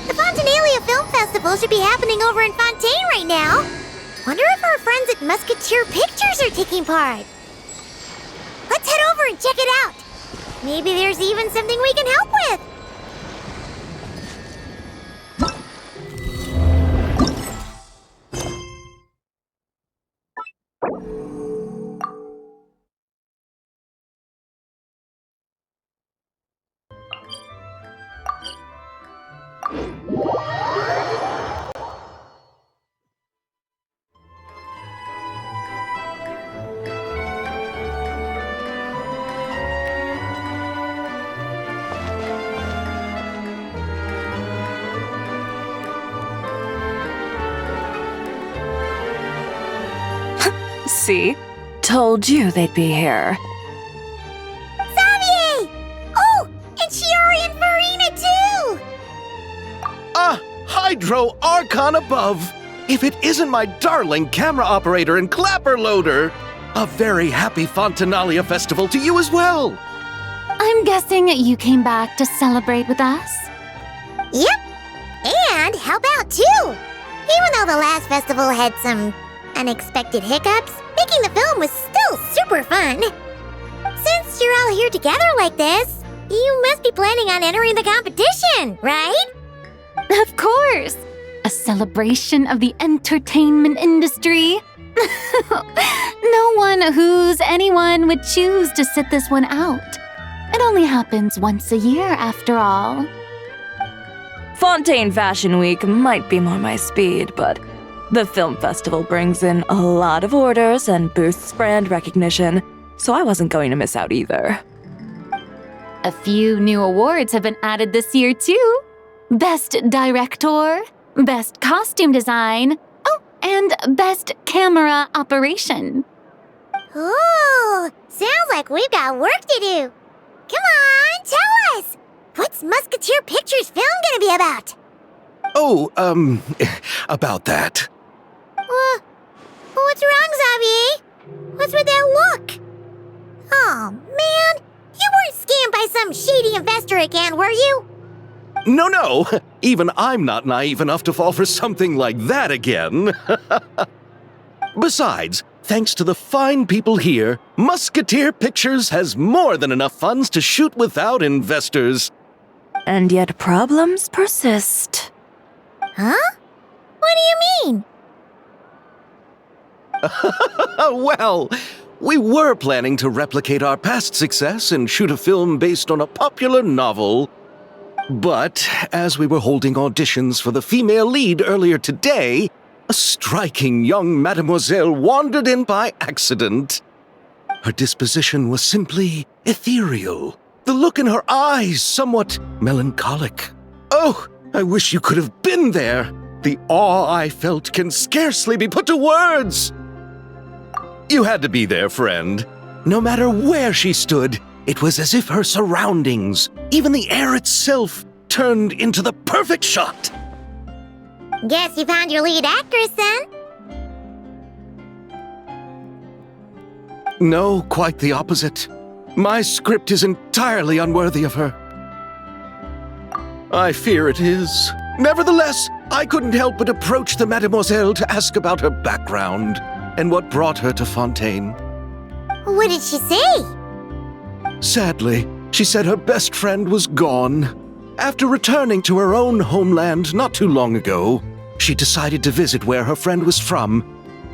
The Fontanalia Film Festival should be happening over in Fontaine right now. Wonder if our friends at Musketeer Pictures are taking part. Let's head over and check it out. Maybe there's even something we can help with. See? Told you they'd be here. Xavier! Oh, and Shiori and Farina too! Hydro Archon above! If it isn't my darling camera operator and clapper loader! A very happy Fontanalia Festival to you as well! I'm guessing you came back to celebrate with us? Yep, and help out too! Even though the last festival had some unexpected hiccups, making the film was still super fun. Since you're all here together like this, you must be planning on entering the competition, right? Of course! A celebration of the entertainment industry. No one who's anyone would choose to sit this one out. It only happens once a year, after all. Fontaine Fashion Week might be more my speed, but the film festival brings in a lot of orders and boosts brand recognition, so I wasn't going to miss out either. A few new awards have been added this year, too. Best Director, Best Costume Design, and Best Camera Operation. Ooh, sounds like we've got work to do. Come on, tell us! What's Musketeer Pictures film gonna be about? About that. What's wrong, Xavier? What's with that look? Oh, man, you weren't scammed by some shady investor again, were you? No, even I'm not naive enough to fall for something like that again. Besides, thanks to the fine people here, Musketeer Pictures has more than enough funds to shoot without investors. And yet problems persist. Huh? What do you mean? Well, we were planning to replicate our past success and shoot a film based on a popular novel. But as we were holding auditions for the female lead earlier today, a striking young mademoiselle wandered in by accident. Her disposition was simply ethereal, the look in her eyes somewhat melancholic. Oh, I wish you could have been there. The awe I felt can scarcely be put to words. You had to be there, friend. No matter where she stood, it was as if her surroundings, even the air itself, turned into the perfect shot. Guess you found your lead actress, then? No, quite the opposite. My script is entirely unworthy of her. I fear it is. Nevertheless, I couldn't help but approach the mademoiselle to ask about her background and what brought her to Fontaine. What did she say? Sadly, she said her best friend was gone. After returning to her own homeland not too long ago, she decided to visit where her friend was from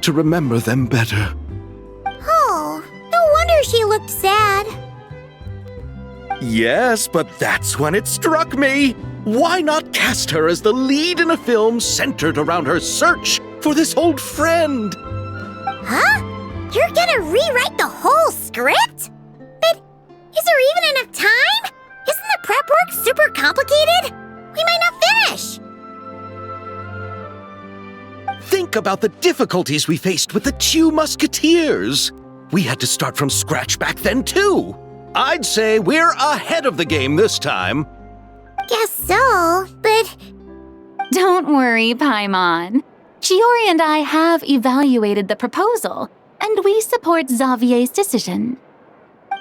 to remember them better. Oh, no wonder she looked sad. Yes, but that's when it struck me. Why not cast her as the lead in a film centered around her search for this old friend? Huh? You're gonna rewrite the whole script? But is there even enough time? Isn't the prep work super complicated? We might not finish. Think about the difficulties we faced with the two Musketeers. We had to start from scratch back then, too. I'd say we're ahead of the game this time. Guess so, but... Don't worry, Paimon. Shiori and I have evaluated the proposal, and we support Xavier's decision.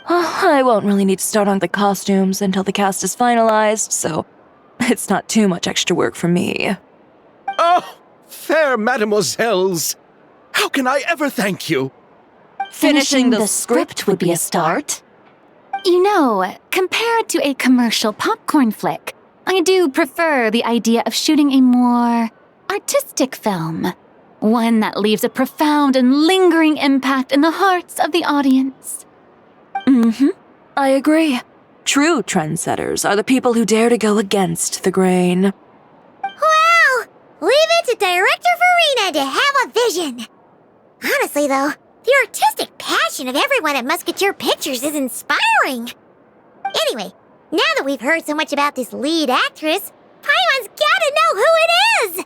I won't really need to start on the costumes until the cast is finalized, so It's not too much extra work for me. Oh, fair mademoiselles! How can I ever thank you? Finishing the script would be a start. You know, compared to a commercial popcorn flick, I do prefer the idea of shooting a more artistic film. One that leaves a profound and lingering impact in the hearts of the audience. I agree. True trendsetters are the people who dare to go against the grain. Wow! Leave it to Director Farina to have a vision. Honestly, though, the artistic passion of everyone at Musketeer Pictures is inspiring. Anyway, now that we've heard so much about this lead actress, Paimon's gotta know who it is!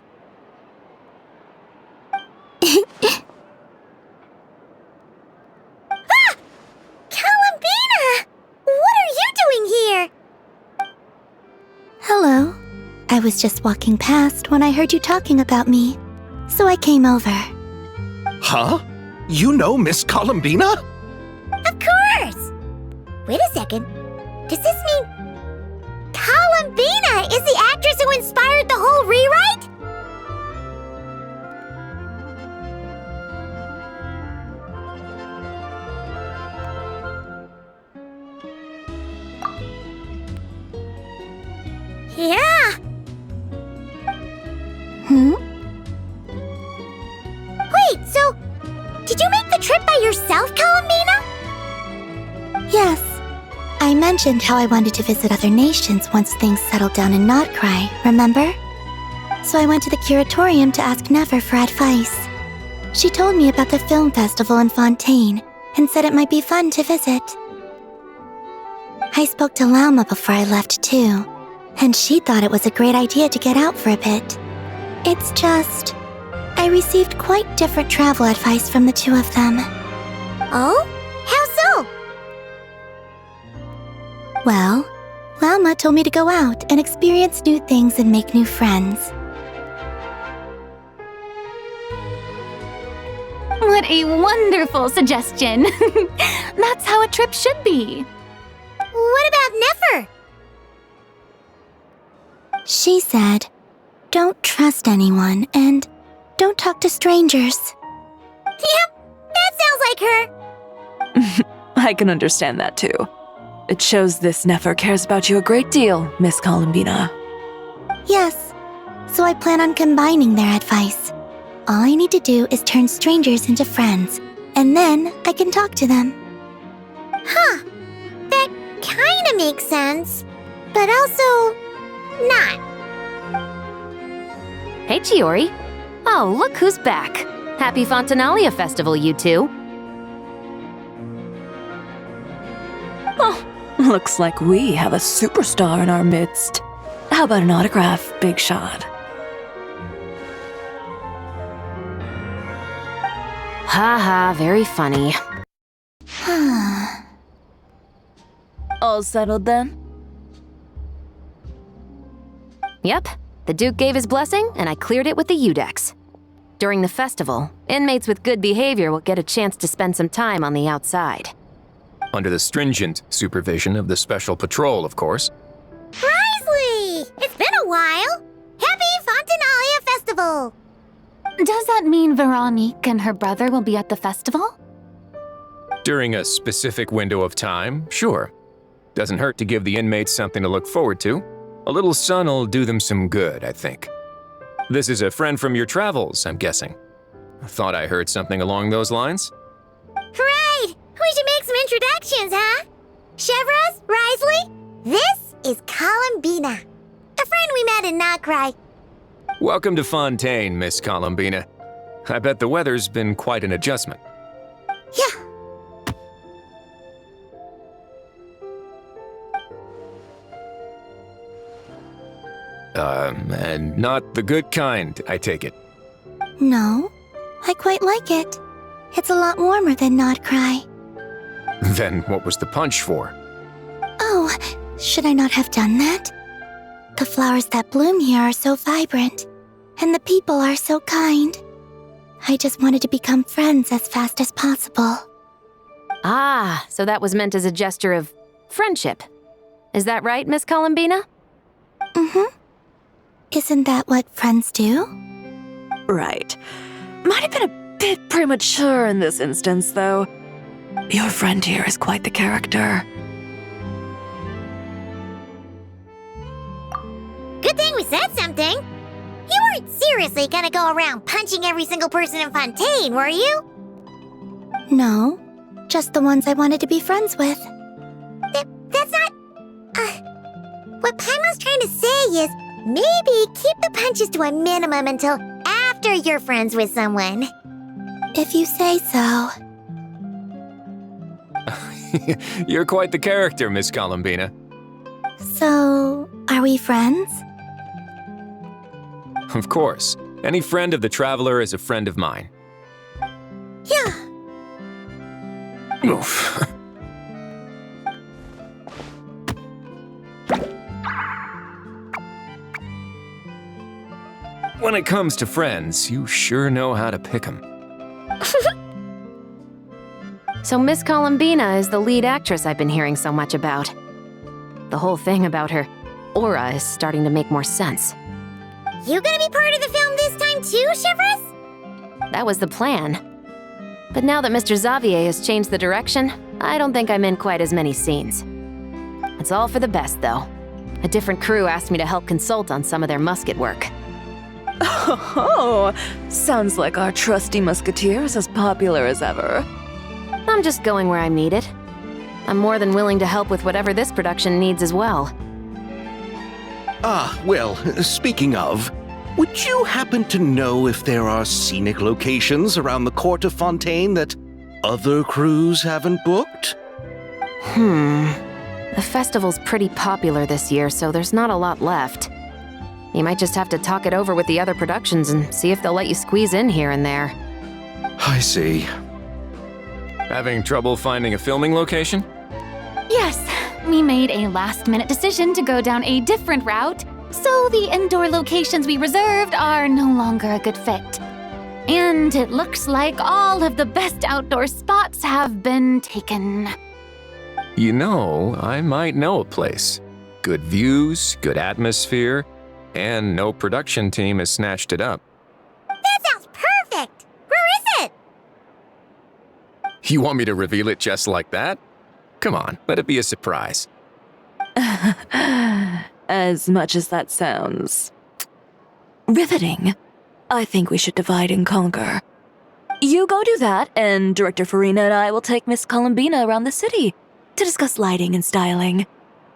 Ah! Columbina! What are you doing here? Hello. I was just walking past when I heard you talking about me, so I came over. Huh? You know Miss Columbina? Of course! Wait a second. Does this mean Columbina is the actress who inspired the whole rewrite? Yeah! Wait, so did you make the trip by yourself, Columbina? Yes. I mentioned how I wanted to visit other nations once things settled down in Nod-Krai, remember? So I went to the curatorium to ask Never for advice. She told me about the film festival in Fontaine and said it might be fun to visit. I spoke to Lauma before I left too, and she thought it was a great idea to get out for a bit. It's just, I received quite different travel advice from the two of them. Oh? How so? Well, Lauma told me to go out and experience new things and make new friends. What a wonderful suggestion. That's how a trip should be. What about Nefer? She said, don't trust anyone and don't talk to strangers. Yep, that sounds like her. I can understand that too. It shows this Nefer cares about you a great deal, Miss Columbina. Yes, so I plan on combining their advice. All I need to do is turn strangers into friends, and then I can talk to them. Huh. That kinda makes sense, but also not. Hey, Chiori. Oh, look who's back. Happy Fontanalia Festival, you two. Oh, looks like we have a superstar in our midst. How about an autograph, Big Shot? Ha, very funny. All settled then? Yep, the Duke gave his blessing, and I cleared it with the Udex. During the festival, inmates with good behavior will get a chance to spend some time on the outside. Under the stringent supervision of the Special Patrol, of course. Risley! It's been a while. Happy Fontanalia Festival! Does that mean Veronique and her brother will be at the festival? During a specific window of time, sure. Doesn't hurt to give the inmates something to look forward to. A little sun'll do them some good, I think. This is a friend from your travels, I'm guessing. Thought I heard something along those lines. Right! We should make some introductions, huh? Chevros, Risley, this is Columbina, a friend we met in Nod-Krai. Welcome to Fontaine, Miss Columbina. I bet the weather's been quite an adjustment. Yeah. And not the good kind, I take it. No, I quite like it. It's a lot warmer than Nod-Krai. Then what was the punch for? Oh, should I not have done that? The flowers that bloom here are so vibrant, and the people are so kind. I just wanted to become friends as fast as possible. Ah, so that was meant as a gesture of friendship. Is that right, Miss Columbina? Isn't that what friends do? Right. Might have been a bit premature in this instance, though. Your friend here is quite the character. Good thing we said something. You weren't seriously gonna go around punching every single person in Fontaine, were you? No, just the ones I wanted to be friends with. That's not... what Paimon's trying to say is maybe keep the punches to a minimum until after you're friends with someone. If you say so. You're quite the character, Miss Columbina. So, are we friends? Of course. Any friend of the Traveler is a friend of mine. Yeah. Oof. When it comes to friends, you sure know how to pick 'em. So Miss Columbina is the lead actress I've been hearing so much about. The whole thing about her aura is starting to make more sense. You gonna be part of the film this time too, Shivers? That was the plan. But now that Mr. Xavier has changed the direction, I don't think I'm in quite as many scenes. It's all for the best, though. A different crew asked me to help consult on some of their musket work. Oh, sounds like our trusty musketeer is as popular as ever. I'm just going where I'm needed. I'm more than willing to help with whatever this production needs as well. Ah, well, speaking of, would you happen to know if there are scenic locations around the court of Fontaine that other crews haven't booked? The festival's pretty popular this year, so there's not a lot left. You might just have to talk it over with the other productions and see if they'll let you squeeze in here and there. I see. Having trouble finding a filming location? Yes, we made a last-minute decision to go down a different route, so the indoor locations we reserved are no longer a good fit. And it looks like all of the best outdoor spots have been taken. You know, I might know a place. Good views, good atmosphere, and no production team has snatched it up. That sounds perfect! Where is it? You want me to reveal it just like that? Come on, let it be a surprise. As much as that sounds riveting, I think we should divide and conquer. You go do that, and Director Farina and I will take Miss Columbina around the city to discuss lighting and styling.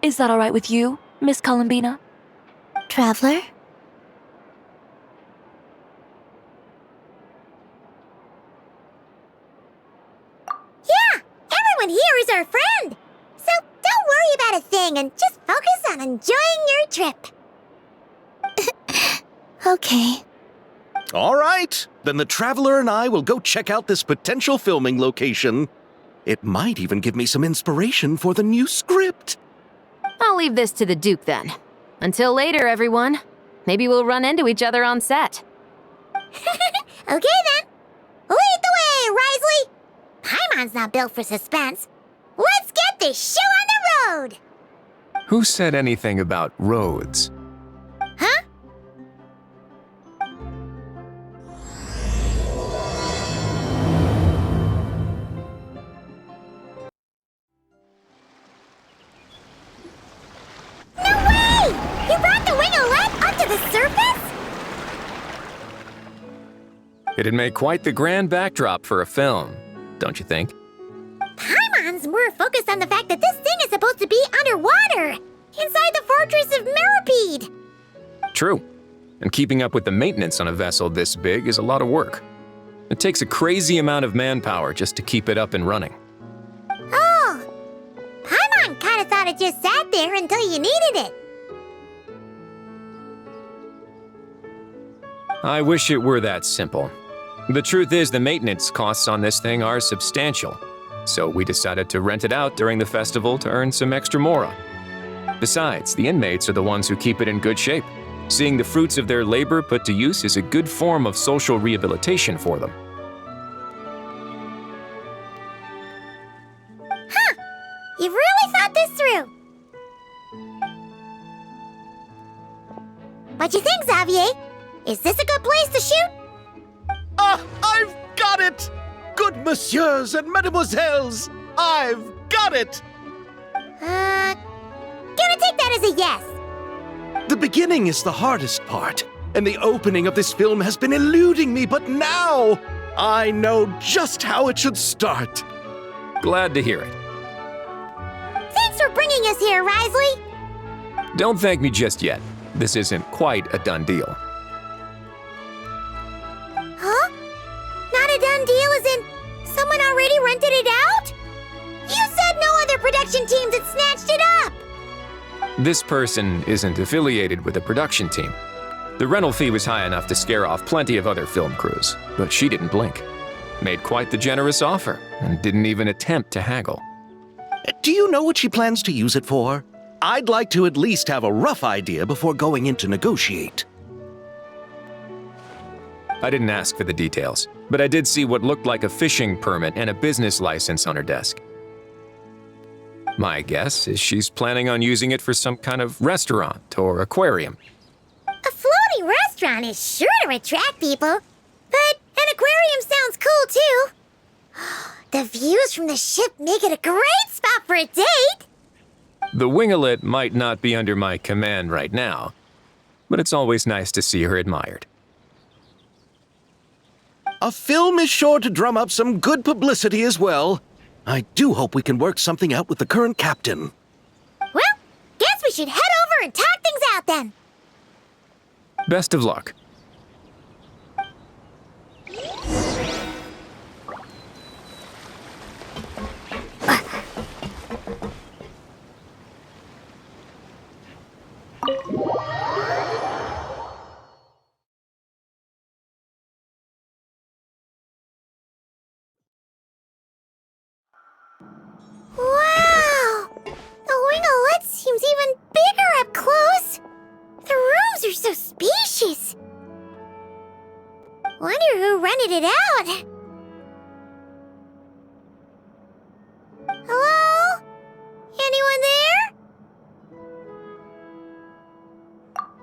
Is that all right with you, Miss Columbina? Traveler? Yeah! Everyone here is our friend! So don't worry about a thing and just focus on enjoying your trip. Okay. All right, then the Traveler and I will go check out this potential filming location. It might even give me some inspiration for the new script. I'll leave this to the Duke then. Until later, everyone. Maybe we'll run into each other on set. Okay then. Lead the way, Risley! Paimon's not built for suspense. Let's get this show on the road! Who said anything about roads? Huh? No way! You brought the winglet up to the surface? It'd make quite the grand backdrop for a film, don't you think? Paimon's more focused on the fact that this thing is supposed to be underwater, inside the fortress of Meripede. True. And keeping up with the maintenance on a vessel this big is a lot of work. It takes a crazy amount of manpower just to keep it up and running. Oh, Paimon kind of thought it just sat there until you needed it. I wish it were that simple. The truth is the maintenance costs on this thing are substantial, so we decided to rent it out during the festival to earn some extra mora. Besides, the inmates are the ones who keep it in good shape. Seeing the fruits of their labor put to use is a good form of social rehabilitation for them. You've really thought this through. What you think, Xavier. Is this a good place to shoot? I've got it! Good messieurs and mesdemoiselles, I've got it! Gonna take that as a yes. The beginning is the hardest part, and the opening of this film has been eluding me, but now I know just how it should start. Glad to hear it. Thanks for bringing us here, Risley. Don't thank me just yet. This isn't quite a done deal. Huh? Not a done deal as in someone already rented it out? You said no other production teams had snatched it up! This person isn't affiliated with a production team. The rental fee was high enough to scare off plenty of other film crews, but she didn't blink. Made quite the generous offer, and didn't even attempt to haggle. Do you know what she plans to use it for? I'd like to at least have a rough idea before going in to negotiate. I didn't ask for the details, but I did see what looked like a fishing permit and a business license on her desk. My guess is she's planning on using it for some kind of restaurant or aquarium. A floating restaurant is sure to attract people, but an aquarium sounds cool too. The views from the ship make it a great spot for a date. The winglet might not be under my command right now, but it's always nice to see her admired. A film is sure to drum up some good publicity as well. I do hope we can work something out with the current captain. Well, guess we should head over and talk things out then. Best of luck. Wow! The winglet seems even bigger up close. The rooms are so spacious. Wonder who rented it out. Hello? Anyone there?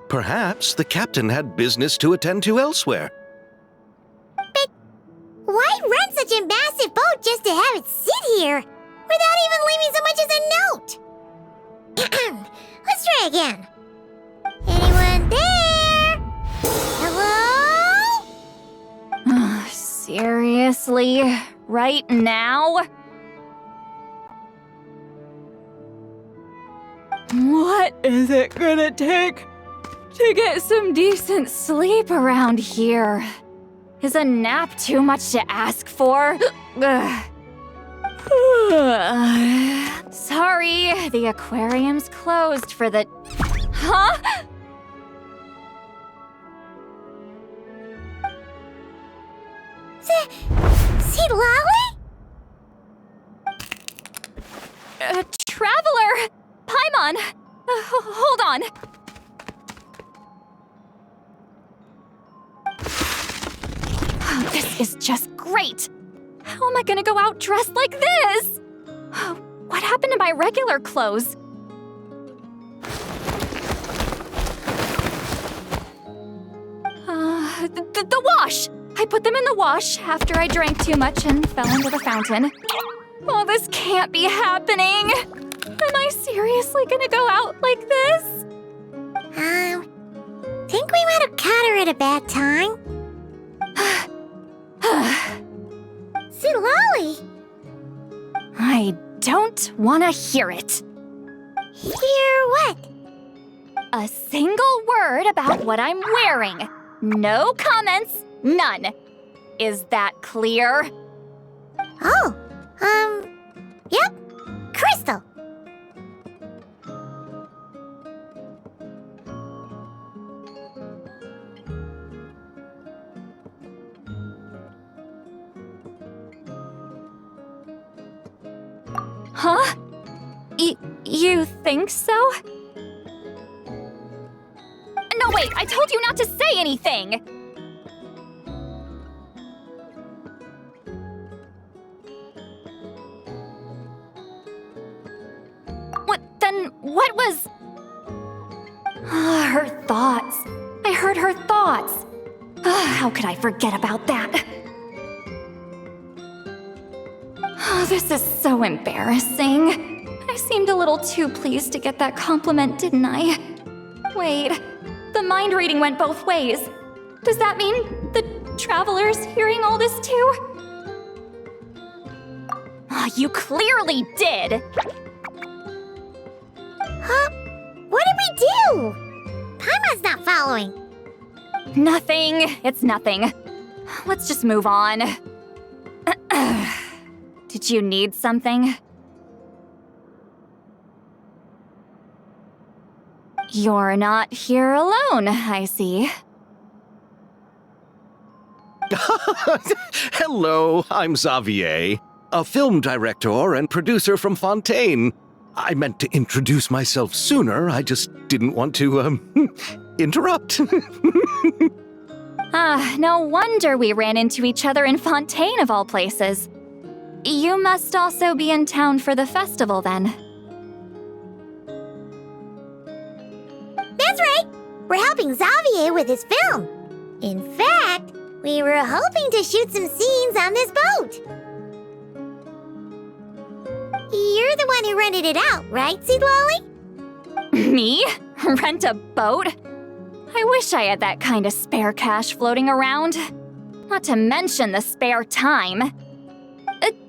Perhaps the captain had business to attend to elsewhere. But why rent such a massive boat just to have it sit here, without even leaving so much as a note? Let's try again. Anyone there? Hello? Seriously? Right now? What is it gonna take to get some decent sleep around here? Is a nap too much to ask for? Sorry, the aquarium's closed for the... Huh? See Lolly? Traveler! Paimon! Hold on. Oh, this is just great. How am I gonna go out dressed like this? What happened to my regular clothes? The wash! I put them in the wash after I drank too much and fell into the fountain. Oh, this can't be happening! Am I seriously gonna go out like this? Think we might have caught her at a bad time. See Lolly? I don't want to hear it. Hear what? A single word about what I'm wearing. No comments, none. Is that clear? Oh, yep. Crystal. Huh? You think so? No, wait, I told you not to say anything! What was... Her thoughts. I heard heard her thoughts. How could I forget about that? Oh, this is so embarrassing. I seemed a little too pleased to get that compliment, didn't I? Wait, the mind reading went both ways. Does that mean the traveler's hearing all this too? Oh, you clearly did! Huh? What did we do? Paimon's not following. Nothing. It's nothing. Let's just move on. Did you need something? You're not here alone, I see. Hello, I'm Xavier, a film director and producer from Fontaine. I meant to introduce myself sooner, I just didn't want to, interrupt. No wonder we ran into each other in Fontaine of all places. You must also be in town for the festival then. That's right. We're helping Xavier with his film. In fact, we were hoping to shoot some scenes on this boat. You're the one who rented it out, right, Seed Lolly? Me? Rent a boat? I wish I had that kind of spare cash floating around. Not to mention the spare time.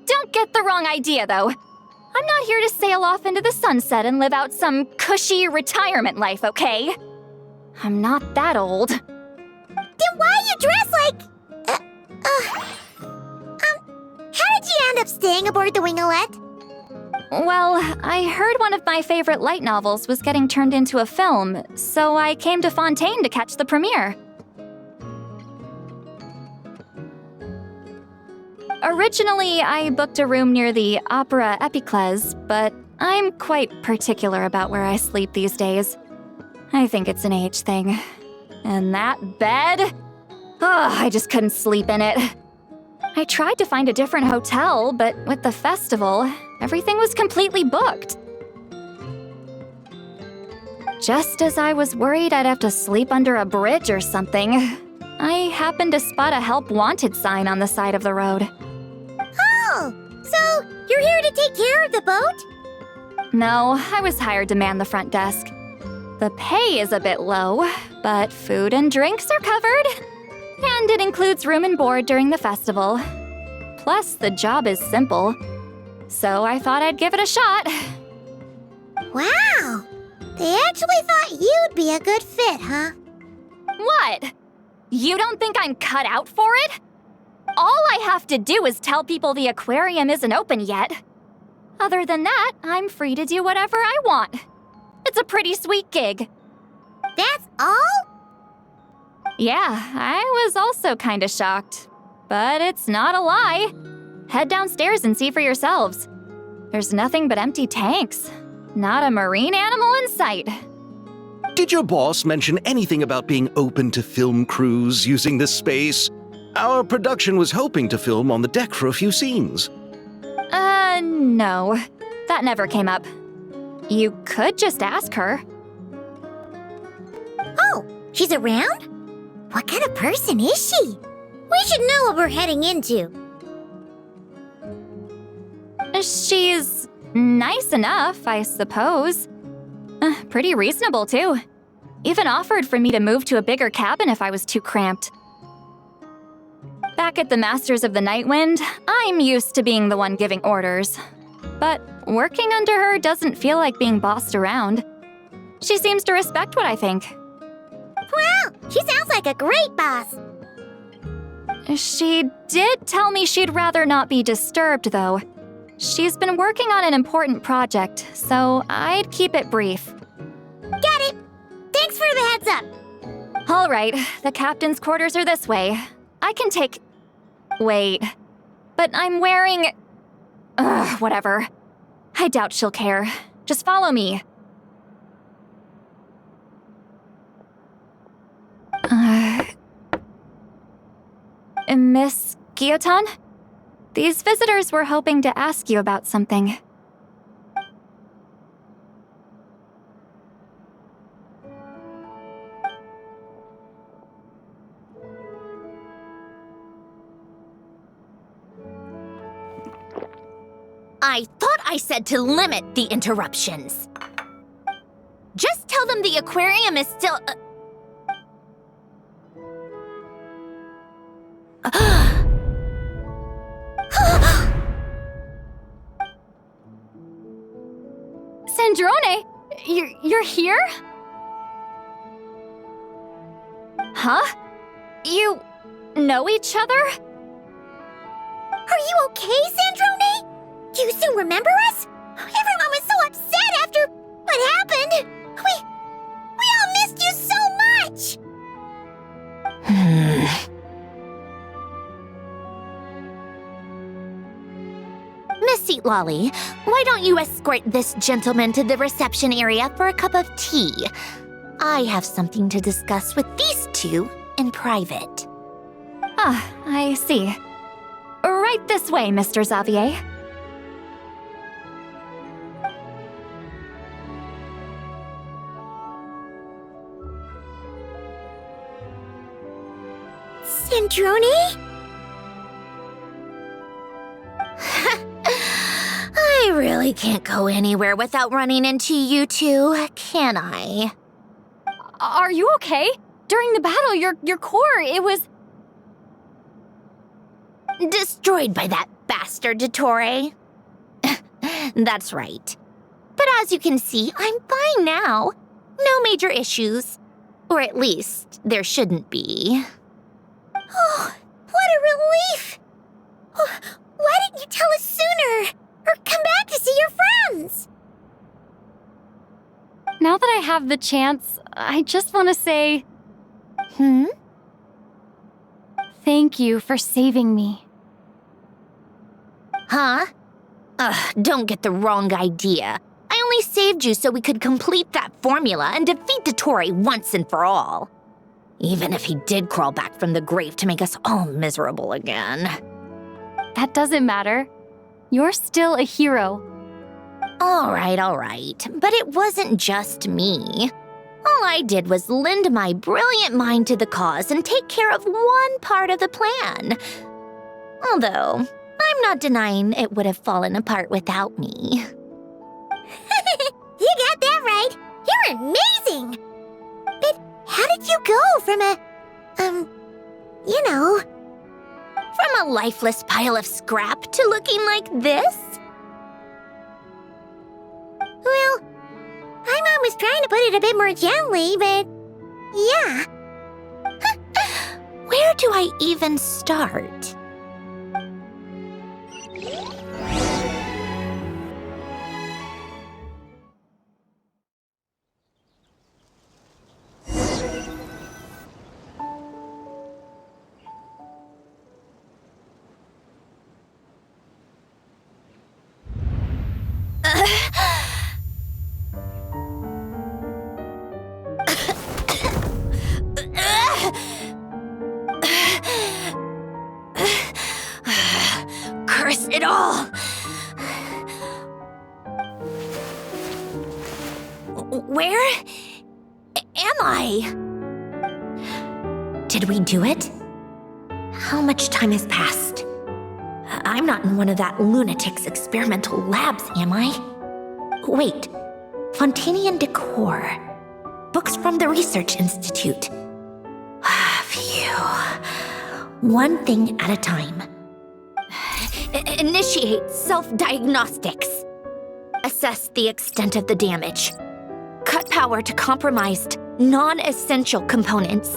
Don't get the wrong idea, though. I'm not here to sail off into the sunset and live out some cushy retirement life, okay? I'm not that old. Then why you dress like... how did you end up staying aboard the Wingolette? Well, I heard one of my favorite light novels was getting turned into a film, so I came to Fontaine to catch the premiere. Originally, I booked a room near the Opera Epiclese, but I'm quite particular about where I sleep these days. I think it's an age thing. And that bed? I just couldn't sleep in it. I tried to find a different hotel, but with the festival, everything was completely booked. Just as I was worried I'd have to sleep under a bridge or something, I happened to spot a help wanted sign on the side of the road. Oh, so you're here to take care of the boat? No, I was hired to man the front desk. The pay is a bit low, but food and drinks are covered. And it includes room and board during the festival. Plus, the job is simple. So I thought I'd give it a shot. Wow, they actually thought you'd be a good fit, huh? What? You don't think I'm cut out for it? All I have to do is tell people the aquarium isn't open yet. Other than that, I'm free to do whatever I want. It's a pretty sweet gig. That's all? Yeah, I was also kinda shocked. But it's not a lie. Head downstairs and see for yourselves. There's nothing but empty tanks. Not a marine animal in sight. Did your boss mention anything about being open to film crews using this space? Our production was hoping to film on the deck for a few scenes. No. That never came up. You could just ask her. Oh, she's around? What kind of person is she? We should know what we're heading into. She's nice enough, I suppose. Pretty reasonable, too. Even offered for me to move to a bigger cabin if I was too cramped. Back at the Masters of the Night Wind, I'm used to being the one giving orders. But working under her doesn't feel like being bossed around. She seems to respect what I think. Wow, she sounds like a great boss. She did tell me she'd rather not be disturbed, though. She's been working on an important project, so I'd keep it brief. Got it. Thanks for the heads up. All right, the captain's quarters are this way. I can take... Wait. But I'm wearing... whatever. I doubt she'll care. Just follow me. Miss Guillotin? These visitors were hoping to ask you about something. I said to limit the interruptions. Just tell them the aquarium is still... Sandrone, you're here? Huh? You know each other? Are you okay, Sandrone? Do you still remember us? Everyone was so upset after what happened. We all missed you so much. Miss Seat Lolly, why don't you escort this gentleman to the reception area for a cup of tea? I have something to discuss with these two in private. Ah, I see. Right this way, Mr. Xavier. Sandrone? I really can't go anywhere without running into you two, can I? Are you okay? During the battle, your core, it was... Destroyed by that bastard Dottore. That's right. But as you can see, I'm fine now. No major issues. Or at least, there shouldn't be. Oh, what a relief! Oh, why didn't you tell us sooner? Or come back to see your friends? Now that I have the chance, I just want to say... Thank you for saving me. Huh? Don't get the wrong idea. I only saved you so we could complete that formula and defeat Dottore once and for all. Even if he did crawl back from the grave to make us all miserable again. That doesn't matter. You're still a hero. All right. But it wasn't just me. All I did was lend my brilliant mind to the cause and take care of one part of the plan. Although, I'm not denying it would have fallen apart without me. You got that right. You're amazing. But how did you go from From a lifeless pile of scrap to looking like this? Well, Paimon was trying to put it a bit more gently, but yeah. Where do I even start? Curse it all! Where am I? Did we do it? How much time has passed? I'm not in one of that lunatic's experimental labs, am I? Wait, Fontaine decor. Books from the Research Institute. Phew. One thing at a time. Initiate self-diagnostics. Assess the extent of the damage. Cut power to compromised, non-essential components.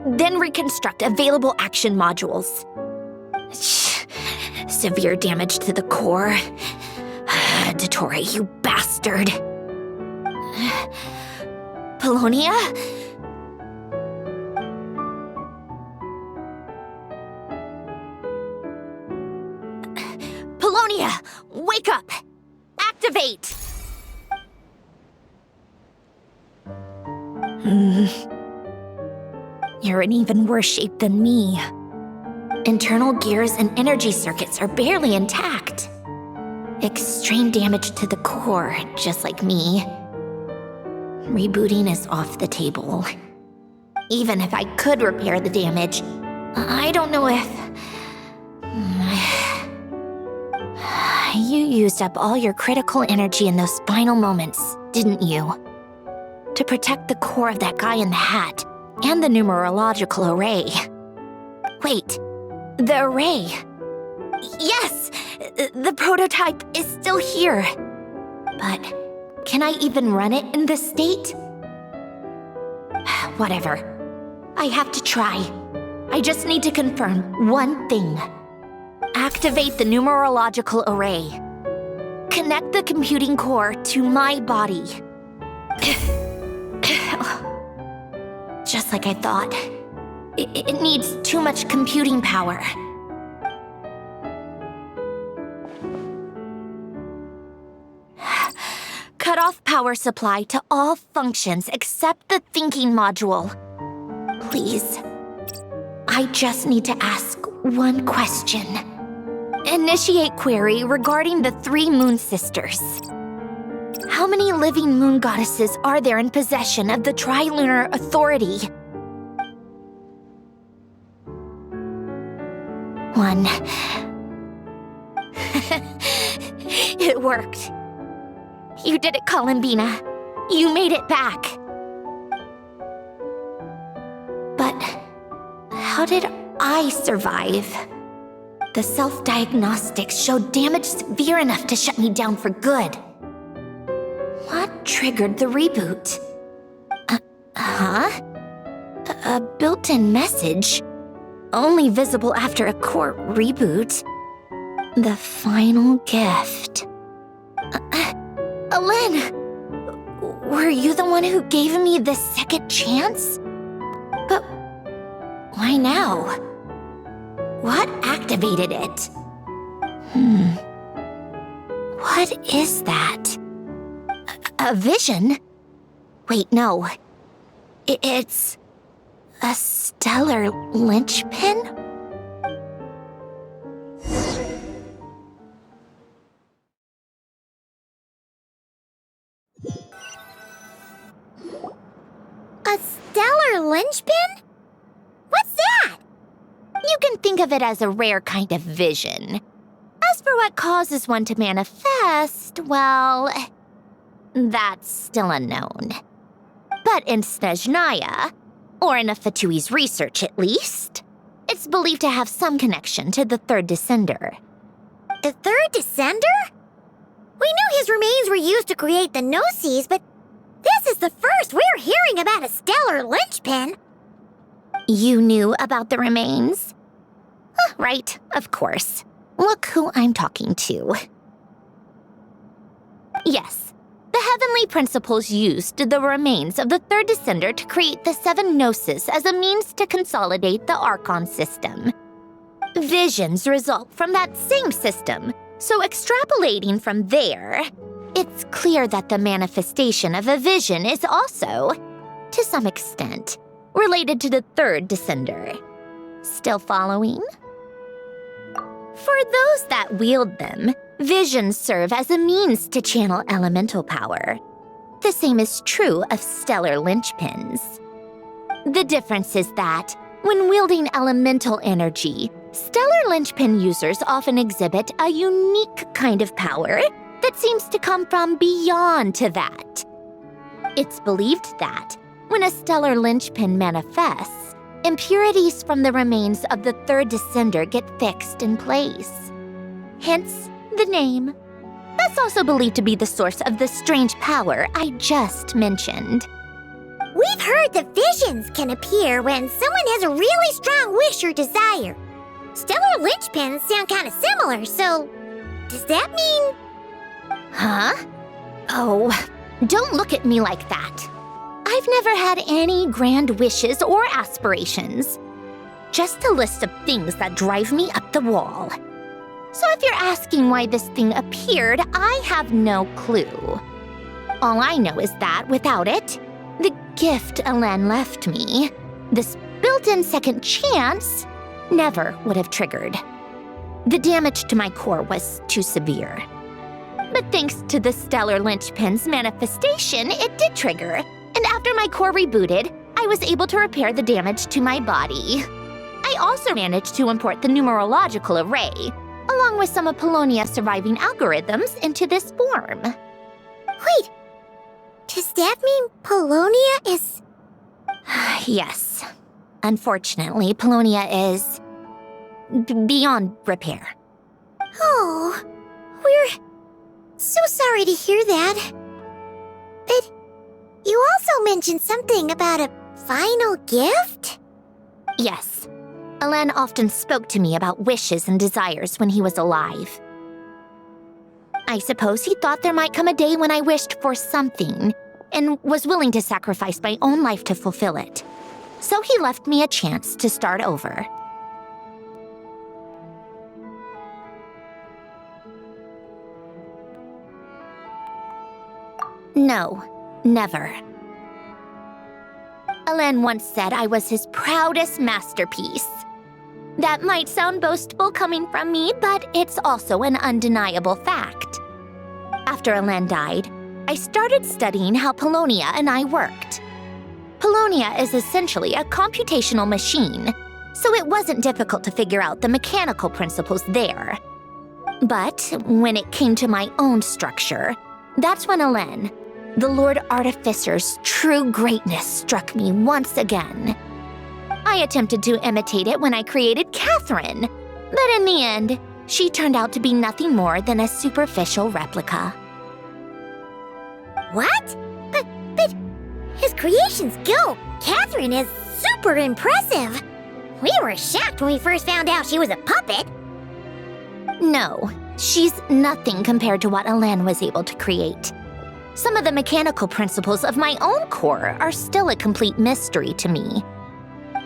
Then reconstruct available action modules. Severe damage to the core. Dottore, you bastard. Polonia? Polonia, wake up! Activate! You're in even worse shape than me. Internal gears and energy circuits are barely intact. Extreme damage to the core, just like me. Rebooting is off the table. Even if I could repair the damage, I don't know if... You used up all your critical energy in those final moments, didn't you? To protect the core of that guy in the hat and the numerological array. Wait, the array. Yes! The prototype is still here. But can I even run it in this state? Whatever. I have to try. I just need to confirm one thing. Activate the numerological array. Connect the computing core to my body. Just like I thought. It needs too much computing power. Cut off power supply to all functions except the thinking module. Please. I just need to ask one question. Initiate query regarding the 3 moon sisters. How many living moon goddesses are there in possession of the Trilunar Authority? 1. It worked. You did it, Columbina. You made it back. But how did I survive? The self-diagnostics showed damage severe enough to shut me down for good. What triggered the reboot? A built-in message? Only visible after a core reboot. The final gift. Alen! Were you the one who gave me the second chance? But why now? What activated it? What is that? A vision? Wait, no. It's a stellar linchpin? A stellar linchpin? What's that? You can think of it as a rare kind of vision. As for what causes one to manifest, well, that's still unknown. But in Snezhnaya, or in Afatui's research at least, it's believed to have some connection to the third descender. The third descender? We knew his remains were used to create the Gnosis, but this is the first we're hearing about a stellar linchpin. You knew about the remains? Right, of course. Look who I'm talking to. Yes, the heavenly principles used the remains of the third descender to create the 7 Gnosis as a means to consolidate the Archon system. Visions result from that same system, so extrapolating from there, it's clear that the manifestation of a vision is also, to some extent, related to the third descender. Still following? For those that wield them, visions serve as a means to channel elemental power. The same is true of stellar linchpins. The difference is that, when wielding elemental energy, stellar linchpin users often exhibit a unique kind of power that seems to come from beyond to that. It's believed that, when a stellar linchpin manifests, impurities from the remains of the third descender get fixed in place. Hence, the name. That's also believed to be the source of the strange power I just mentioned. We've heard that visions can appear when someone has a really strong wish or desire. Stellar linchpins sound kind of similar, so does that mean... Huh? Oh, don't look at me like that. I've never had any grand wishes or aspirations. Just a list of things that drive me up the wall. So if you're asking why this thing appeared, I have no clue. All I know is that without it, the gift Alen left me, this built-in second chance, never would have triggered. The damage to my core was too severe. But thanks to the stellar linchpin's manifestation, it did trigger. And after my core rebooted, I was able to repair the damage to my body. I also managed to import the numerological array, along with some of Polonia's surviving algorithms into this form. Wait, does that mean Polonia is... Yes. Unfortunately, Polonia is... beyond repair. Oh, we're so sorry to hear that. But you also mentioned something about a final gift? Yes. Alen often spoke to me about wishes and desires when he was alive. I suppose he thought there might come a day when I wished for something and was willing to sacrifice my own life to fulfill it. So he left me a chance to start over. No, never. Alen once said I was his proudest masterpiece. That might sound boastful coming from me, but it's also an undeniable fact. After Alen died, I started studying how Polonia and I worked. Polonia is essentially a computational machine, so it wasn't difficult to figure out the mechanical principles there. But when it came to my own structure, that's when Alen, the Lord Artificer's true greatness, struck me once again. I attempted to imitate it when I created Catherine, but in the end, she turned out to be nothing more than a superficial replica. What? But his creations go. Catherine is super impressive. We were shocked when we first found out she was a puppet. No, she's nothing compared to what Alen was able to create. Some of the mechanical principles of my own core are still a complete mystery to me.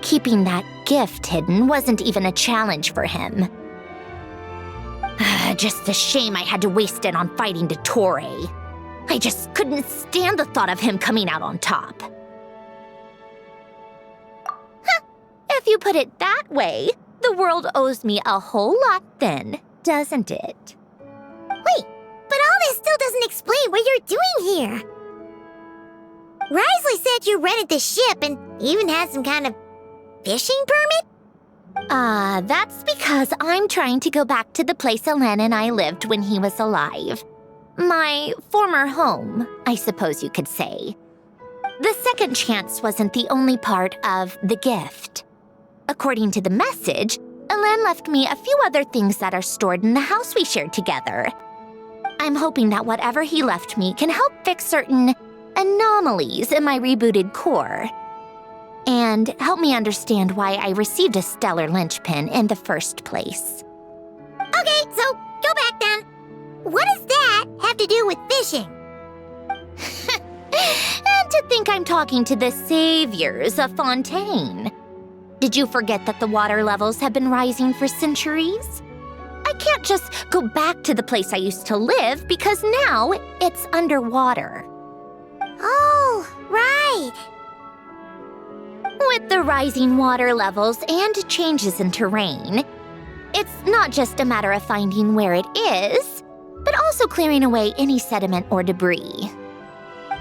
Keeping that gift hidden wasn't even a challenge for him. Just a shame I had to waste it on fighting Dottore. I just couldn't stand the thought of him coming out on top. If you put it that way, the world owes me a whole lot then, doesn't it? Wait, but all this still doesn't explain what you're doing here. Risley said you rented the ship and even had some kind of fishing permit? That's because I'm trying to go back to the place Alen and I lived when he was alive. My former home, I suppose you could say. The second chance wasn't the only part of the gift. According to the message, Alen left me a few other things that are stored in the house we shared together. I'm hoping that whatever he left me can help fix certain anomalies in my rebooted core. And help me understand why I received a stellar linchpin in the first place. Okay, so go back then. What does that have to do with fishing? And to think I'm talking to the saviors of Fontaine. Did you forget that the water levels have been rising for centuries? I can't just go back to the place I used to live because now it's underwater. Oh, right. With the rising water levels and changes in terrain, it's not just a matter of finding where it is, but also clearing away any sediment or debris.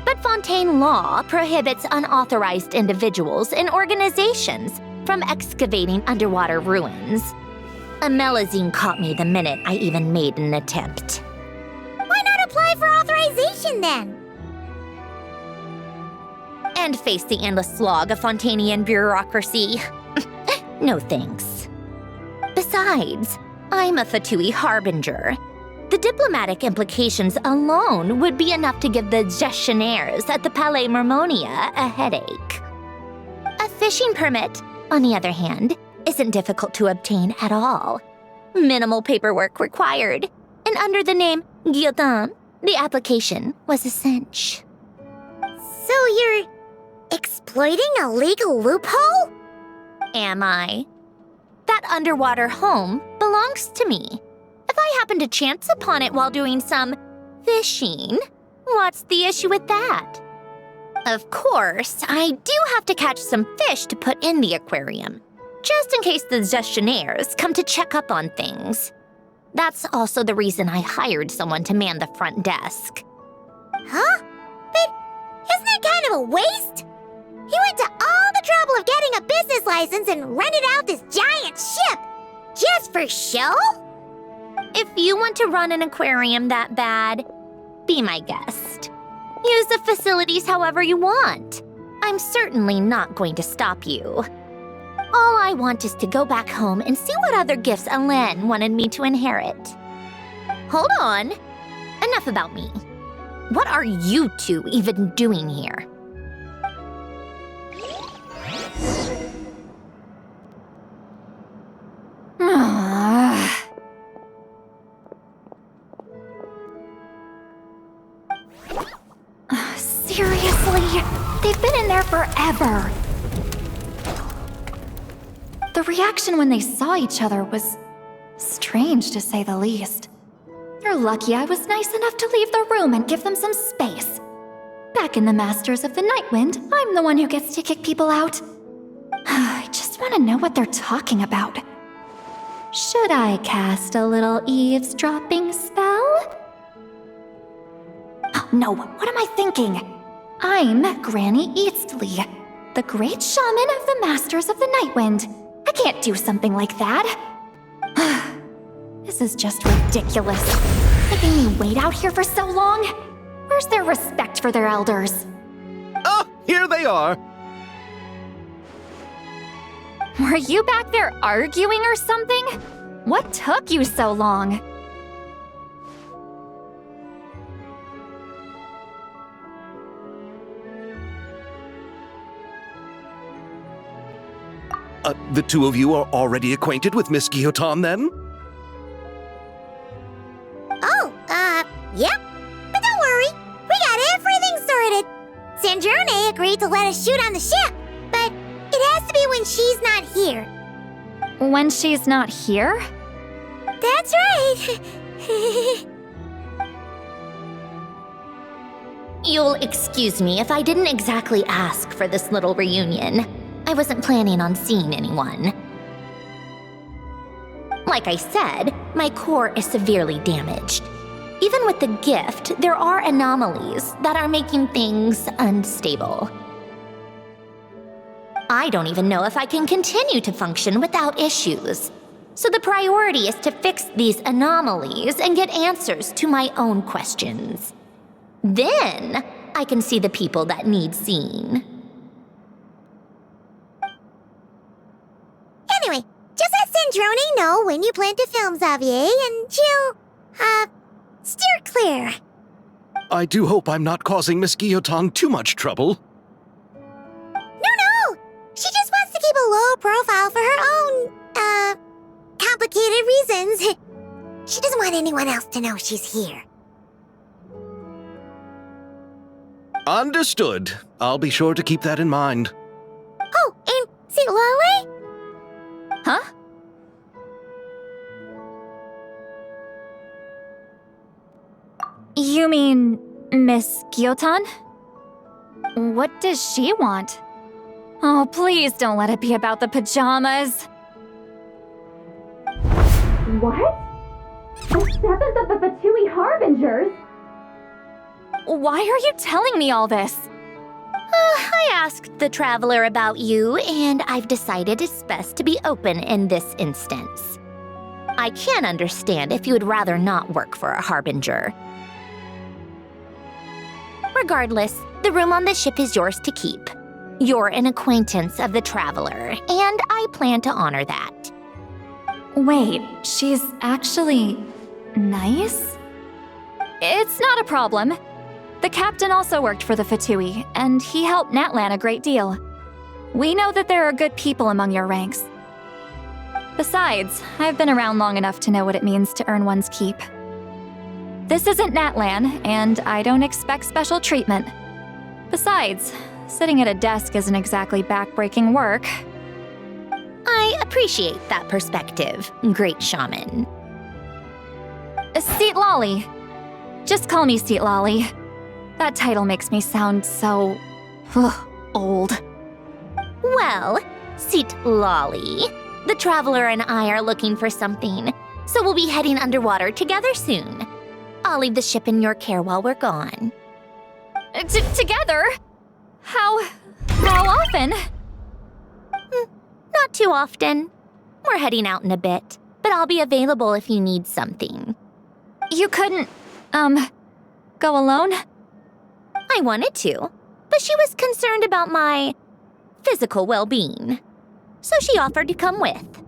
But Fontaine law prohibits unauthorized individuals and organizations from excavating underwater ruins. A Melazine caught me the minute I even made an attempt. Why not apply for authorization then? And face the endless slog of Fontainian bureaucracy. No thanks. Besides, I'm a Fatui harbinger. The diplomatic implications alone would be enough to give the gestionnaires at the Palais Mermonia a headache. A fishing permit, on the other hand, isn't difficult to obtain at all. Minimal paperwork required, and under the name Guillotin, the application was a cinch. So you're exploiting a legal loophole? Am I? That underwater home belongs to me. If I happen to chance upon it while doing some fishing, what's the issue with that? Of course, I do have to catch some fish to put in the aquarium, just in case the gestionnaires come to check up on things. That's also the reason I hired someone to man the front desk. Huh? But isn't that kind of a waste? He went to all the trouble of getting a business license and rented out this giant ship. Just for show? If you want to run an aquarium that bad, be my guest. Use the facilities however you want. I'm certainly not going to stop you. All I want is to go back home and see what other gifts Alain wanted me to inherit. Hold on. Enough about me. What are you two even doing here? Seriously? They've been in there forever. The reaction when they saw each other was strange, to say the least. You're lucky I was nice enough to leave the room and give them some space. Back in the Masters of the Nightwind, I'm the one who gets to kick people out. I just want to know what they're talking about. Should I cast a little eavesdropping spell? Oh, no, what am I thinking? I'm Granny Eastley, the great shaman of the Masters of the Nightwind. I can't do something like that. This is just ridiculous. Making me wait out here for so long? Where's their respect for their elders? Oh, here they are. Were you back there arguing or something? What took you so long? The two of you are already acquainted with Miss Guillotin, then? Oh, yep. But don't worry, we got everything sorted. Sandrone agreed to let us shoot on the ship, but it has to be when she's not here. When she's not here? That's right. You'll excuse me if I didn't exactly ask for this little reunion. I wasn't planning on seeing anyone. Like I said, my core is severely damaged. Even with the gift, there are anomalies that are making things unstable. I don't even know if I can continue to function without issues. So the priority is to fix these anomalies and get answers to my own questions. Then, I can see the people that need seeing. Anyway, just let Sandrone know when you plan to film Xavier, and she'll, steer clear. I do hope I'm not causing Miss Guillotin too much trouble. No! She just wants to keep a low profile for her own, complicated reasons. She doesn't want anyone else to know she's here. Understood. I'll be sure to keep that in mind. Oh, and see Lale? Huh? You mean Miss Guillotin? What does she want? Oh, please don't let it be about the pajamas. What? The 7th of the Fatui Harbingers? Why are you telling me all this? I asked the Traveler about you, and I've decided it's best to be open in this instance. I can understand if you would rather not work for a Harbinger. Regardless, the room on the ship is yours to keep. You're an acquaintance of the Traveler, and I plan to honor that. Wait, she's actually nice? It's not a problem. The captain also worked for the Fatui, and he helped Natlan a great deal. We know that there are good people among your ranks. Besides, I've been around long enough to know what it means to earn one's keep. This isn't Natlan, and I don't expect special treatment. Besides, sitting at a desk isn't exactly back-breaking work. I appreciate that perspective, great shaman. Seat Lolly. Just call me Seat Lolly. That title makes me sound so... old. Well, Seat Lolly, the Traveler and I are looking for something, so we'll be heading underwater together soon. I'll leave the ship in your care while we're gone. Together? How often? Not too often. We're heading out in a bit, but I'll be available if you need something. You couldn't, go alone? I wanted to, but she was concerned about my physical well-being. So she offered to come with.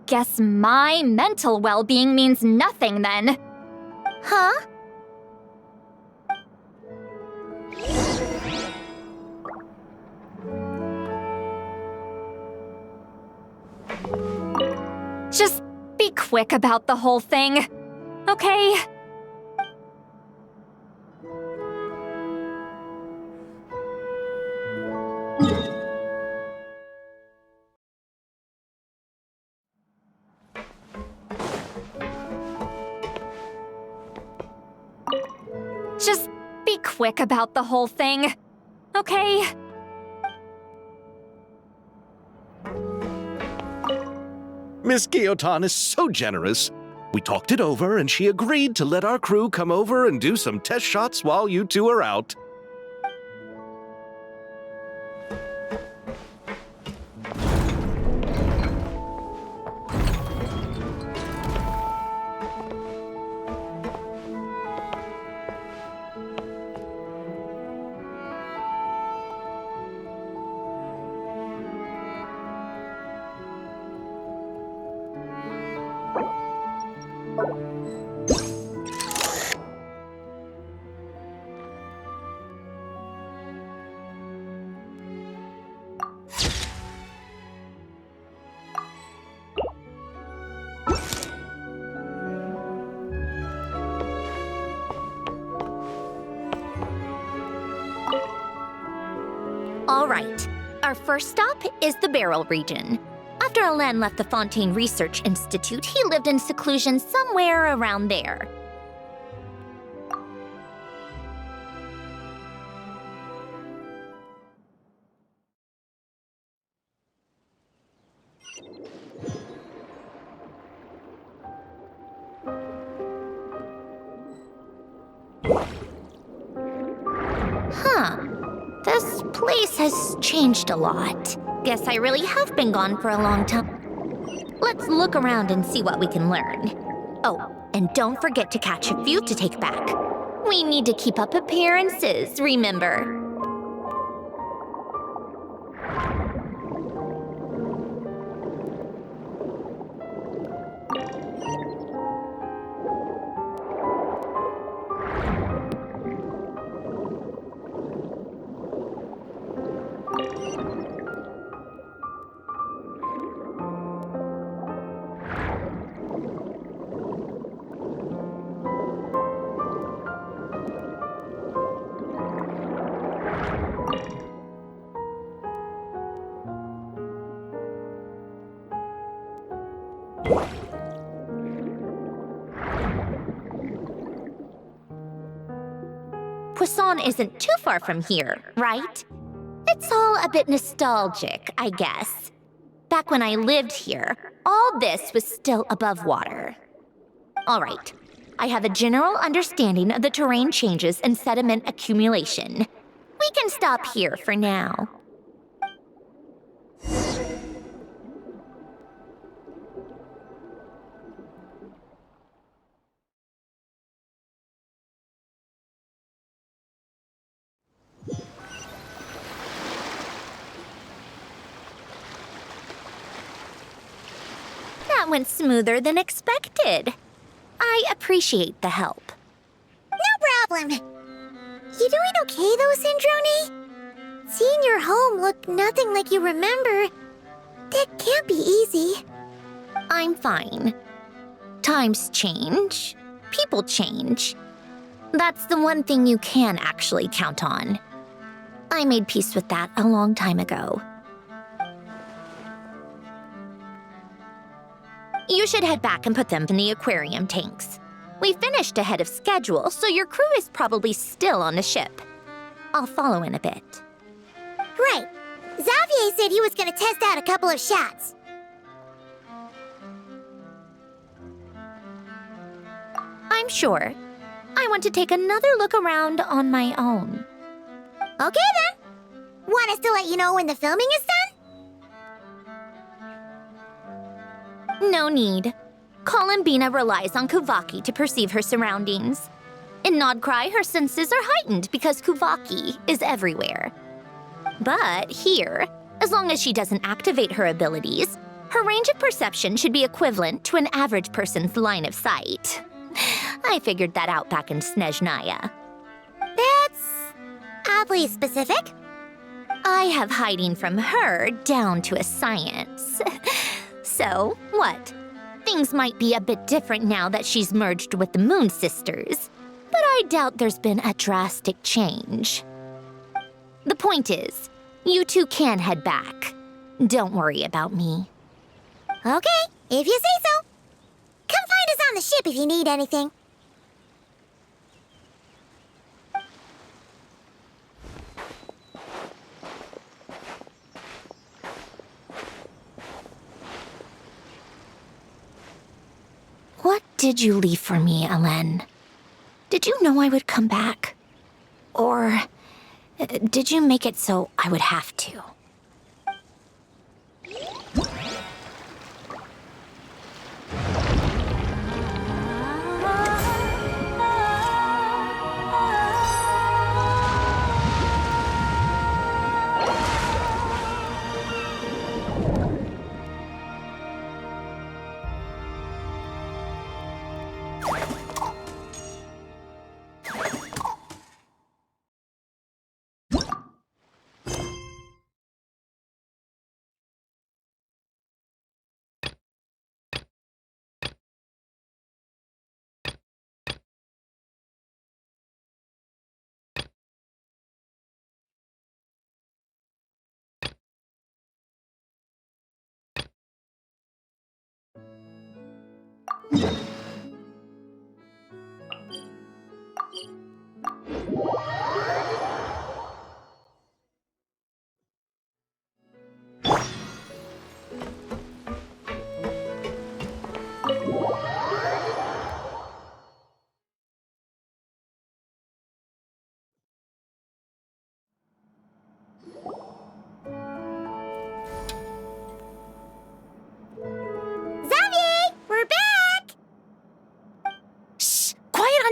Guess my mental well-being means nothing then. Huh? Just be quick about the whole thing, okay? Just be quick about the whole thing, okay? Miss Guillotin is so generous. We talked it over and she agreed to let our crew come over and do some test shots while you two are out. All right. Our first stop is the Barrel region. After Alain left the Fontaine Research Institute, he lived in seclusion somewhere around there. Huh. This place has changed a lot. Guess I really have been gone for a long time. Let's look around and see what we can learn. Oh, and don't forget to catch a few to take back. We need to keep up appearances, remember? Poisson isn't too far from here, right? It's all a bit nostalgic, I guess. Back when I lived here, all this was still above water. All right, I have a general understanding of the terrain changes and sediment accumulation. We can stop here for now. That went smoother than expected. I appreciate the help. No problem. You doing okay though, Sandrone? Seeing your home look nothing like you remember, that can't be easy. I'm fine. Times change. People change. That's the one thing you can actually count on. I made peace with that a long time ago. You should head back and put them in the aquarium tanks. We finished ahead of schedule, so your crew is probably still on the ship. I'll follow in a bit. Right. Xavier said he was gonna test out a couple of shots. I'm sure. I want to take another look around on my own. Okay then. Want us to let you know when the filming is done? No need. Columbina relies on Kuvaki to perceive her surroundings. In Nod-Krai, her senses are heightened because Kuvaki is everywhere. But here, as long as she doesn't activate her abilities, her range of perception should be equivalent to an average person's line of sight. I figured that out back in Snezhnaya. That's oddly specific. I have hiding from her down to a science. So, what? Things might be a bit different now that she's merged with the Moon Sisters, but I doubt there's been a drastic change. The point is, you two can head back. Don't worry about me. Okay, if you say so. Come find us on the ship if you need anything. What did you leave for me, Alen? Did you know I would come back? Or did you make it so I would have to?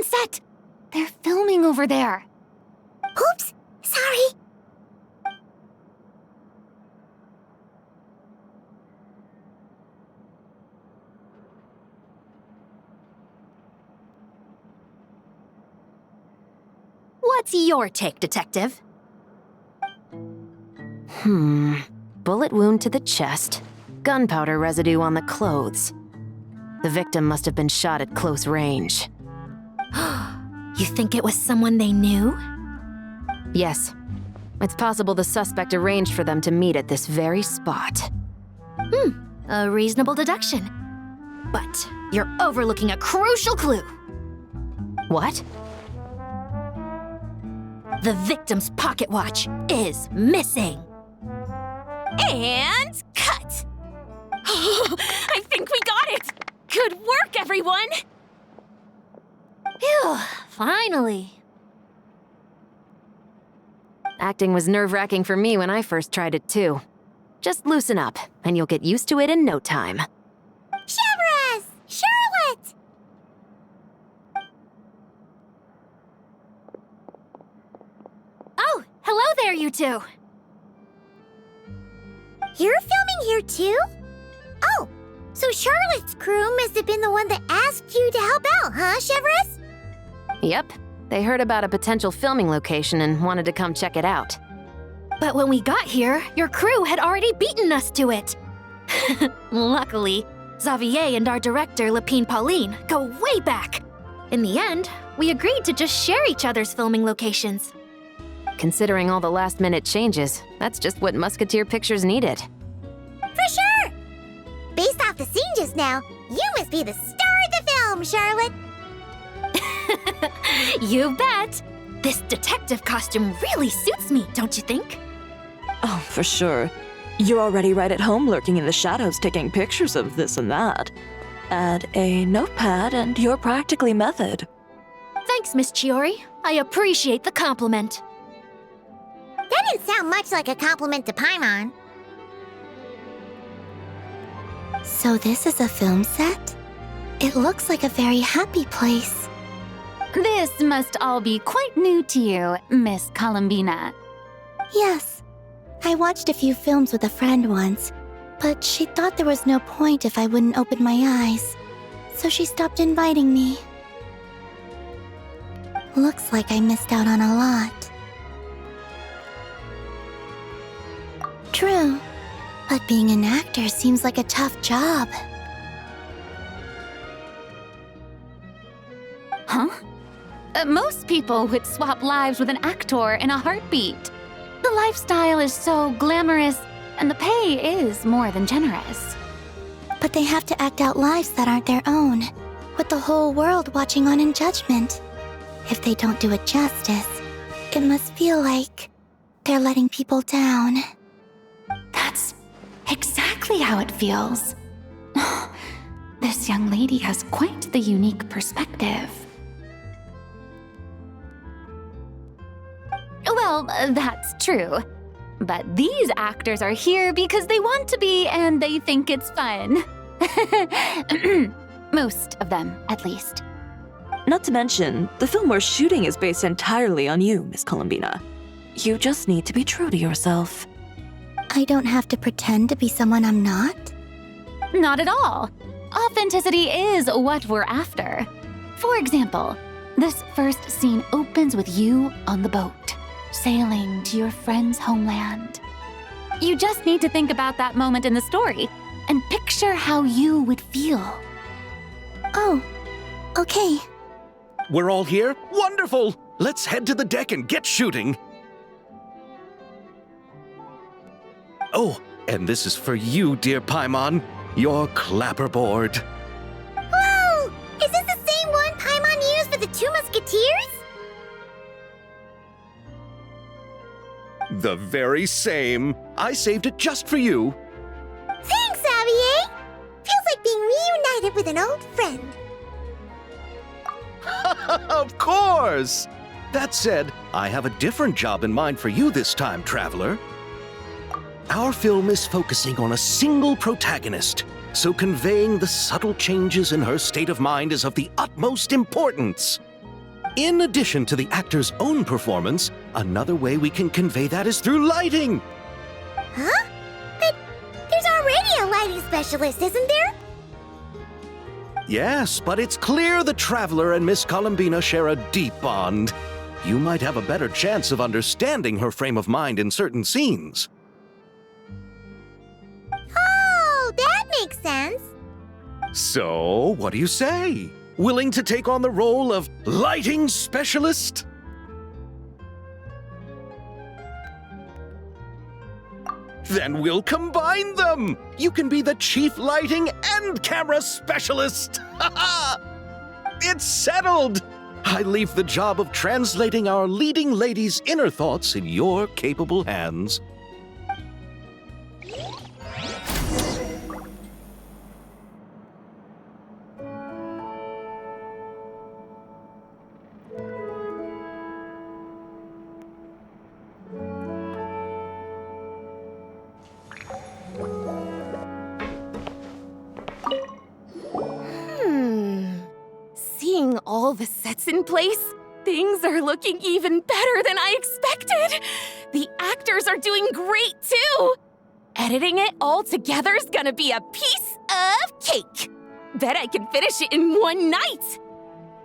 Set! They're filming over there. Oops, sorry. What's your take, Detective? Bullet wound to the chest. Gunpowder residue on the clothes. The victim must have been shot at close range. You think it was someone they knew? Yes. It's possible the suspect arranged for them to meet at this very spot. A reasonable deduction. But you're overlooking a crucial clue. What? The victim's pocket watch is missing. And cut! I think we got it! Good work, everyone! Phew, finally. Acting was nerve-wracking for me when I first tried it too. Just loosen up, and you'll get used to it in no time. Chevrus! Charlotte! Oh, hello there, you two. You're filming here too? Oh, so Charlotte's crew must have been the one that asked you to help out, huh, Chevrus? Yep. They heard about a potential filming location and wanted to come check it out. But when we got here, your crew had already beaten us to it. Luckily, Xavier and our director, Lapine Pauline, go way back. In the end, we agreed to just share each other's filming locations. Considering all the last-minute changes, that's just what Musketeer Pictures needed. For sure! Based off the scene just now, you must be the star of the film, Charlotte! You bet! This detective costume really suits me, don't you think? Oh, for sure. You're already right at home lurking in the shadows taking pictures of this and that. Add a notepad and you're practically method. Thanks, Miss Chiori. I appreciate the compliment. That didn't sound much like a compliment to Paimon. So this is a film set? It looks like a very happy place. This must all be quite new to you, Miss Columbina. Yes. I watched a few films with a friend once, but she thought there was no point if I wouldn't open my eyes. So she stopped inviting me. Looks like I missed out on a lot. True, but being an actor seems like a tough job. Huh? Most people would swap lives with an actor in a heartbeat. The lifestyle is so glamorous, and the pay is more than generous. But they have to act out lives that aren't their own, with the whole world watching on in judgment. If they don't do it justice, it must feel like they're letting people down. That's exactly how it feels. This young lady has quite the unique perspective. Well, that's true. But these actors are here because they want to be and they think it's fun. Most of them, at least. Not to mention, the film we're shooting is based entirely on you, Miss Columbina. You just need to be true to yourself. I don't have to pretend to be someone I'm not? Not at all. Authenticity is what we're after. For example, this first scene opens with you on the boat, sailing to your friend's homeland. You just need to think about that moment in the story and picture how you would feel. Oh, okay. We're all here? Wonderful! Let's head to the deck and get shooting. Oh, and this is for you, dear Paimon, your clapperboard. Whoa! Is this the same one Paimon used for the Two Musketeers? The very same. I saved it just for you. Thanks, Xavier! Feels like being reunited with an old friend. Of course! That said, I have a different job in mind for you this time, traveler. Our film is focusing on a single protagonist, so conveying the subtle changes in her state of mind is of the utmost importance. In addition to the actor's own performance, another way we can convey that is through lighting. Huh? But there's already a lighting specialist, isn't there? Yes, but it's clear the Traveler and Miss Columbina share a deep bond. You might have a better chance of understanding her frame of mind in certain scenes. Oh, that makes sense. So, what do you say? Willing to take on the role of lighting specialist? Then we'll combine them! You can be the chief lighting and camera specialist! It's settled! I leave the job of translating our leading lady's inner thoughts in your capable hands. Seeing all the sets in place, things are looking even better than I expected. The actors are doing great too. Editing it all together is gonna be a piece of cake. Bet I can finish it in one night.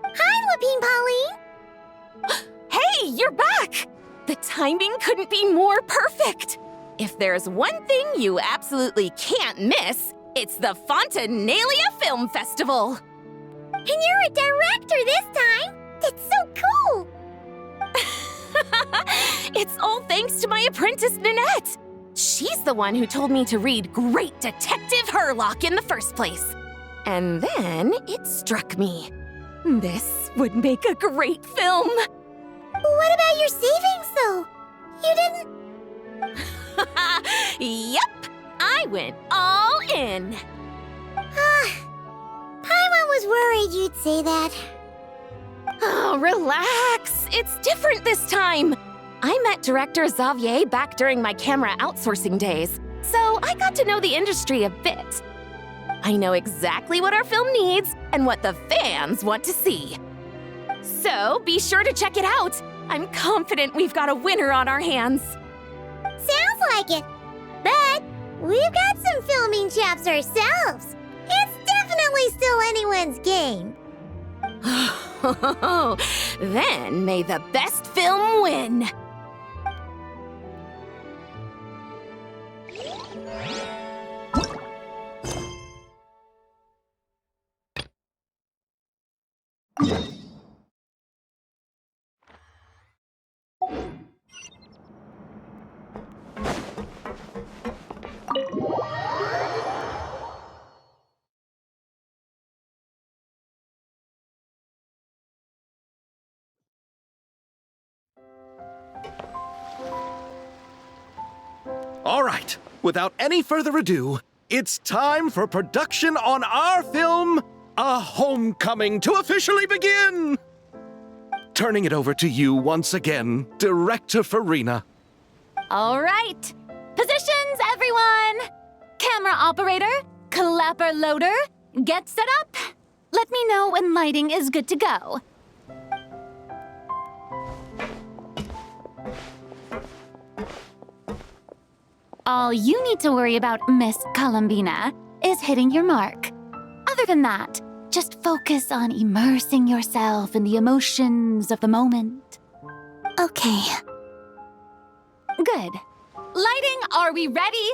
Hi, Lapine Pauline. Hey, you're back! The timing couldn't be more perfect. If there's one thing you absolutely can't miss, it's the Fontanalia Film Festival. And you're a director this time. That's so cool. It's all thanks to my apprentice, Nanette. She's the one who told me to read Great Detective Herlock in the first place. And then it struck me. This would make a great film. What about your savings, though? You didn't... Yep, I went all in. Paimon was worried you'd say that. Oh, relax. It's different this time. I met director Xavier back during my camera outsourcing days, so I got to know the industry a bit. I know exactly what our film needs and what the fans want to see. So be sure to check it out. I'm confident we've got a winner on our hands. Sounds like it. But we've got some filming chops ourselves. It's definitely still anyone's game. Then may the best film win. All right, without any further ado, it's time for production on our film, A Homecoming, to officially begin! Turning it over to you once again, Director Farina. All right. Positions, everyone. Camera operator, clapper loader, get set up. Let me know when lighting is good to go. All you need to worry about, Miss Columbina, is hitting your mark. Other than that, just focus on immersing yourself in the emotions of the moment. Okay. Good. Lighting, are we ready?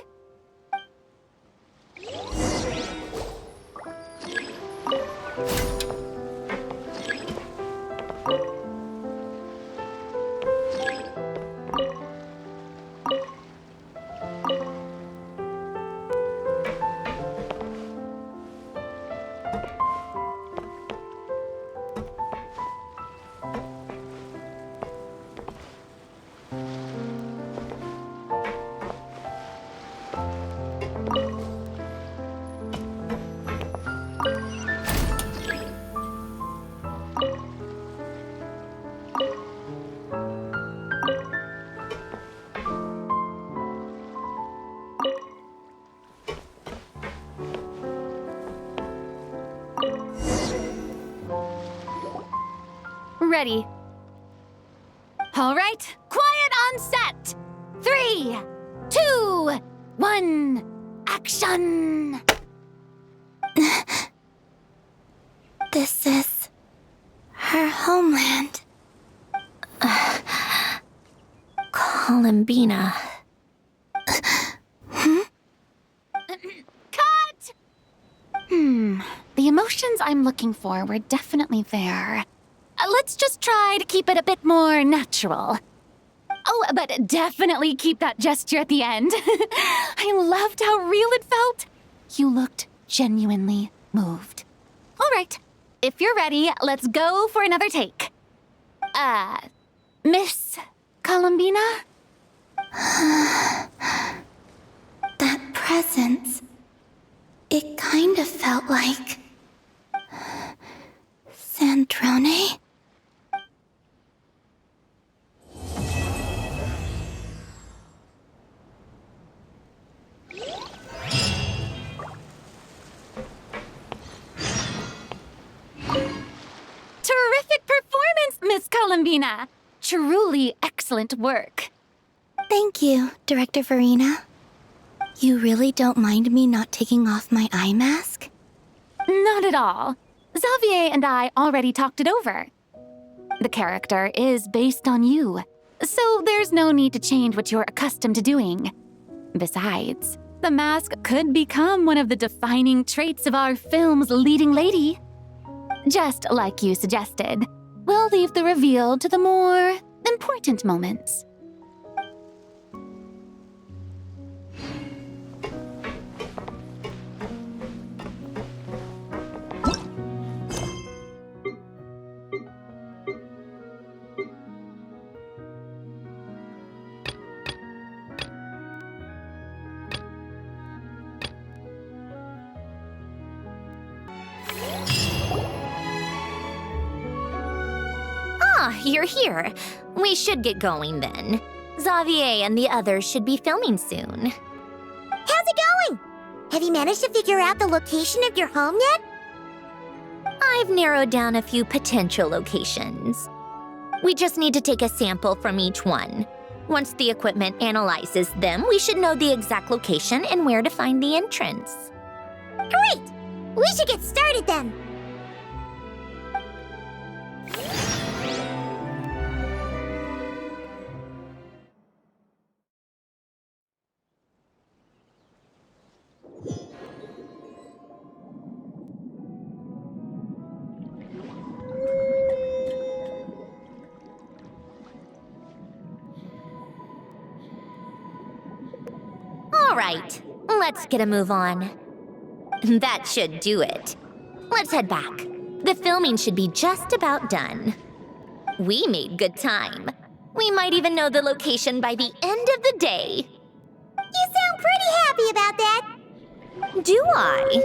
Ready. All right, quiet on set. 3, 2, 1, action! This is her homeland. Columbina. Cut! The emotions I'm looking for were definitely there. Let's just try to keep it a bit more natural. Oh, but definitely keep that gesture at the end. I loved how real it felt. You looked genuinely moved. All right, if you're ready, let's go for another take. Miss Columbina? That presence. It kind of felt like... Sandrone? Terrific performance, Miss Columbina. Truly excellent work. Thank you, Director Farina. You really don't mind me not taking off my eye mask? Not at all. Xavier and I already talked it over. The character is based on you, so there's no need to change what you're accustomed to doing. Besides, the mask could become one of the defining traits of our film's leading lady. Just like you suggested, we'll leave the reveal to the more important moments. You're here. We should get going then. Xavier and the others should be filming soon. How's it going? Have you managed to figure out the location of your home yet? I've narrowed down a few potential locations. We just need to take a sample from each one. Once the equipment analyzes them, we should know the exact location and where to find the entrance. Great! We should get started then! All right, let's get a move on. That should do it. Let's head back. The filming should be just about done. We made good time. We might even know the location by the end of the day. You sound pretty happy about that. Do I?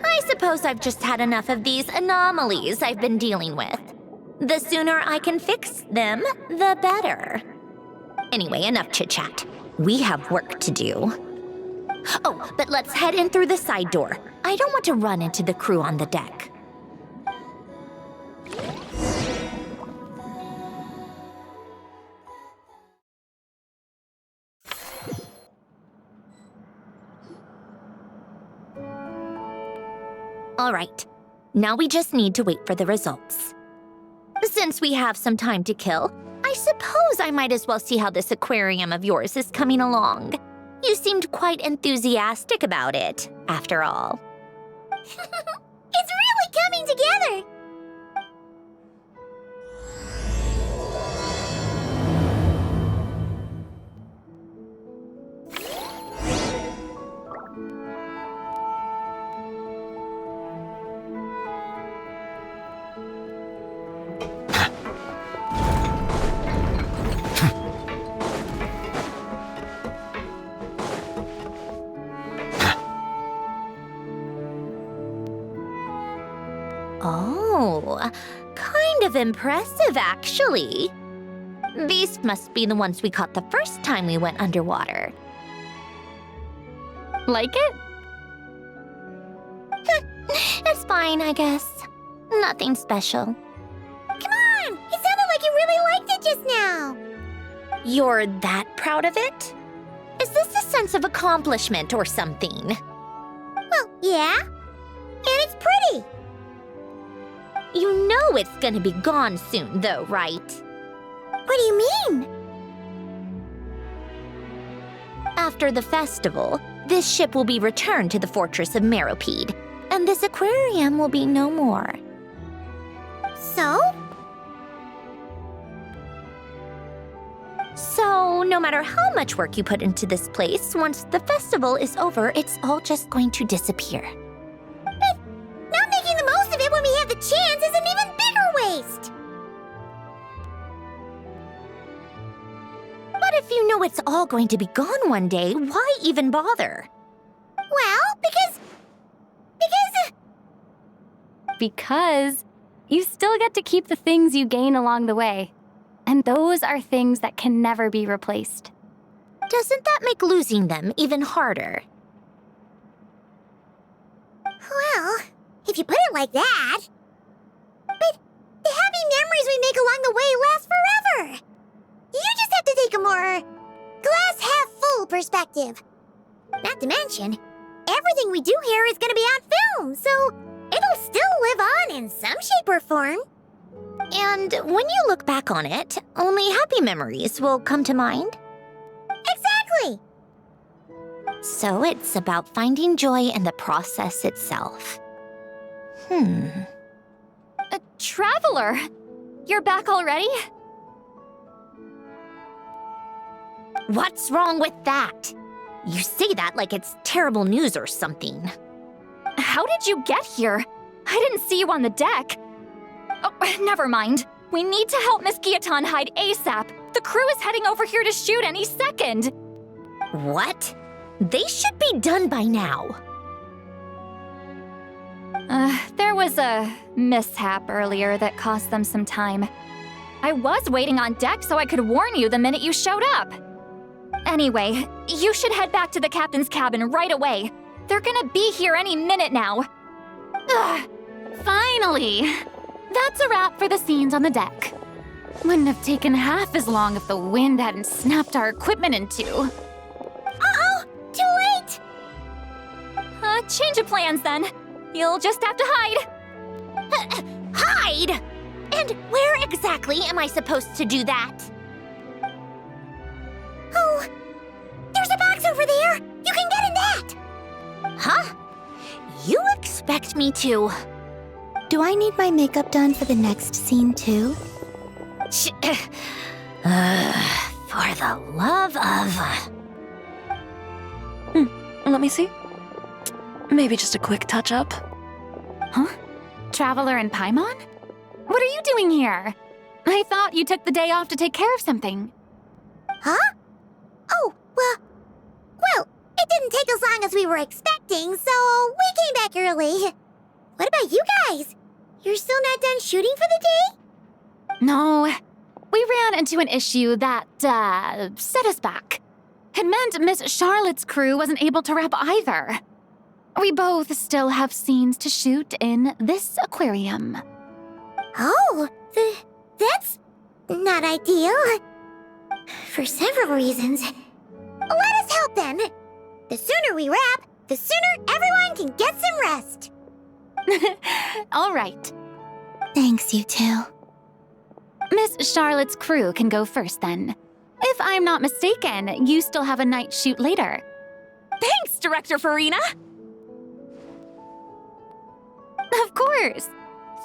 I suppose I've just had enough of these anomalies I've been dealing with. The sooner I can fix them, the better. Anyway, enough chit-chat. We have work to do. Oh, but let's head in through the side door. I don't want to run into the crew on the deck. All right, now we just need to wait for the results. Since we have some time to kill, I suppose I might as well see how this aquarium of yours is coming along. You seemed quite enthusiastic about it, after all. It's really coming together! Oh, kind of impressive, actually. These must be the ones we caught the first time we went underwater. Like it? It's fine, I guess. Nothing special. Come on! It sounded like you really liked it just now! You're that proud of it? Is this a sense of accomplishment or something? Well, yeah. And it's pretty! You know it's gonna be gone soon, though, right? What do you mean? After the festival, this ship will be returned to the fortress of Meropide, and this aquarium will be no more. So? So, no matter how much work you put into this place, once the festival is over, it's all just going to disappear. But not making the most of it when we have the chance is an even bigger waste! But if you know it's all going to be gone one day, why even bother? Well, Because you still get to keep the things you gain along the way. And those are things that can never be replaced. Doesn't that make losing them even harder? well, if you put it like that... But the happy memories we make along the way last forever! You just have to take a more glass-half-full perspective. Not to mention, everything we do here is gonna be on film, so it'll still live on in some shape or form. And when you look back on it, only happy memories will come to mind? Exactly! So it's about finding joy in the process itself. Traveler! You're back already? What's wrong with that? You say that like it's terrible news or something. How did you get here? I didn't see you on the deck. Oh, never mind. We need to help Miss Guillotin hide ASAP. The crew is heading over here to shoot any second. What? They should be done by now. There was a mishap earlier that cost them some time. I was waiting on deck so I could warn you the minute you showed up. Anyway, you should head back to the captain's cabin right away. They're gonna be here any minute now. Ugh, finally! That's a wrap for the scenes on the deck. Wouldn't have taken half as long if the wind hadn't snapped our equipment in two. Uh-oh! Too late! Change of plans then. You'll just have to hide. Hide! And where exactly am I supposed to do that? Oh, there's a box over there! You can get in that! Huh? You expect me to... Do I need my makeup done for the next scene too? For the love of... Let me see. Maybe just a quick touch-up. Huh? Traveler and Paimon? What are you doing here? I thought you took the day off to take care of something. Huh? Oh, well, it didn't take as long as we were expecting, so we came back early. What about you guys? You're still not done shooting for the day? No, we ran into an issue that, set us back. It meant Miss Charlotte's crew wasn't able to wrap either. We both still have scenes to shoot in this aquarium. Oh, that's not ideal. For several reasons. Let us help then. The sooner we wrap, the sooner everyone can get some rest. All right. Thanks, you two. Miss Charlotte's crew can go first then. If I'm not mistaken, you still have a night shoot later. Thanks, Director Farina! Of course.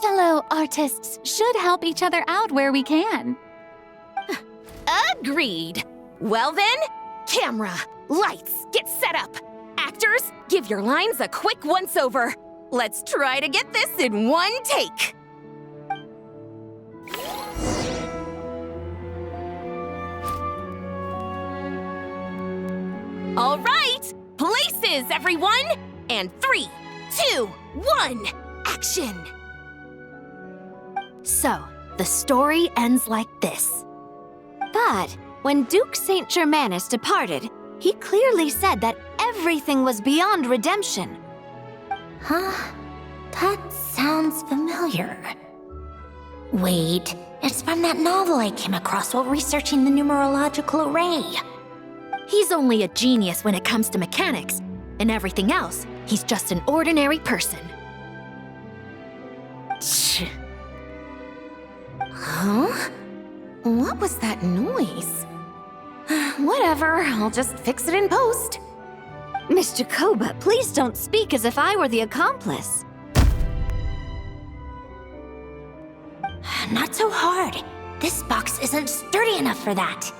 Fellow artists should help each other out where we can. Agreed. Well then, camera, lights, get set up. Actors, give your lines a quick once-over. Let's try to get this in one take. All right, places, everyone! And 3, 2, 1, action! So, the story ends like this. But when Duke Saint Germanus departed, he clearly said that everything was beyond redemption. Huh? That sounds familiar. Wait, it's from that novel I came across while researching the numerological array. He's only a genius when it comes to mechanics, and everything else, he's just an ordinary person. Huh? What was that noise? Whatever, I'll just fix it in post. Mr. Koba, please don't speak as if I were the accomplice. Not so hard. This box isn't sturdy enough for that.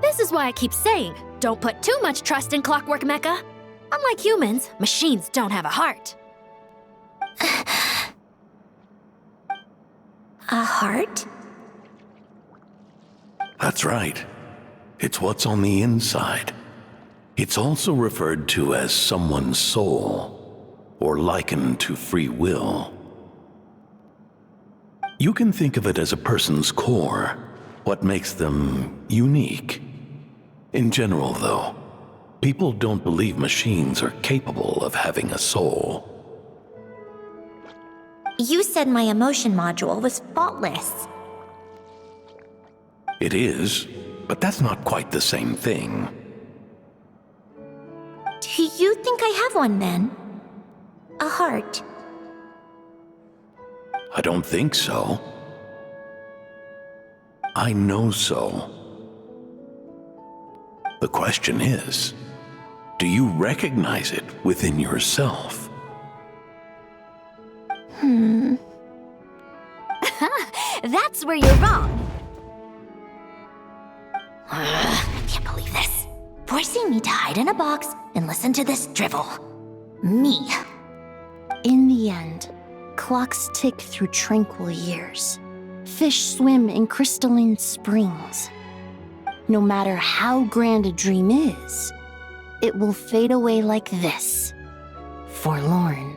This is why I keep saying, don't put too much trust in Clockwork Mecha. Unlike humans, machines don't have a heart. A heart? That's right. It's what's on the inside. It's also referred to as someone's soul, or likened to free will. You can think of it as a person's core, what makes them unique. In general, though, people don't believe machines are capable of having a soul. You said my emotion module was faultless. It is, but that's not quite the same thing. Do you think I have one then? A heart? I don't think so. I know so. The question is, do you recognize it within yourself? That's where you're wrong. I can't believe this. Forcing me to hide in a box and listen to this drivel. Me. In the end, clocks tick through tranquil years. Fish swim in crystalline springs. No matter how grand a dream is, it will fade away like this. Forlorn,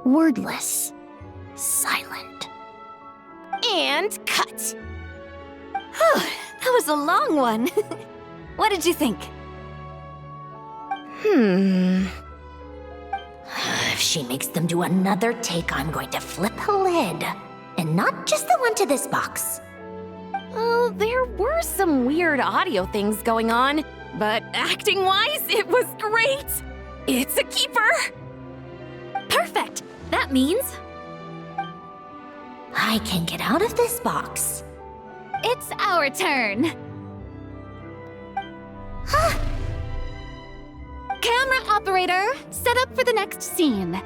wordless, silent. And cut. That was a long one. What did you think? If she makes them do another take, I'm going to flip a lid. And not just the one to this box. Well, there were some weird audio things going on, but acting-wise, it was great! It's a keeper! Perfect! That means I can get out of this box. It's our turn. Camera operator, set up for the next scene.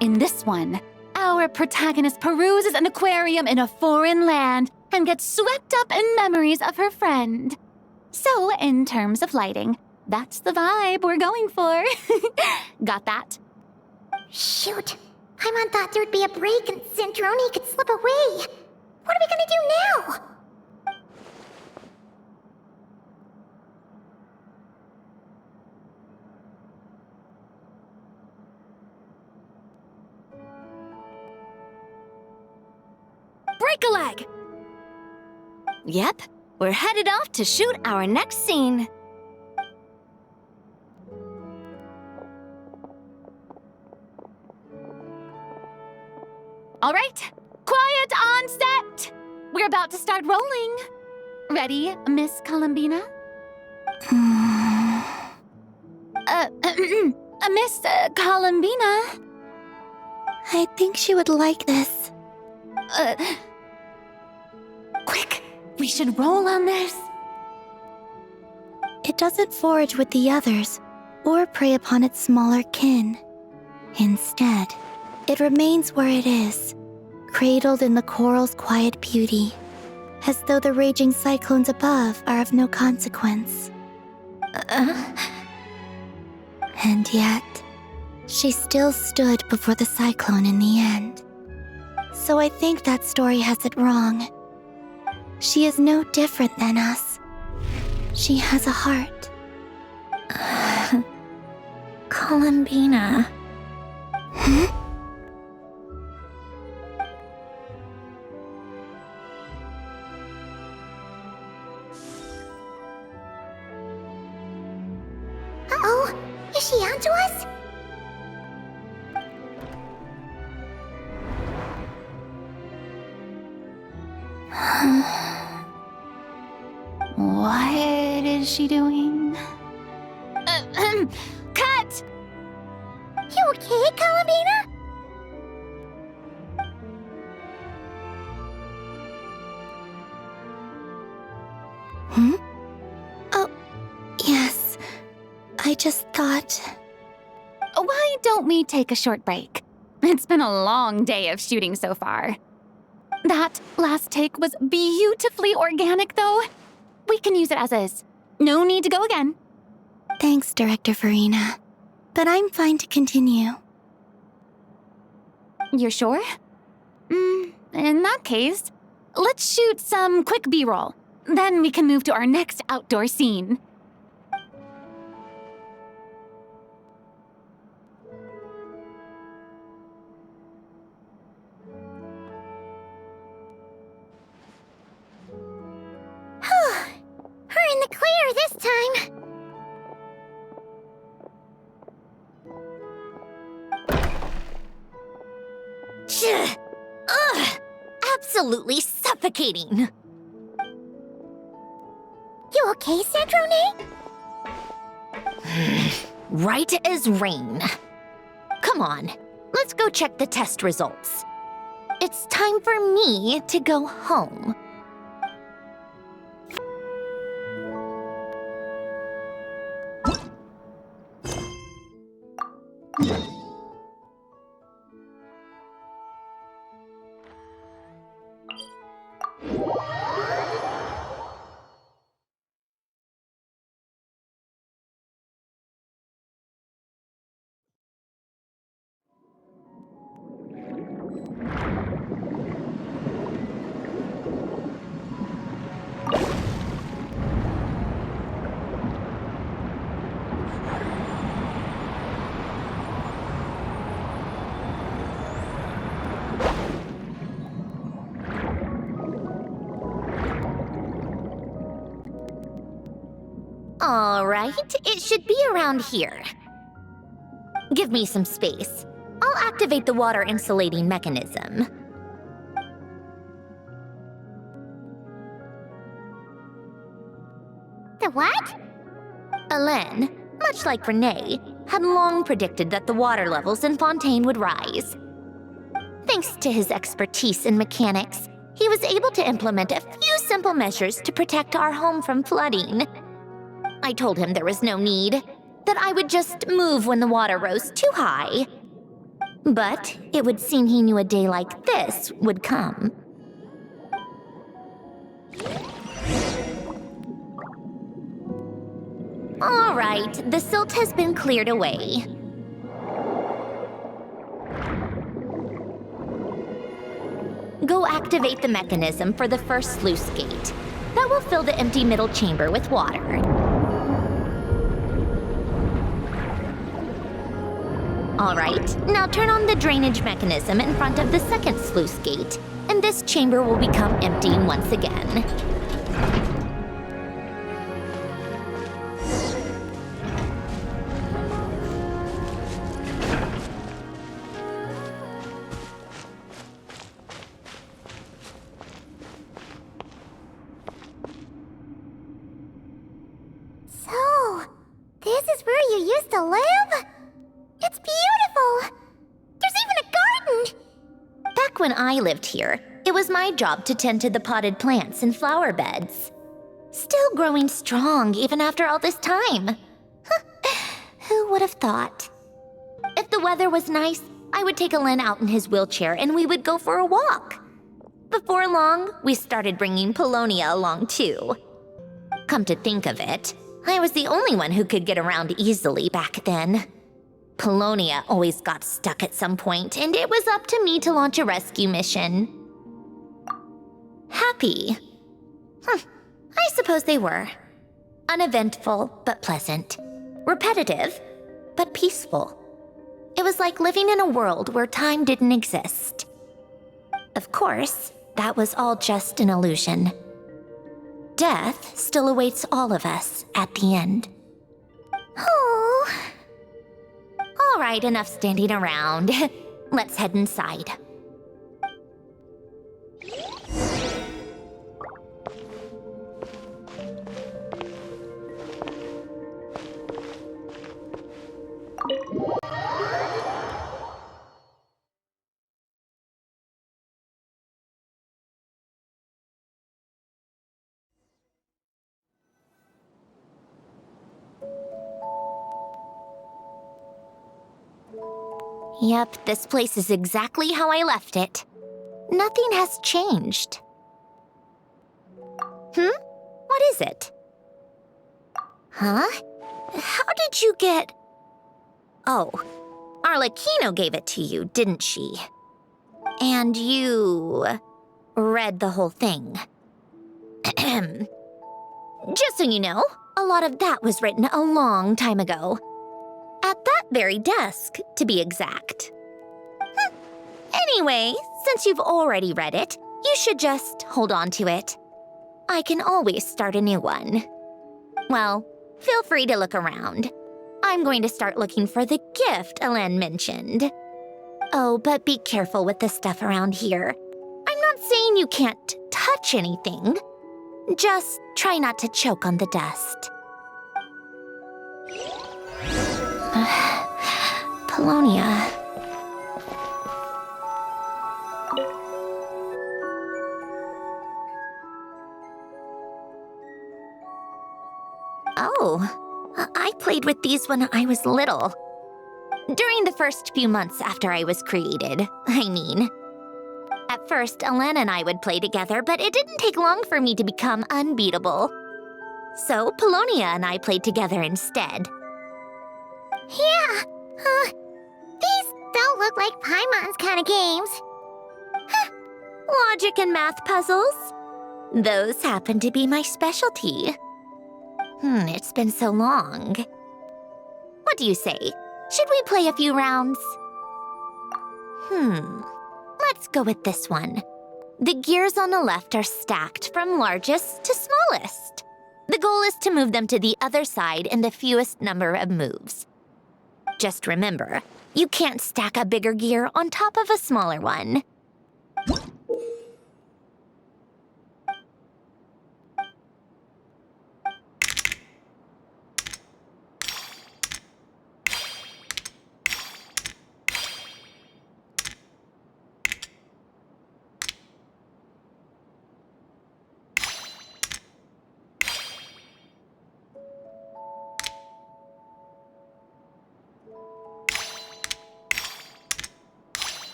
In this one, our protagonist peruses an aquarium in a foreign land and gets swept up in memories of her friend. So, in terms of lighting, that's the vibe we're going for. Got that? Shoot. Paimon thought there'd be a break and Zandroni could slip away. What are we gonna do now? break a leg! Yep, we're headed off to shoot our next scene. All right, quiet on set! We're about to start rolling. Ready, Miss Columbina? Miss Columbina? I think she would like this. Quick, we should roll on this. It doesn't forage with the others or prey upon its smaller kin. Instead, it remains where it is, cradled in the coral's quiet beauty, as though the raging cyclones above are of no consequence. And yet, she still stood before the cyclone in the end. So I think that story has it wrong. She is no different than us. She has a heart. Columbina. Uh-oh, is she onto us? What is she doing? Cut! You okay, Columbina? Oh, yes. I just thought... Why don't we take a short break? It's been a long day of shooting so far. That last take was beautifully organic, though. We can use it as is. No need to go again. Thanks, Director Farina. But I'm fine to continue. You're sure? In that case, let's shoot some quick B-roll. Then we can move to our next outdoor scene. We're in the clear this time. Ugh! Absolutely suffocating. You okay, Zandroni? Right as rain. Come on, let's go check the test results. It's time for me to go home. All right, it should be around here. Give me some space. I'll activate the water insulating mechanism. The what? Hélène, much like Renee, had long predicted that the water levels in Fontaine would rise. Thanks to his expertise in mechanics, he was able to implement a few simple measures to protect our home from flooding. I told him there was no need, that I would just move when the water rose too high. But it would seem he knew a day like this would come. All right, the silt has been cleared away. Go activate the mechanism for the first sluice gate. That will fill the empty middle chamber with water. All right, now turn on the drainage mechanism in front of the second sluice gate, and this chamber will become empty once again. So, this is where you used to live? It's beautiful! There's even a garden! Back when I lived here, it was my job to tend to the potted plants and flower beds. Still growing strong even after all this time. Who would have thought? If the weather was nice, I would take Hélène out in his wheelchair and we would go for a walk. Before long, we started bringing Polonia along too. Come to think of it, I was the only one who could get around easily back then. Polonia always got stuck at some point, and it was up to me to launch a rescue mission. Happy? I suppose they were. Uneventful, but pleasant. Repetitive, but peaceful. It was like living in a world where time didn't exist. Of course, that was all just an illusion. Death still awaits all of us at the end. Oh. All right, enough standing around. Let's head inside. Yep, this place is exactly how I left it. Nothing has changed. What is it? Huh? How did you get... Oh, Arlecchino gave it to you, didn't she? And you... read the whole thing. Just so you know, a lot of that was written a long time ago. At that very desk, to be exact. Anyway, since you've already read it, you should just hold on to it. I can always start a new one. Well, feel free to look around. I'm going to start looking for the gift Hélène mentioned. Oh, but be careful with the stuff around here. I'm not saying you can't touch anything. Just try not to choke on the dust. Polonia. Oh, I played with these when I was little. During the first few months after I was created, I mean. At first, Hélène and I would play together, but it didn't take long for me to become unbeatable. So Polonia and I played together instead. Yeah, these don't look like Paimon's kind of games. Logic and math puzzles? Those happen to be my specialty. It's been so long. What do you say? Should we play a few rounds? Let's go with this one. The gears on the left are stacked from largest to smallest. The goal is to move them to the other side in the fewest number of moves. Just remember, you can't stack a bigger gear on top of a smaller one.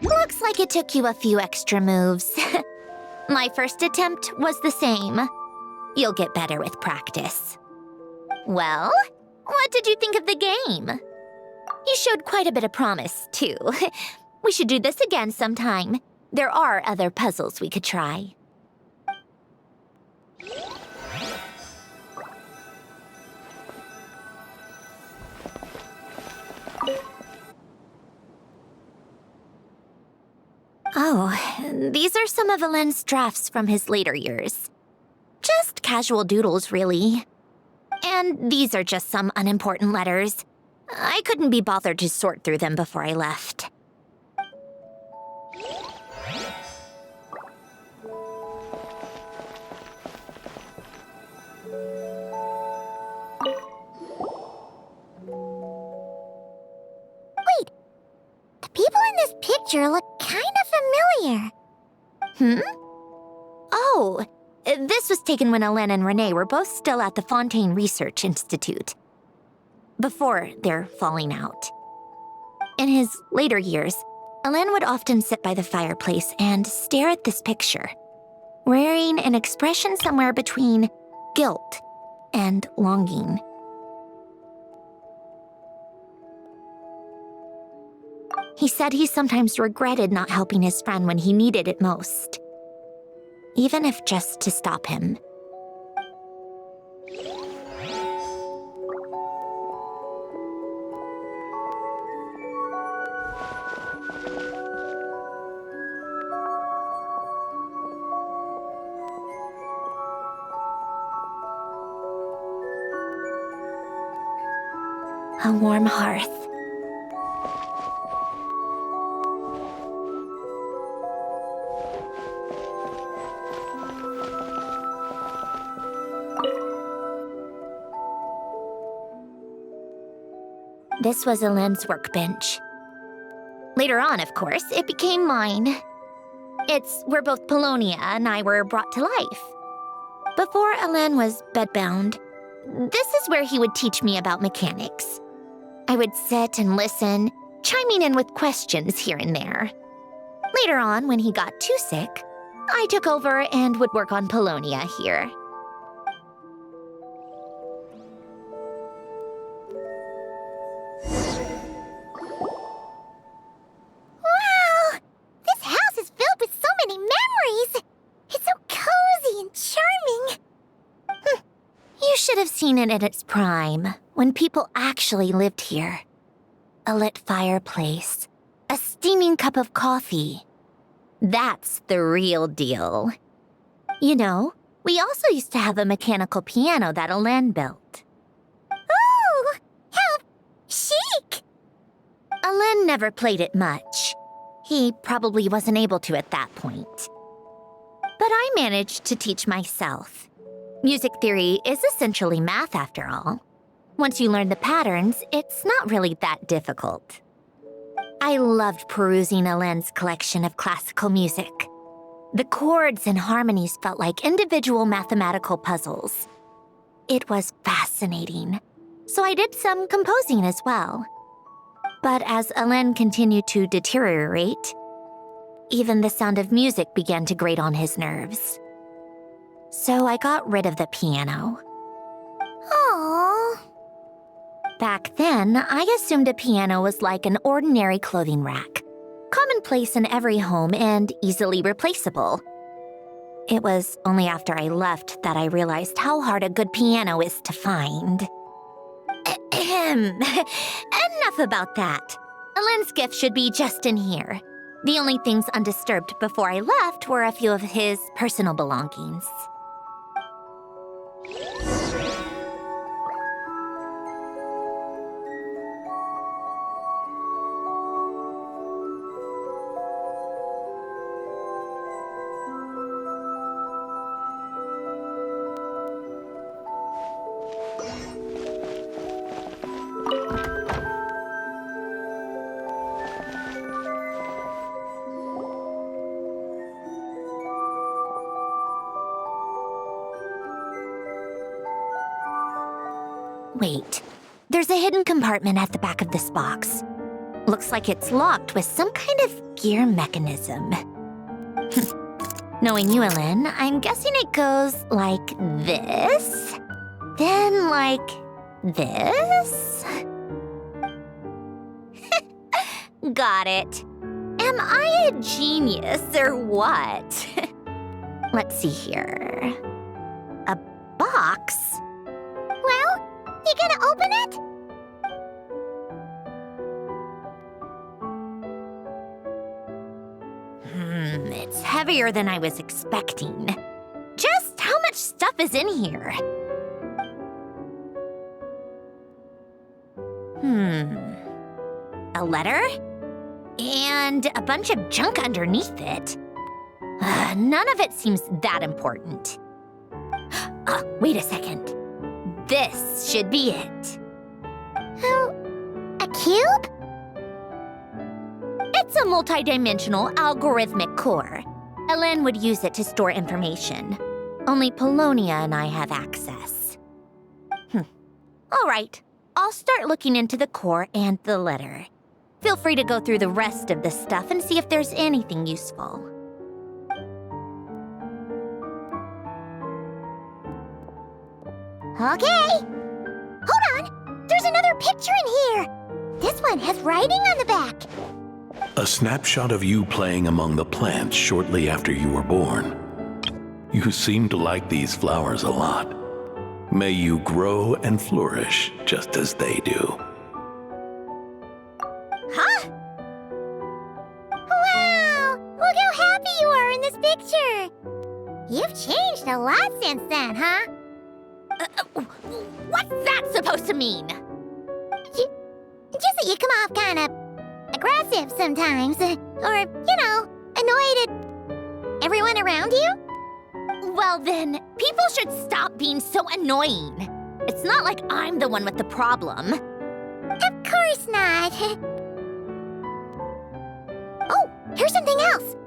Looks like it took you a few extra moves. My first attempt was the same. You'll get better with practice. Well, what did you think of the game? You showed quite a bit of promise, too. We should do this again sometime. There are other puzzles we could try. Oh, these are some of Alen's drafts from his later years. Just casual doodles, really. And these are just some unimportant letters. I couldn't be bothered to sort through them before I left. Wait, the people in this picture look kind of familiar. Oh, this was taken when Alen and Renee were both still at the Fontaine Research Institute. Before their falling out. In his later years, Alen would often sit by the fireplace and stare at this picture, wearing an expression somewhere between guilt and longing. He said he sometimes regretted not helping his friend when he needed it most, even if just to stop him. A warm hearth. This was Alen's workbench. Later on, of course, it became mine. It's where both Polonia and I were brought to life. Before Alen was bedbound, this is where he would teach me about mechanics. I would sit and listen, chiming in with questions here and there. Later on, when he got too sick, I took over and would work on Polonia here. seen it at its prime, when people actually lived here. A lit fireplace, a steaming cup of coffee. That's the real deal. You know, we also used to have a mechanical piano that Alen built. Ooh, how chic! Alen never played it much. He probably wasn't able to at that point. But I managed to teach myself. Music theory is essentially math after all. Once you learn the patterns, it's not really that difficult. I loved perusing Alen's collection of classical music. The chords and harmonies felt like individual mathematical puzzles. It was fascinating, so I did some composing as well. But as Alen continued to deteriorate, even the sound of music began to grate on his nerves. So I got rid of the piano. Aww. Back then, I assumed a piano was like an ordinary clothing rack, commonplace in every home and easily replaceable. It was only after I left that I realized how hard a good piano is to find. Enough about that. Alen's gift should be just in here. The only things undisturbed before I left were a few of his personal belongings. Wait, there's a hidden compartment at the back of this box. Looks like it's locked with some kind of gear mechanism. Knowing you, Alen, I'm guessing it goes like this, then like this. Got it. Am I a genius or what? Let's see here. A box? Well, you gonna open it? It's heavier than I was expecting. Just how much stuff is in here? A letter? And a bunch of junk underneath it. None of it seems that important. Wait a second. This should be it. A cube? It's a multidimensional algorithmic core. Alen would use it to store information. Only Polonia and I have access. All right, I'll start looking into the core and the letter. Feel free to go through the rest of the stuff and see if there's anything useful. Okay. Hold on. There's another picture in here. This one has writing on the back. A snapshot of you playing among the plants shortly after you were born. You seem to like these flowers a lot. May you grow and flourish just as they do. Huh? Wow! Look how happy you are in this picture. You've changed a lot since then, huh? What's that supposed to mean? Just that you come off kind of aggressive sometimes. Or, annoyed at everyone around you. Well then, people should stop being so annoying. It's not like I'm the one with the problem. Of course not. Oh, here's something else.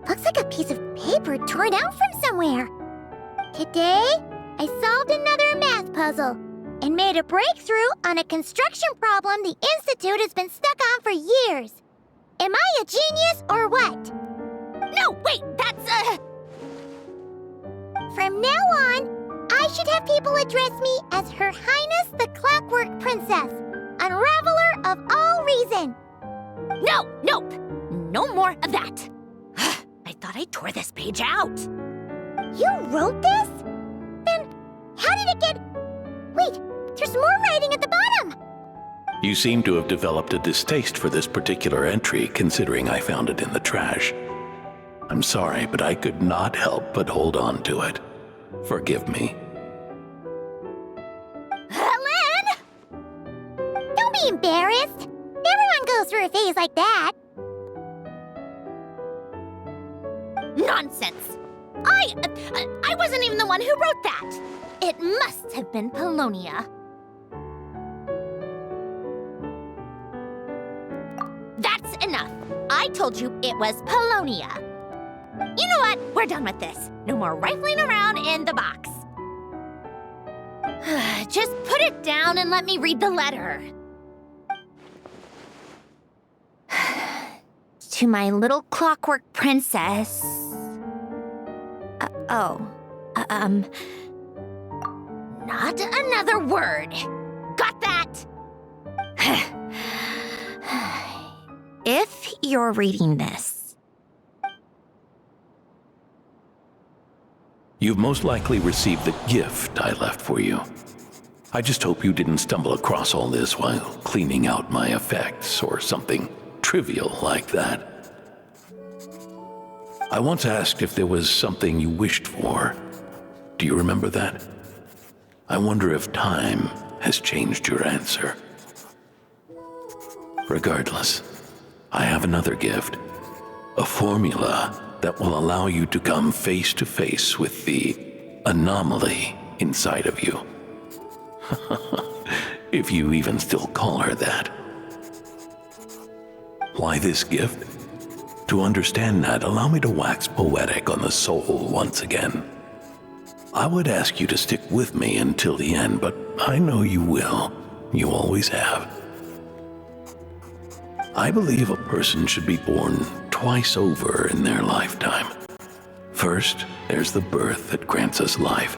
Looks like a piece of paper torn out from somewhere. Today, I solved another math puzzle and made a breakthrough on a construction problem the Institute has been stuck on for years. Am I a genius or what? No, wait, that's From now on, I should have people address me as Her Highness the Clockwork Princess, Unraveler of all reason. Nope. No more of that. I thought I tore this page out. You wrote this? Then how did it get... Wait, there's more writing at the bottom. You seem to have developed a distaste for this particular entry, considering I found it in the trash. I'm sorry, but I could not help but hold on to it. Forgive me. Lynn! Don't be embarrassed. Everyone goes through a phase like that. Nonsense! I wasn't even the one who wrote that! It must have been Paulownia. That's enough. I told you it was Paulownia. You know what? We're done with this. No more rifling around in the box. Just put it down and let me read the letter. To my little clockwork princess. Not another word. Got that? If you're reading this. You've most likely received the gift I left for you. I just hope you didn't stumble across all this while cleaning out my effects or something trivial like that. I once asked if there was something you wished for. Do you remember that? I wonder if time has changed your answer. Regardless, I have another gift. A formula that will allow you to come face to face with the anomaly inside of you. If you even still call her that. Why this gift? To understand that, allow me to wax poetic on the soul once again. I would ask you to stick with me until the end, but I know you will. You always have. I believe a person should be born twice over in their lifetime. First, there's the birth that grants us life.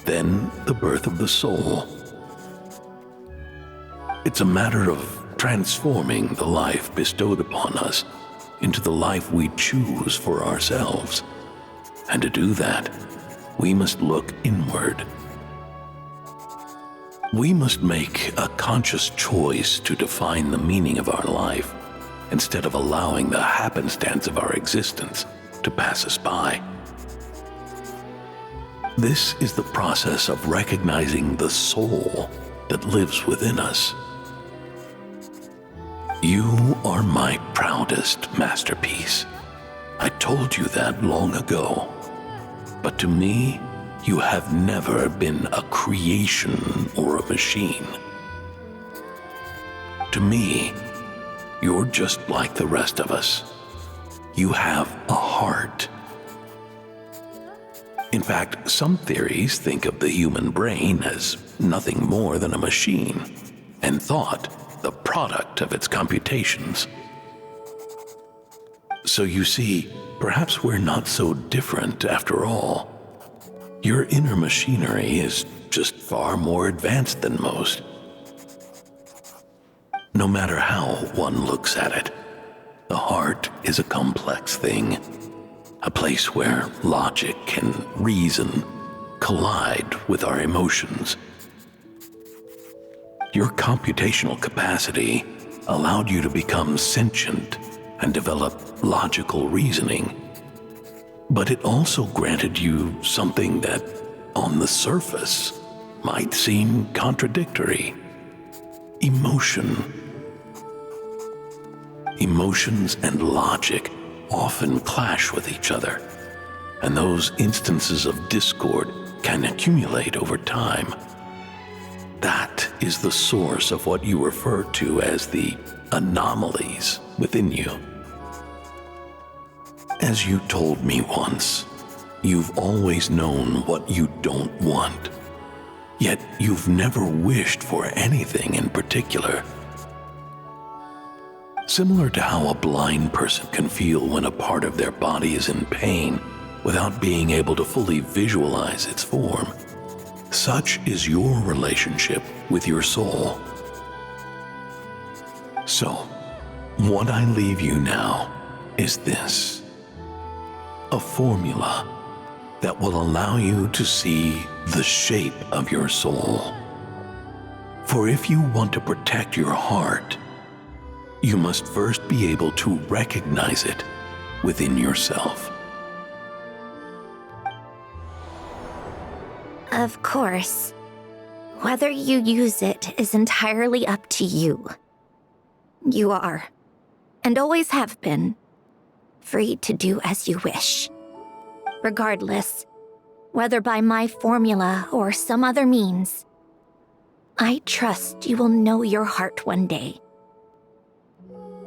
Then, the birth of the soul. It's a matter of transforming the life bestowed upon us into the life we choose for ourselves. And to do that, we must look inward. We must make a conscious choice to define the meaning of our life instead of allowing the happenstance of our existence to pass us by. This is the process of recognizing the soul that lives within us. You are my proudest masterpiece. I told you that long ago. But to me, you have never been a creation or a machine. To me, you're just like the rest of us. You have a heart. In fact, some theories think of the human brain as nothing more than a machine, and thought the product of its computations. So you see, perhaps we're not so different after all. Your inner machinery is just far more advanced than most. No matter how one looks at it, the heart is a complex thing, a place where logic and reason collide with our emotions. Your computational capacity allowed you to become sentient and develop logical reasoning. But it also granted you something that, on the surface, might seem contradictory. Emotion. Emotions and logic often clash with each other, and those instances of discord can accumulate over time. That is the source of what you refer to as the anomalies within you. As you told me once, you've always known what you don't want, yet you've never wished for anything in particular. Similar to how a blind person can feel when a part of their body is in pain without being able to fully visualize its form, such is your relationship with your soul. So, what I leave you now is this: a formula that will allow you to see the shape of your soul. For if you want to protect your heart, you must first be able to recognize it within yourself. Of course. Whether you use it is entirely up to you. You are, and always have been, free to do as you wish. Regardless, whether by my formula or some other means, I trust you will know your heart one day.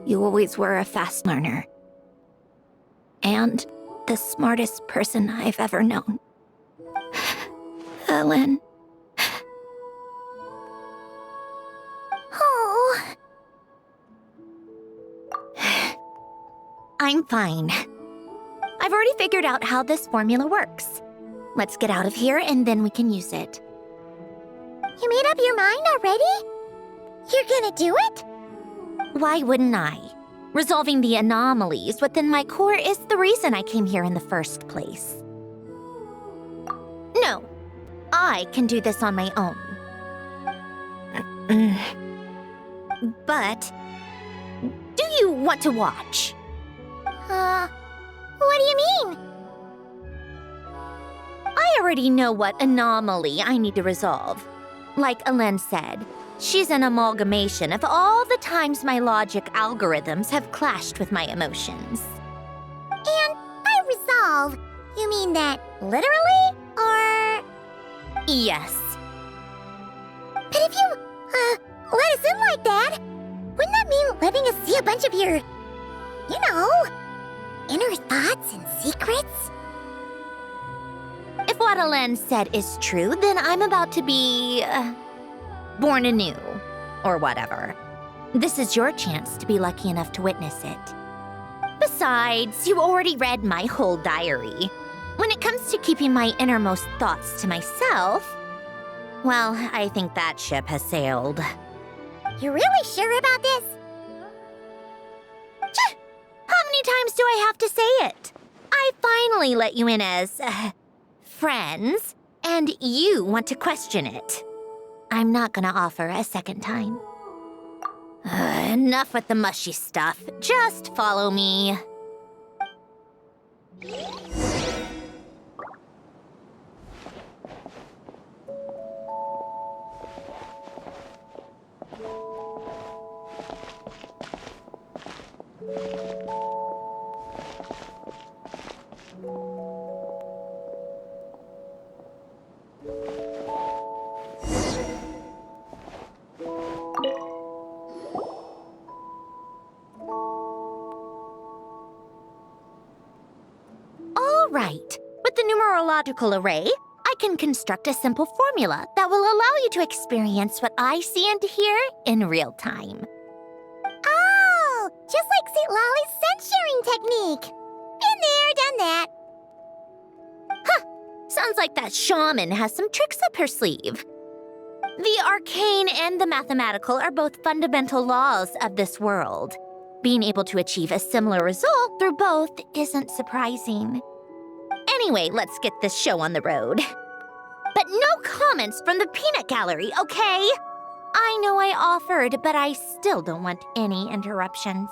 You always were a fast learner. And the smartest person I've ever known. Ellen. Oh. I'm fine. I've already figured out how this formula works. Let's get out of here and then we can use it. You made up your mind already? You're gonna do it? Why wouldn't I? Resolving the anomalies within my core is the reason I came here in the first place. No, I can do this on my own. But, do you want to watch? What do you mean? I already know what anomaly I need to resolve. Like Alen said, she's an amalgamation of all the times my logic algorithms have clashed with my emotions. And by resolve, you mean that literally, or...? Yes. But if you, let us in like that, wouldn't that mean letting us see a bunch of your, inner thoughts and secrets? If what Alen said is true, then I'm about to be, born anew, or whatever. This is your chance to be lucky enough to witness it. Besides, you already read my whole diary. When it comes to keeping my innermost thoughts to myself, well, I think that ship has sailed. You're really sure about this? How many times do I have to say it? I finally let you in as, friends, and you want to question it. I'm not gonna offer a second time. Enough with the mushy stuff. Just follow me. Right. With the numerological array, I can construct a simple formula that will allow you to experience what I see and hear in real time. Oh, just like St. Lolly's sense-sharing technique. Been there, done that. Huh. Sounds like that shaman has some tricks up her sleeve. The arcane and the mathematical are both fundamental laws of this world. Being able to achieve a similar result through both isn't surprising. Anyway, let's get this show on the road. But no comments from the peanut gallery, okay? I know I offered, but I still don't want any interruptions.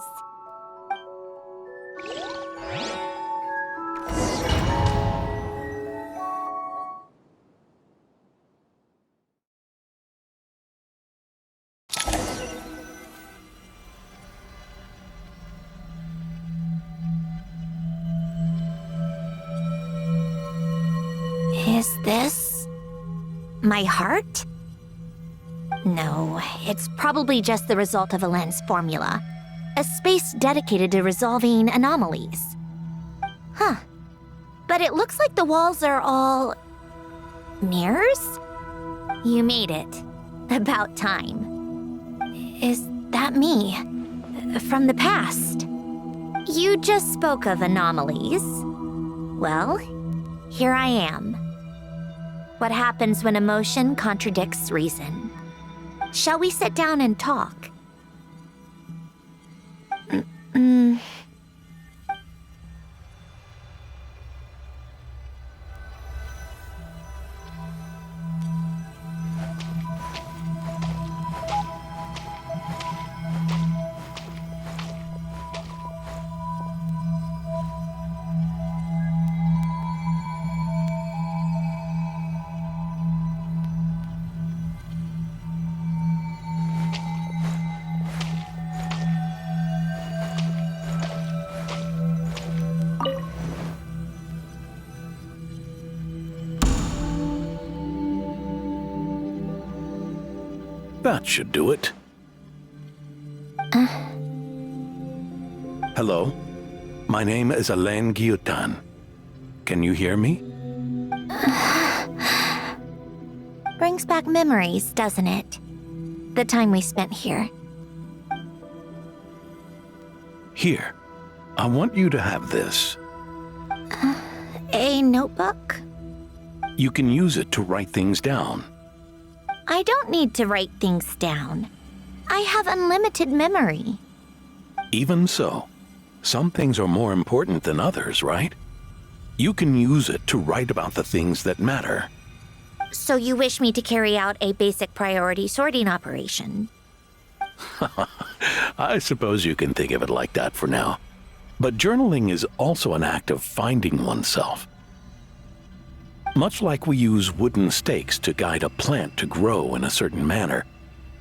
Is this my heart? No, it's probably just the result of Alen's formula. A space dedicated to resolving anomalies. Huh. But it looks like the walls are all... mirrors? You made it. About time. Is that me? From the past? You just spoke of anomalies. Well, here I am. What happens when emotion contradicts reason? Shall we sit down and talk? That should do it. Hello? My name is Alain Guillotin. Can you hear me? Brings back memories, doesn't it? The time we spent here. Here. I want you to have this. A notebook? You can use it to write things down. I don't need to write things down. I have unlimited memory. Even so, some things are more important than others, right? You can use it to write about the things that matter. So you wish me to carry out a basic priority sorting operation? I suppose you can think of it like that for now. But journaling is also an act of finding oneself. Much like we use wooden stakes to guide a plant to grow in a certain manner,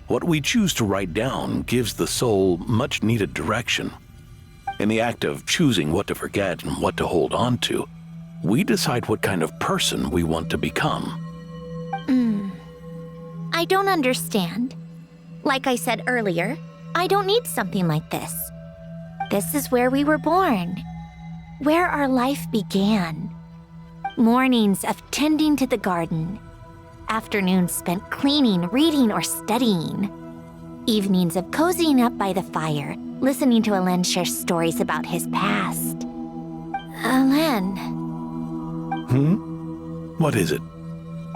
what we choose to write down gives the soul much needed direction. In the act of choosing what to forget and what to hold on to, we decide what kind of person we want to become. I don't understand. Like I said earlier, I don't need something like this. This is where we were born, where our life began. Mornings of tending to the garden, afternoons spent cleaning, reading, or studying, evenings of cozying up by the fire, listening to Alain share stories about his past. Alain. What is it?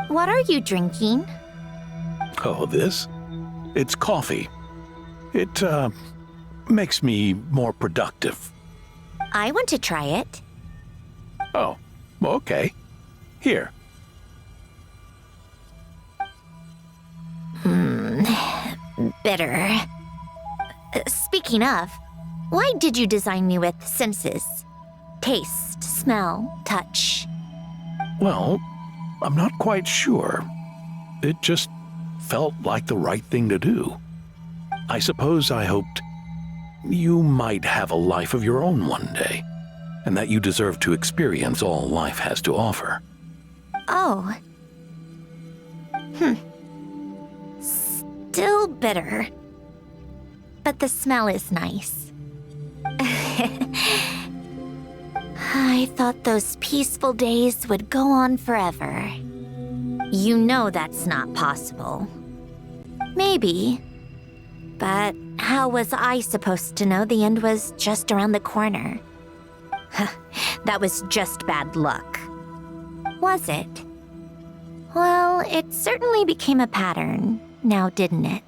What are you drinking? Oh, this? It's coffee. It, makes me more productive. I want to try it. Oh, okay. Here. Bitter. Speaking of, why did you design me with senses? Taste, smell, touch. Well, I'm not quite sure. It just felt like the right thing to do. I suppose I hoped you might have a life of your own one day, and that you deserve to experience all life has to offer. Oh. Still bitter. But the smell is nice. I thought those peaceful days would go on forever. You know that's not possible. Maybe. But how was I supposed to know the end was just around the corner? That was just bad luck. Was it? Well, it certainly became a pattern, now didn't it?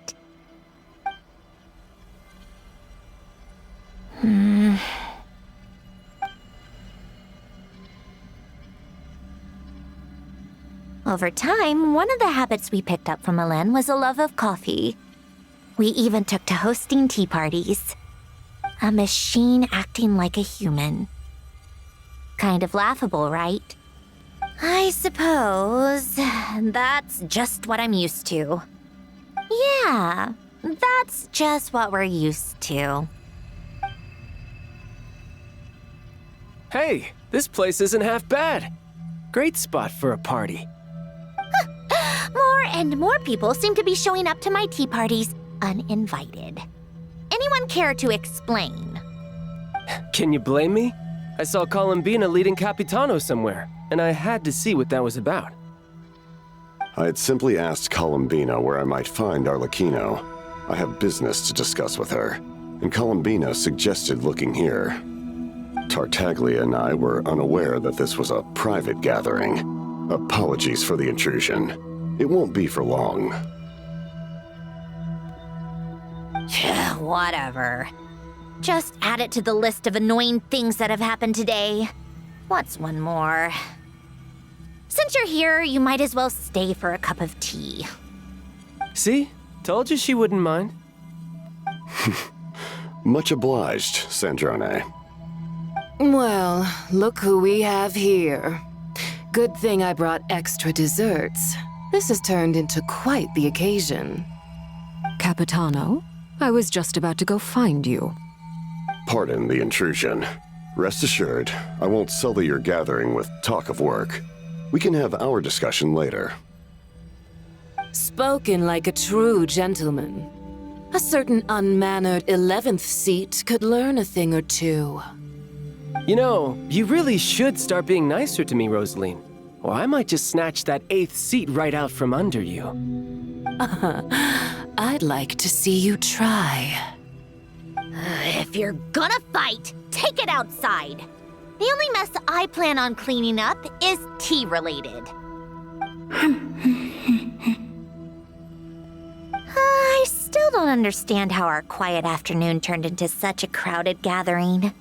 Over time, one of the habits we picked up from Alain was a love of coffee. We even took to hosting tea parties. A machine acting like a human. Kind of laughable, right? I suppose that's just what I'm used to. Yeah, that's just what we're used to. Hey, this place isn't half bad. Great spot for a party. More and more people seem to be showing up to my tea parties uninvited. Anyone care to explain? Can you blame me? I saw Columbina leading Capitano somewhere, and I had to see what that was about. I had simply asked Columbina where I might find Arlecchino. I have business to discuss with her, and Columbina suggested looking here. Tartaglia and I were unaware that this was a private gathering. Apologies for the intrusion. It won't be for long. Whatever. Just add it to the list of annoying things that have happened today. What's one more? Since you're here, you might as well stay for a cup of tea. See? Told you she wouldn't mind. Much obliged, Sandrone. Well, look who we have here. Good thing I brought extra desserts. This has turned into quite the occasion. Capitano, I was just about to go find you. Pardon the intrusion. Rest assured, I won't sully your gathering with talk of work. We can have our discussion later. Spoken like a true gentleman. A certain unmannered 11th seat could learn a thing or two. You know, you really should start being nicer to me, Rosaline. Or I might just snatch that 8th seat right out from under you. I'd like to see you try. If you're gonna fight, take it outside. The only mess I plan on cleaning up is tea-related. I still don't understand how our quiet afternoon turned into such a crowded gathering.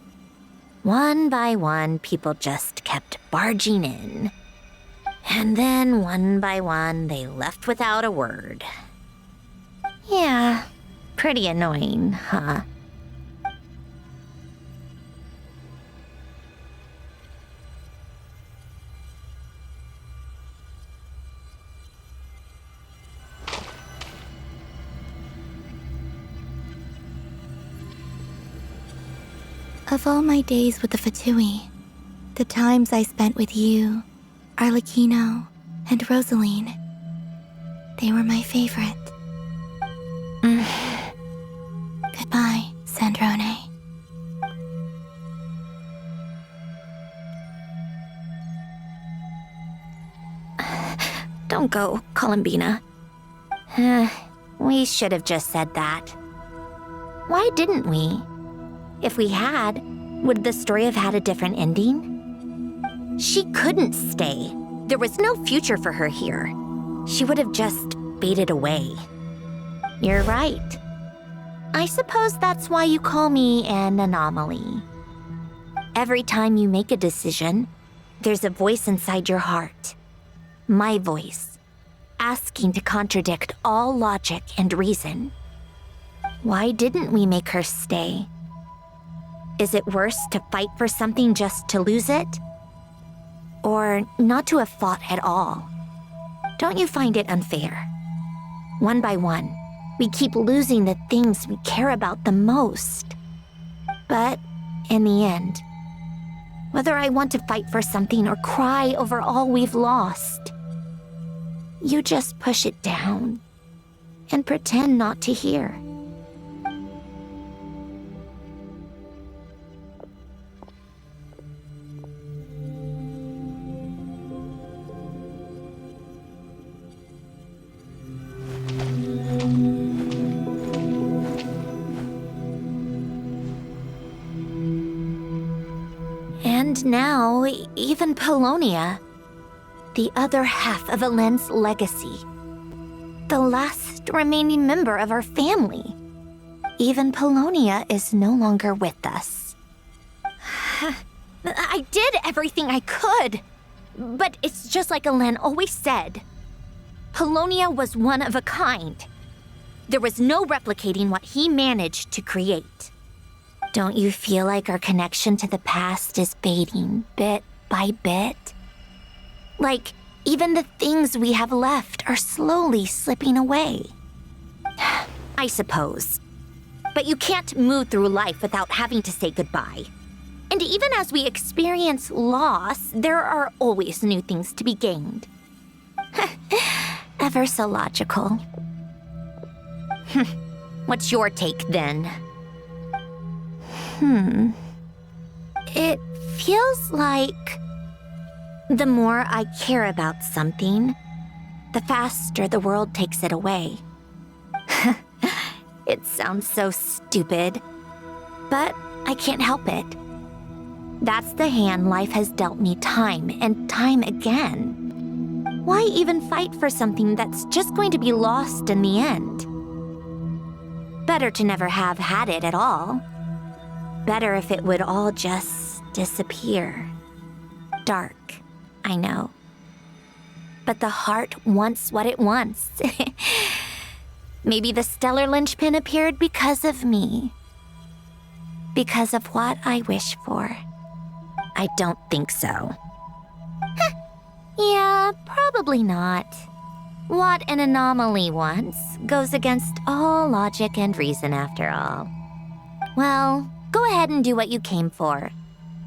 One by one, people just kept barging in. And then, one by one, they left without a word. Yeah, pretty annoying, huh? Of all my days with the Fatui, the times I spent with you, Arlecchino, and Rosaline, they were my favorite. Goodbye, Sandrone. Don't go, Columbina. We should have just said that. Why didn't we? If we had, would the story have had a different ending? She couldn't stay. There was no future for her here. She would have just faded away. You're right. I suppose that's why you call me an anomaly. Every time you make a decision, there's a voice inside your heart. My voice, asking to contradict all logic and reason. Why didn't we make her stay? Is it worse to fight for something just to lose it? Or not to have fought at all? Don't you find it unfair? One by one, we keep losing the things we care about the most. But in the end, whether I want to fight for something or cry over all we've lost, you just push it down and pretend not to hear. And now, even Polonia, the other half of Elend's legacy, the last remaining member of our family, even Polonia is no longer with us. I did everything I could, but it's just like Elend always said. Polonia was one of a kind. There was no replicating what he managed to create. Don't you feel like our connection to the past is fading bit by bit? Like, even the things we have left are slowly slipping away. I suppose. But you can't move through life without having to say goodbye. And even as we experience loss, there are always new things to be gained. Ever so logical. What's your take, then? It feels like the more I care about something, the faster the world takes it away. It sounds so stupid, but I can't help it. That's the hand life has dealt me time and time again. Why even fight for something that's just going to be lost in the end? Better to never have had it at all. Better if it would all just disappear. Dark, I know. But the heart wants what it wants. Maybe the stellar linchpin appeared because of me. Because of what I wish for. I don't think so. Yeah, probably not. What an anomaly wants goes against all logic and reason after all. Well, go ahead and do what you came for.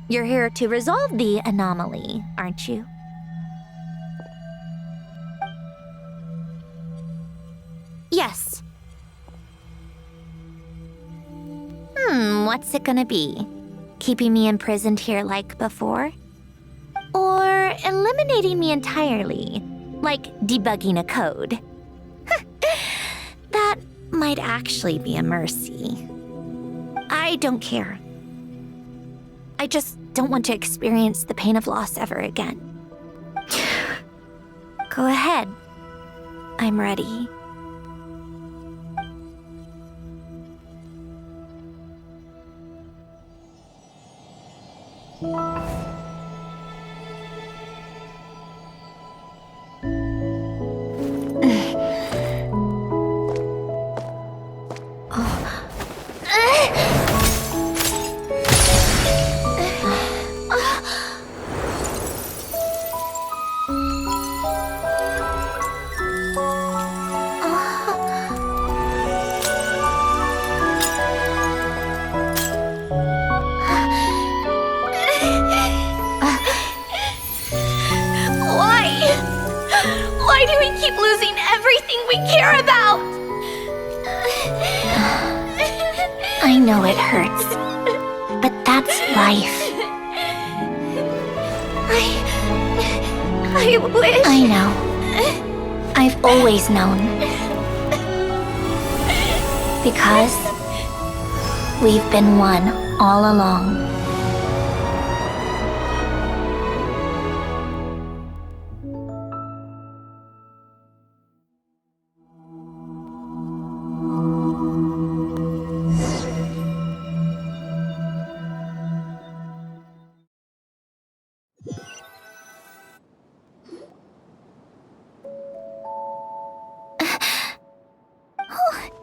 You're here to resolve the anomaly, aren't you? Yes. What's it gonna be? Keeping me imprisoned here like before? Or eliminating me entirely, like debugging a code? That might actually be a mercy. I don't care. I just don't want to experience the pain of loss ever again. Go ahead. I'm ready. Why do we keep losing everything we care about? I know it hurts, but that's life. I wish... I know. I've always known. Because we've been one all along.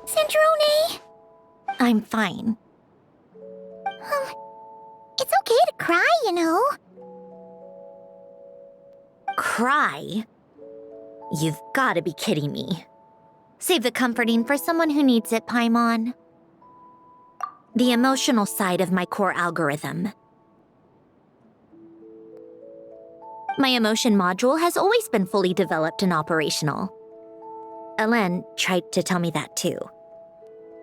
Sandrone! I'm fine. It's okay to cry, you know. Cry? You've gotta be kidding me. Save the comforting for someone who needs it, Paimon. The emotional side of my core algorithm. My emotion module has always been fully developed and operational. Elen tried to tell me that too.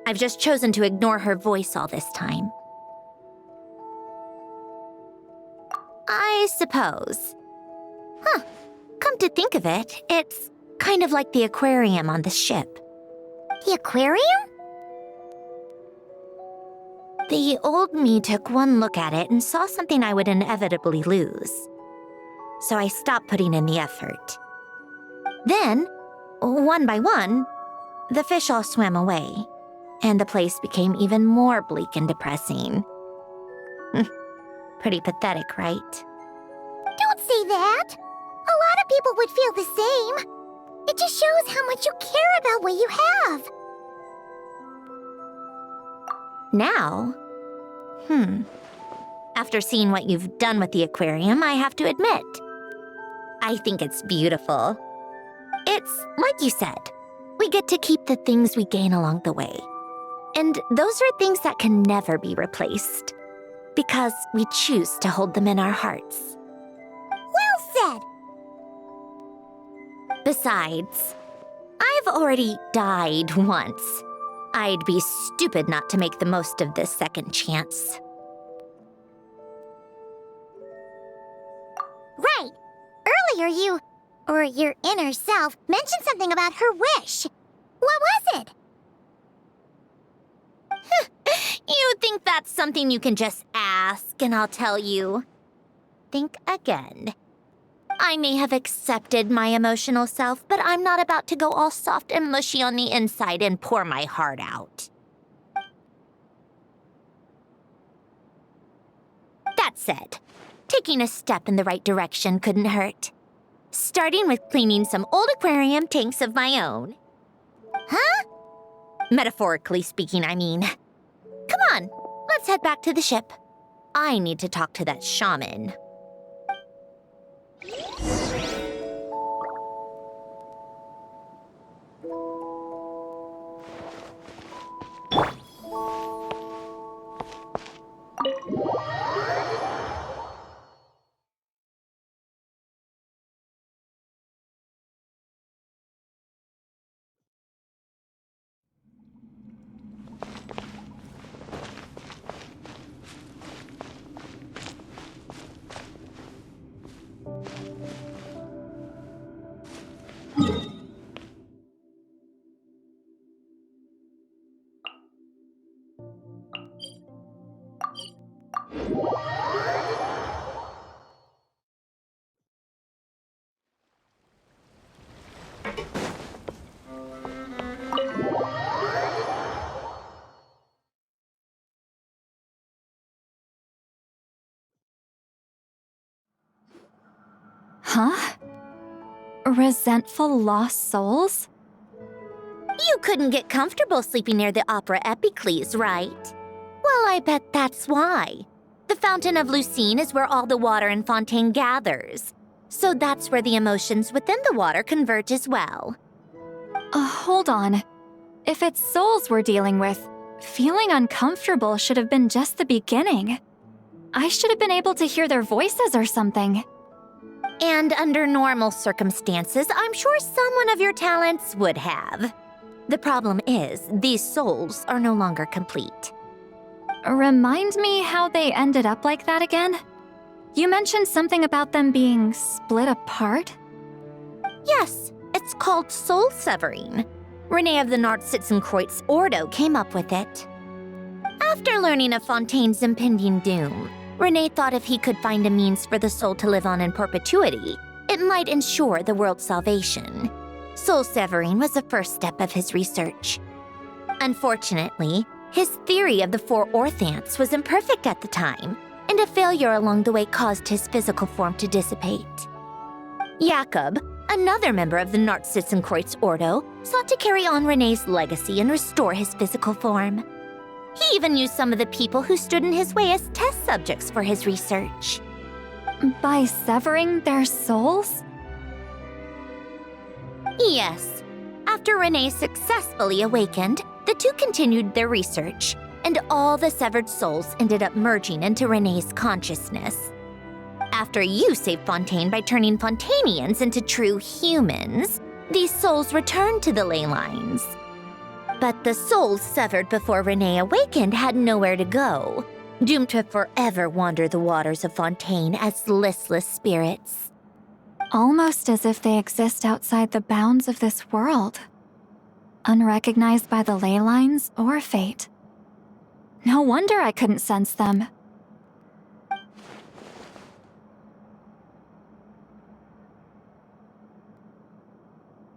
I've just chosen to ignore her voice all this time. I suppose. Come to think of it, it's kind of like the aquarium on the ship. The aquarium? The old me took one look at it and saw something I would inevitably lose. So I stopped putting in the effort. Then, one by one, the fish all swam away, and the place became even more bleak and depressing. Pretty pathetic, right? Don't say that! A lot of people would feel the same. It just shows how much you care about what you have. Now? After seeing what you've done with the aquarium, I have to admit, I think it's beautiful. It's like you said, we get to keep the things we gain along the way. And those are things that can never be replaced, because we choose to hold them in our hearts. Well said! Besides, I've already died once. I'd be stupid not to make the most of this second chance. Right! Earlier you, or your inner self, mentioned something about her wish. What was it? You think that's something you can just ask and I'll tell you? Think again. I may have accepted my emotional self, but I'm not about to go all soft and mushy on the inside and pour my heart out. That said, taking a step in the right direction couldn't hurt. Starting with cleaning some old aquarium tanks of my own. Huh? Metaphorically speaking, I mean. Come on, let's head back to the ship. I need to talk to that shaman. Huh? Resentful lost souls? You couldn't get comfortable sleeping near the Opera Epicles, right? Well, I bet that's why. The Fountain of Lucine is where all the water in Fontaine gathers. So that's where the emotions within the water converge as well. Hold on. If it's souls we're dealing with, feeling uncomfortable should have been just the beginning. I should have been able to hear their voices or something. And under normal circumstances, I'm sure someone of your talents would have. The problem is, these souls are no longer complete. Remind me how they ended up like that again? You mentioned something about them being split apart? Yes, it's called soul severing. Renee of the Nord-Sitzenkreuz Ordo came up with it. After learning of Fontaine's impending doom, Renee thought if he could find a means for the soul to live on in perpetuity, it might ensure the world's salvation. Soul severing was the first step of his research. Unfortunately, his theory of the 4 orthants was imperfect at the time, and a failure along the way caused his physical form to dissipate. Jakob, another member of the Nord-Sitzenkreuz Ordo, sought to carry on Renee's legacy and restore his physical form. He even used some of the people who stood in his way as test subjects for his research. By severing their souls? Yes. After Renee successfully awakened, the two continued their research, and all the severed souls ended up merging into Renee's consciousness. After you saved Fontaine by turning Fontainians into true humans, these souls returned to the ley lines. But the souls severed before Renee awakened had nowhere to go, doomed to forever wander the waters of Fontaine as listless spirits. Almost as if they exist outside the bounds of this world. Unrecognized by the ley lines or fate. No wonder I couldn't sense them.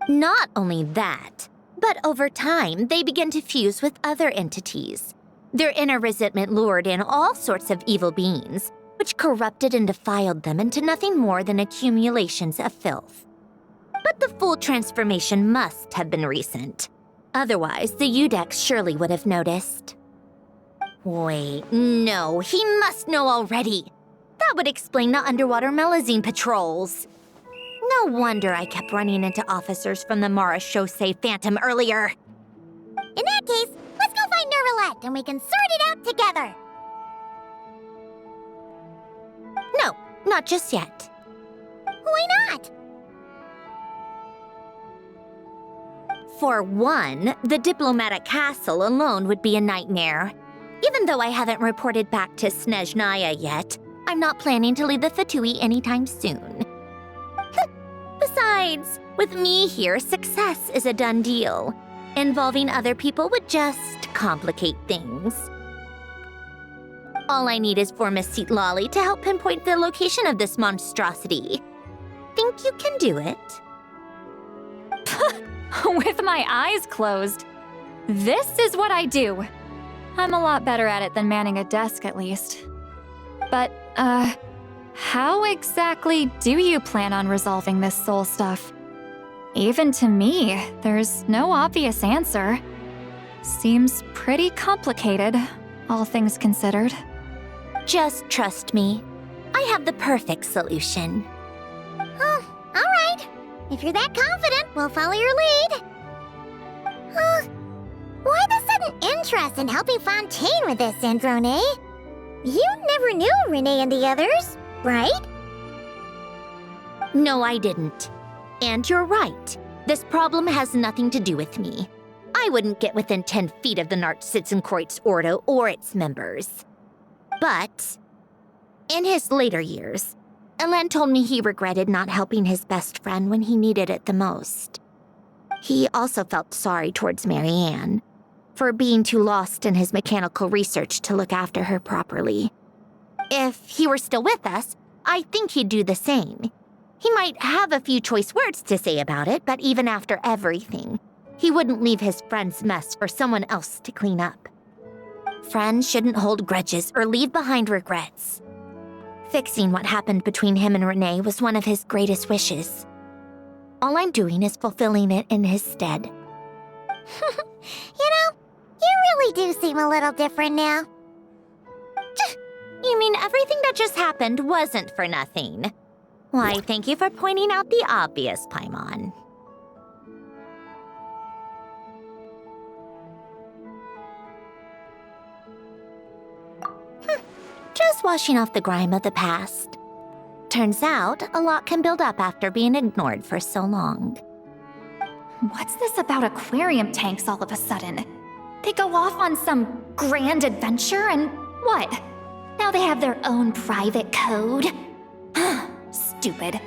Not only that, but over time, they began to fuse with other entities. Their inner resentment lured in all sorts of evil beings, which corrupted and defiled them into nothing more than accumulations of filth. But the full transformation must have been recent. Otherwise, the Udex surely would have noticed. Wait, no, he must know already. That would explain the underwater Melazine patrols. No wonder I kept running into officers from the Mara Chaussee Phantom earlier. In that case, let's go find Nervalette and we can sort it out together. No, not just yet. Why not? For one, the diplomatic castle alone would be a nightmare. Even though I haven't reported back to Snezhnaya yet, I'm not planning to leave the Fatui anytime soon. Besides, with me here, success is a done deal. Involving other people would just complicate things. All I need is for Miss Seatlolly to help pinpoint the location of this monstrosity. Think you can do it? With my eyes closed. This is what I do. I'm a lot better at it than manning a desk, at least. But, how exactly do you plan on resolving this soul stuff? Even to me, there's no obvious answer. Seems pretty complicated, all things considered. Just trust me. I have the perfect solution. Oh, all right. If you're that confident, we'll follow your lead. Why the sudden interest in helping Fontaine with this, Androne? You never knew Renee and the others, right? No, I didn't. And you're right. This problem has nothing to do with me. I wouldn't get within 10 feet of the Nord-Sitzenkreuz Ordo or its members. But in his later years, Elan told me he regretted not helping his best friend when he needed it the most. He also felt sorry towards Marianne for being too lost in his mechanical research to look after her properly. If he were still with us, I think he'd do the same. He might have a few choice words to say about it, but even after everything, he wouldn't leave his friend's mess for someone else to clean up. Friends shouldn't hold grudges or leave behind regrets. Fixing what happened between him and Renee was one of his greatest wishes. All I'm doing is fulfilling it in his stead. You know, you really do seem a little different now. You mean everything that just happened wasn't for nothing? Why, thank you for pointing out the obvious, Paimon. Just washing off the grime of the past. Turns out, a lot can build up after being ignored for so long. What's this about aquarium tanks all of a sudden? They go off on some grand adventure and what? Now they have their own private code? Stupid.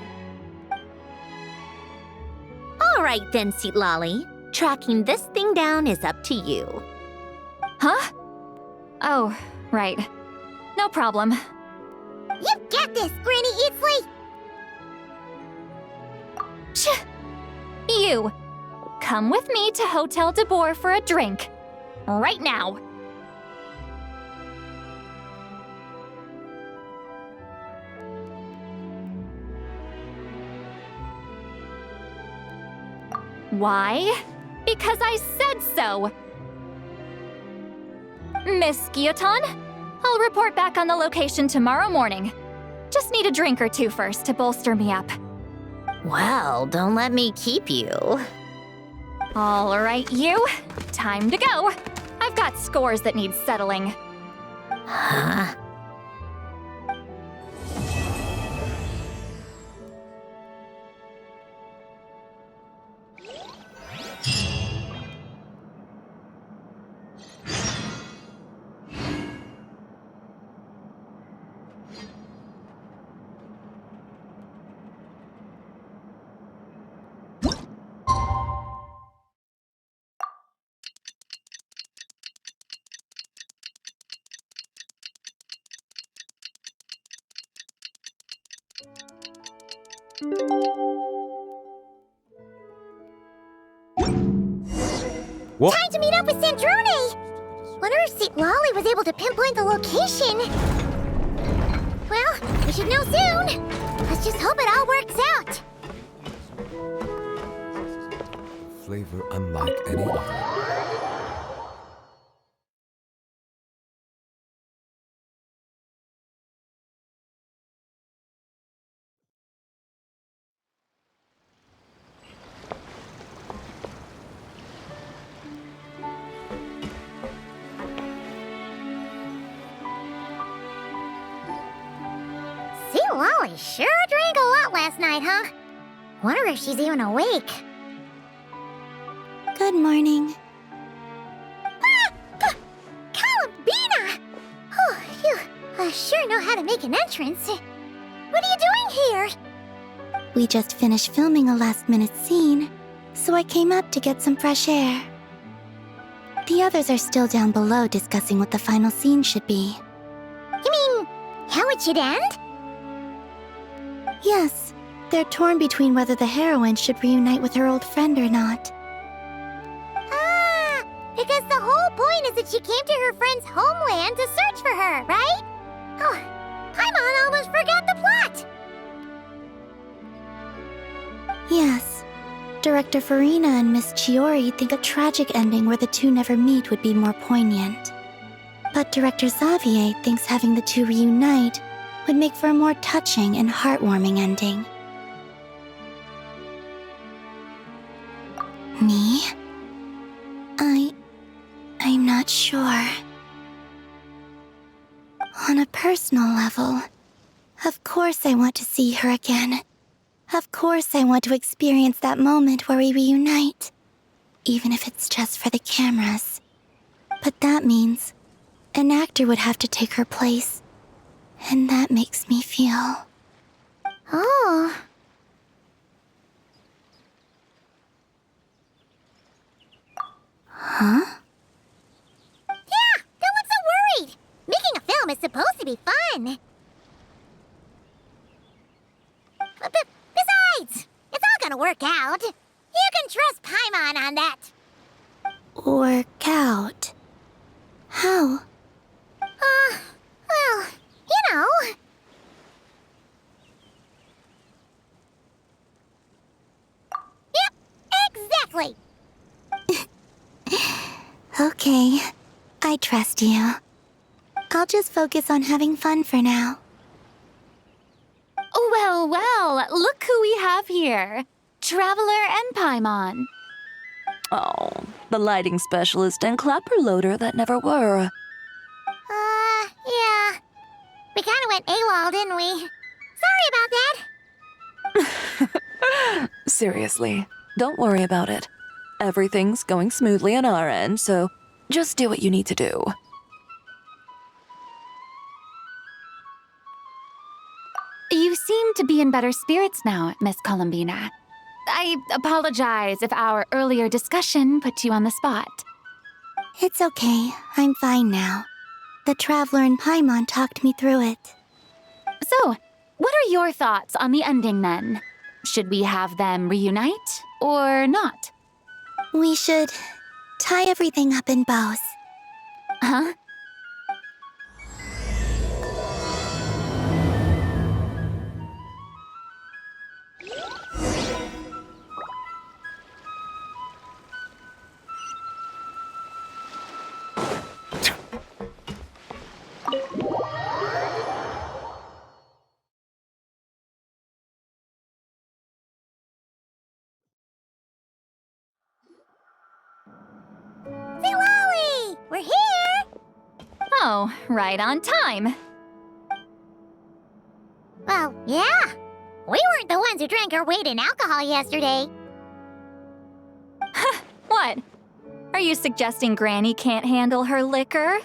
All right then, Sweet Lolly. Tracking this thing down is up to you. Huh? Oh, right. No problem. You got this, Granny Eatsley! You! Come with me to Hotel de Boer for a drink. Right now. Why? Because I said so! Miss Guillotin, I'll report back on the location tomorrow morning. Just need a drink or two first to bolster me up. Well, don't let me keep you. All right, you. Time to go. I've got scores that need settling. Huh? What? Time to meet up with Sandrone! Wonder if St. Lolly was able to pinpoint the location. Well, we should know soon. Let's just hope it all works out. Flavor unlike any other. Lolly sure drank a lot last night, huh? Wonder if she's even awake. Good morning. Columbina! Oh, you sure know how to make an entrance. What are you doing here? We just finished filming a last-minute scene, so I came up to get some fresh air. The others are still down below discussing what the final scene should be. You mean, how it should end? Yes, they're torn between whether the heroine should reunite with her old friend or not. Ah, because the whole point is that she came to her friend's homeland to search for her, right? Oh, Paimon almost forgot the plot! Yes, Director Farina and Miss Chiori think a tragic ending where the two never meet would be more poignant. But Director Xavier thinks having the two reunite would make for a more touching and heartwarming ending. Me? I'm not sure. On a personal level, of course I want to see her again. Of course I want to experience that moment where we reunite, even if it's just for the cameras. But that means an actor would have to take her place. And that makes me feel... Oh. Huh? Yeah, don't look so worried. Making a film is supposed to be fun. But besides, gonna work out. You can trust Paimon on that. Work out? How? Well, you know. Yep, exactly. Okay, I trust you. I'll just focus on having fun for now. Well, well, look who we have here. Traveler and Paimon. Oh, the lighting specialist and clapper loader that never were. Yeah. We kinda went AWOL, didn't we? Sorry about that. Seriously, don't worry about it. Everything's going smoothly on our end, so just do what you need to do. You seem to be in better spirits now, Miss Columbina. I apologize if our earlier discussion put you on the spot. It's okay, I'm fine now. The Traveler and Paimon talked me through it. So, what are your thoughts on the ending then? Should we have them reunite or not? We should tie everything up in bows. Huh? We're here! Oh, right on time. Well, yeah. We weren't the ones who drank our weight in alcohol yesterday. What? Are you suggesting Granny can't handle her liquor?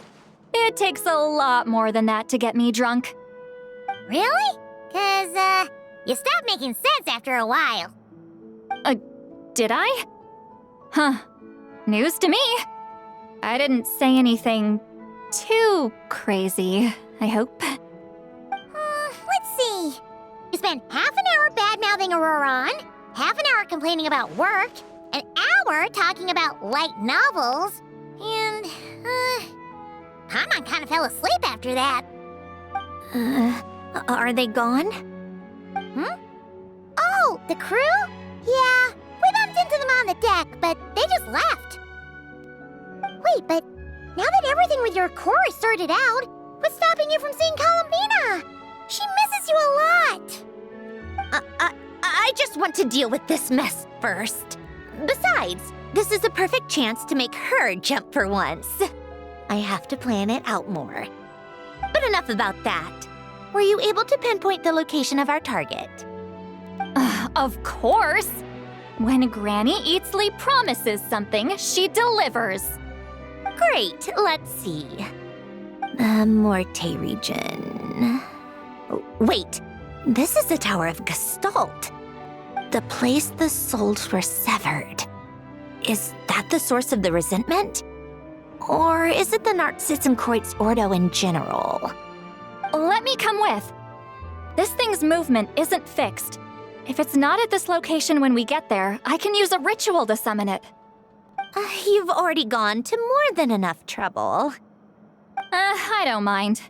It takes a lot more than that to get me drunk. Really? 'Cause, you stopped making sense after a while. Did I? Huh. News to me. I didn't say anything too crazy, I hope. Let's see. You spent half an hour bad-mouthing Auroron, half an hour complaining about work, an hour talking about light novels, and, Paimon kind of fell asleep after that. Are they gone? Oh, the crew? Yeah, we bumped into them on the deck, but they just left. Wait, but now that everything with your core is sorted out, what's stopping you from seeing Columbina? She misses you a lot. I just want to deal with this mess first. Besides, this is a perfect chance to make her jump for once. I have to plan it out more. But enough about that. Were you able to pinpoint the location of our target? Of course! When Granny Eatsley promises something, she delivers. Great, let's see. The Morte region. Wait, this is the Tower of Gestalt. The place the souls were severed. Is that the source of the resentment? Or is it the Narzissen-Kreuz Ordo in general? Let me come with. This thing's movement isn't fixed. If it's not at this location when we get there, I can use a ritual to summon it. You've already gone to more than enough trouble. I don't mind.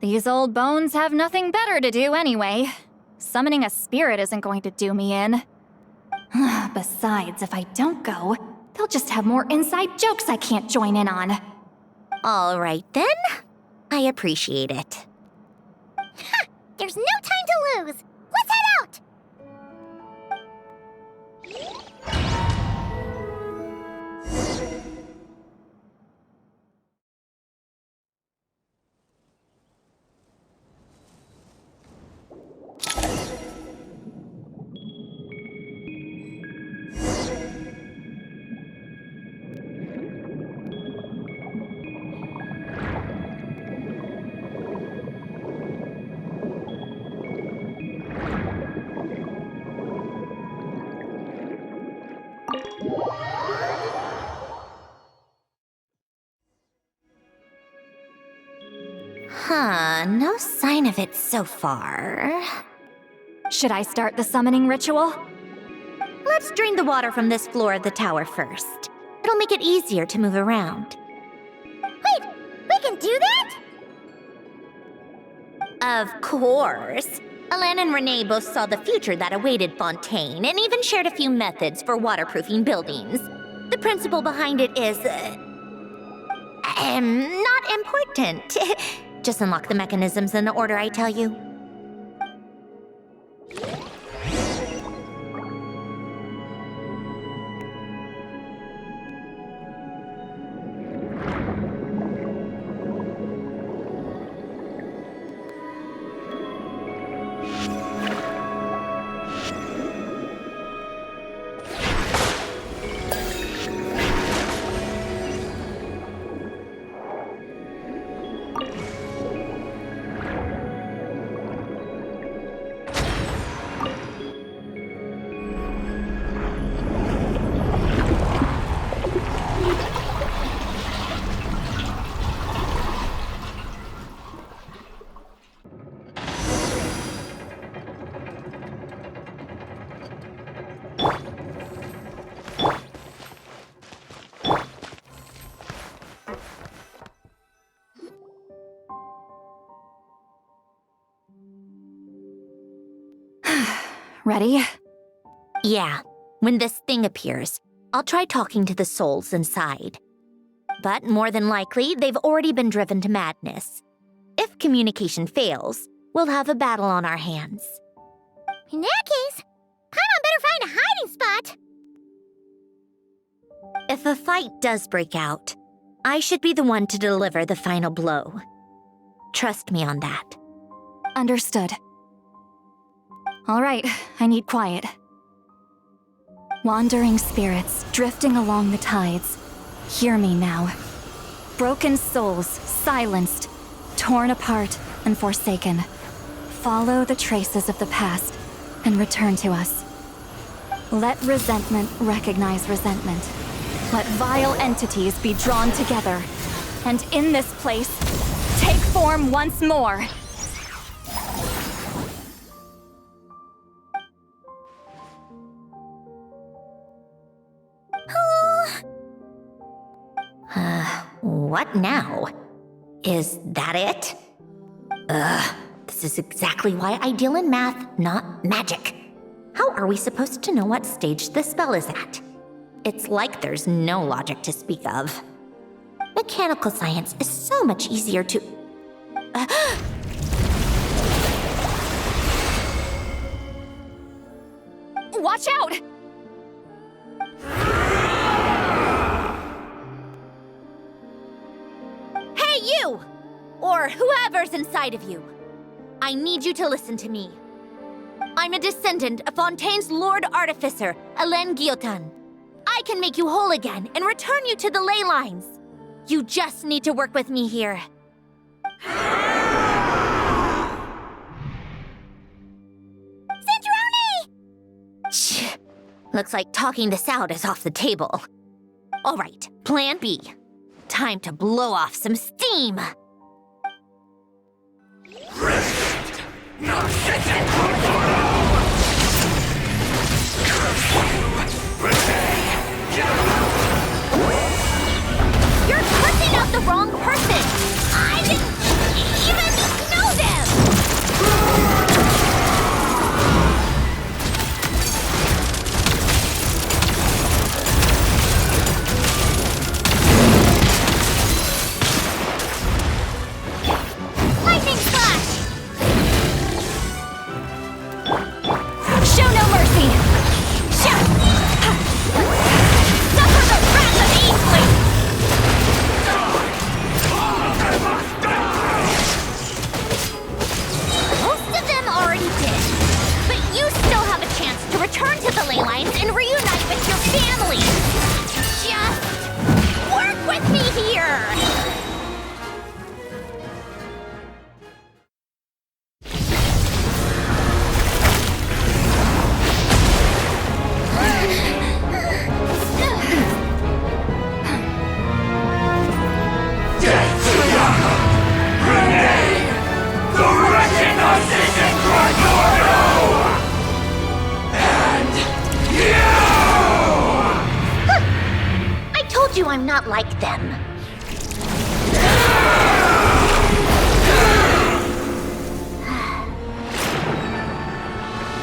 These old bones have nothing better to do anyway. Summoning a spirit isn't going to do me in. Besides, if I don't go, they'll just have more inside jokes I can't join in on. All right then. I appreciate it. There's no time to lose. Let's head out! No sign of it so far. Should I start the summoning ritual? Let's drain the water from this floor of the tower first. It'll make it easier to move around. Wait, we can do that? Of course. Alain and Renee both saw the future that awaited Fontaine and even shared a few methods for waterproofing buildings. The principle behind it is... not important. Just unlock the mechanisms in the order I tell you. Ready? Yeah. When this thing appears, I'll try talking to the souls inside. But more than likely, they've already been driven to madness. If communication fails, we'll have a battle on our hands. In that case, Paimon better find a hiding spot. If a fight does break out, I should be the one to deliver the final blow. Trust me on that. Understood. All right, I need quiet. Wandering spirits drifting along the tides. Hear me now. Broken souls, silenced, torn apart, and forsaken. Follow the traces of the past and return to us. Let resentment recognize resentment. Let vile entities be drawn together. And in this place, take form once more. What now? Is that it? This is exactly why I deal in math, not magic. How are we supposed to know what stage the spell is at? It's like there's no logic to speak of. Mechanical science is so much easier to... Watch out! Hey, you! Or whoever's inside of you. I need you to listen to me. I'm a descendant of Fontaine's Lord Artificer, Alain Guillotin. I can make you whole again and return you to the ley lines. You just need to work with me here. Centrone! Looks like talking this out is off the table. All right, plan B. Time to blow off some steam. You're cursing out the wrong person! I didn't even know them! Lightning slash! Show no mercy! Suffer the wrath of Eastling! Most of them already did. But you still have a chance to return to the ley lines and reunite with your family. Just work with me here! And... yeah! not like them.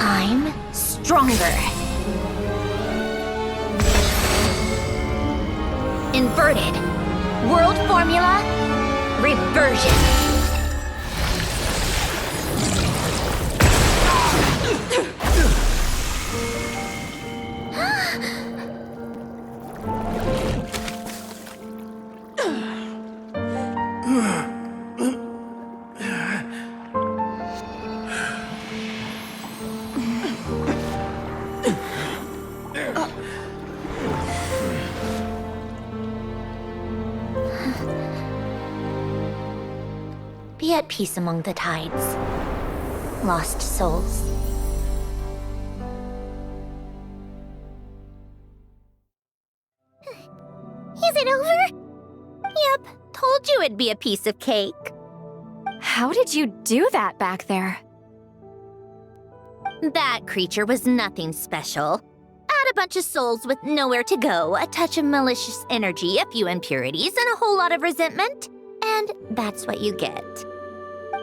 I'm stronger. Inverted. World formula. Reversion. Be at peace among the tides. Lost souls. Is it over? Yep, told you it'd be a piece of cake. How did you do that back there? That creature was nothing special. Add a bunch of souls with nowhere to go, a touch of malicious energy, a few impurities, and a whole lot of resentment, and that's what you get.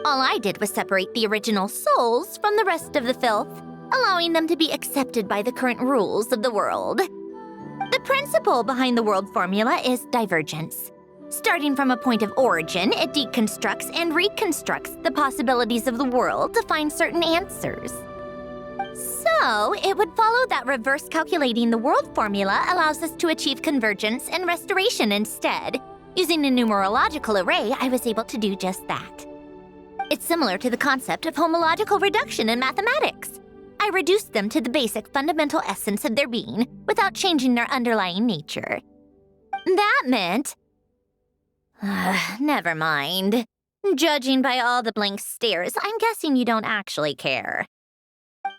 All I did was separate the original souls from the rest of the filth, allowing them to be accepted by the current rules of the world. The principle behind the world formula is divergence. Starting from a point of origin, it deconstructs and reconstructs the possibilities of the world to find certain answers. So, it would follow that reverse calculating the world formula allows us to achieve convergence and restoration instead. Using a numerological array, I was able to do just that. It's similar to the concept of homological reduction in mathematics. I reduced them to the basic fundamental essence of their being without changing their underlying nature. That meant... never mind. Judging by all the blank stares, I'm guessing you don't actually care.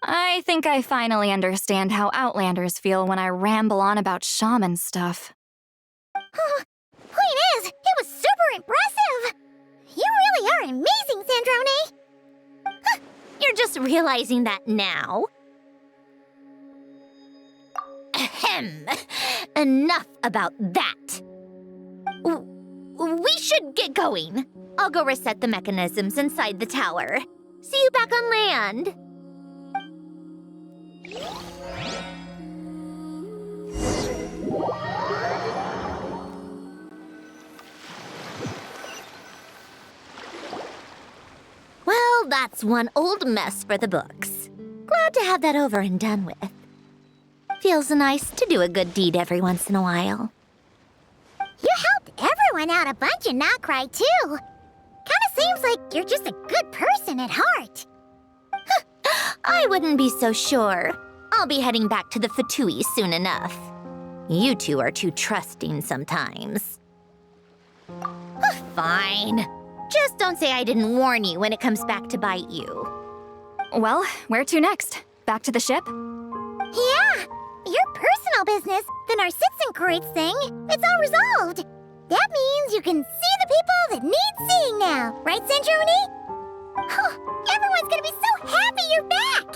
I think I finally understand how Outlanders feel when I ramble on about shaman stuff. Point is, it was super impressive! You really are amazing, Sandrone! You're just realizing that now? Ahem. Enough about that. We should get going. I'll go reset the mechanisms inside the tower. See you back on land. Well, that's one old mess for the books. Glad to have that over and done with. Feels nice to do a good deed every once in a while. You helped everyone out a bunch in Nod-Krai, too. Kinda seems like you're just a good person at heart. I wouldn't be so sure. I'll be heading back to the Fatui soon enough. You two are too trusting sometimes. Fine. Just don't say I didn't warn you when it comes back to bite you. Well, where to next? Back to the ship? Yeah! Your personal business, the Narcitsan thing, it's all resolved. That means you can see the people that need seeing now, right, Sandrone? Oh, everyone's gonna be so happy you're back!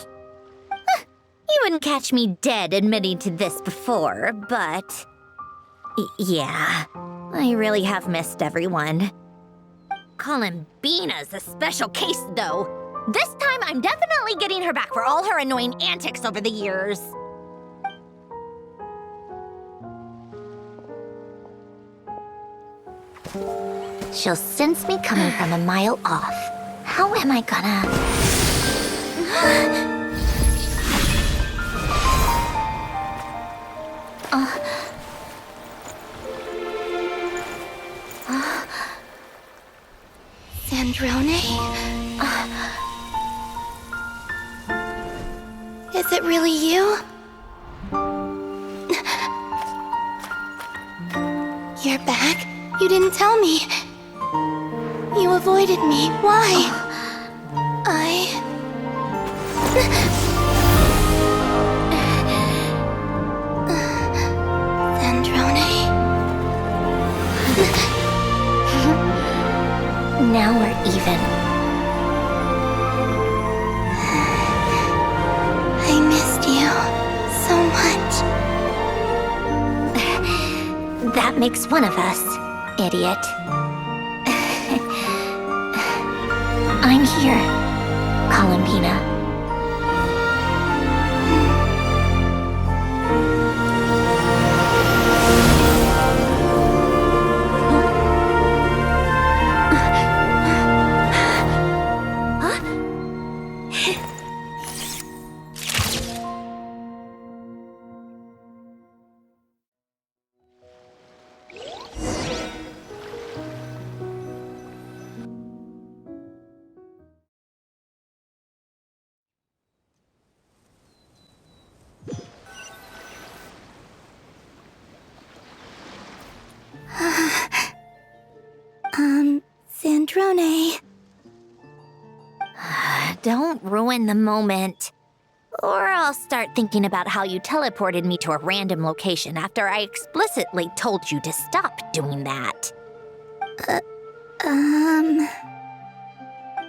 You wouldn't catch me dead admitting to this before, but... yeah, I really have missed everyone. Columbina's a special case, though. This time, I'm definitely getting her back for all her annoying antics over the years. She'll sense me coming from a mile off. How am I gonna... Sandrone? Is it really you? You're back? You didn't tell me. You avoided me. Why? Sandrone? Now we're even. I missed you so much. That That makes one of us, idiot. I'm here, Columbina. Sandrone. Don't ruin the moment. Or I'll start thinking about how you teleported me to a random location after I explicitly told you to stop doing that.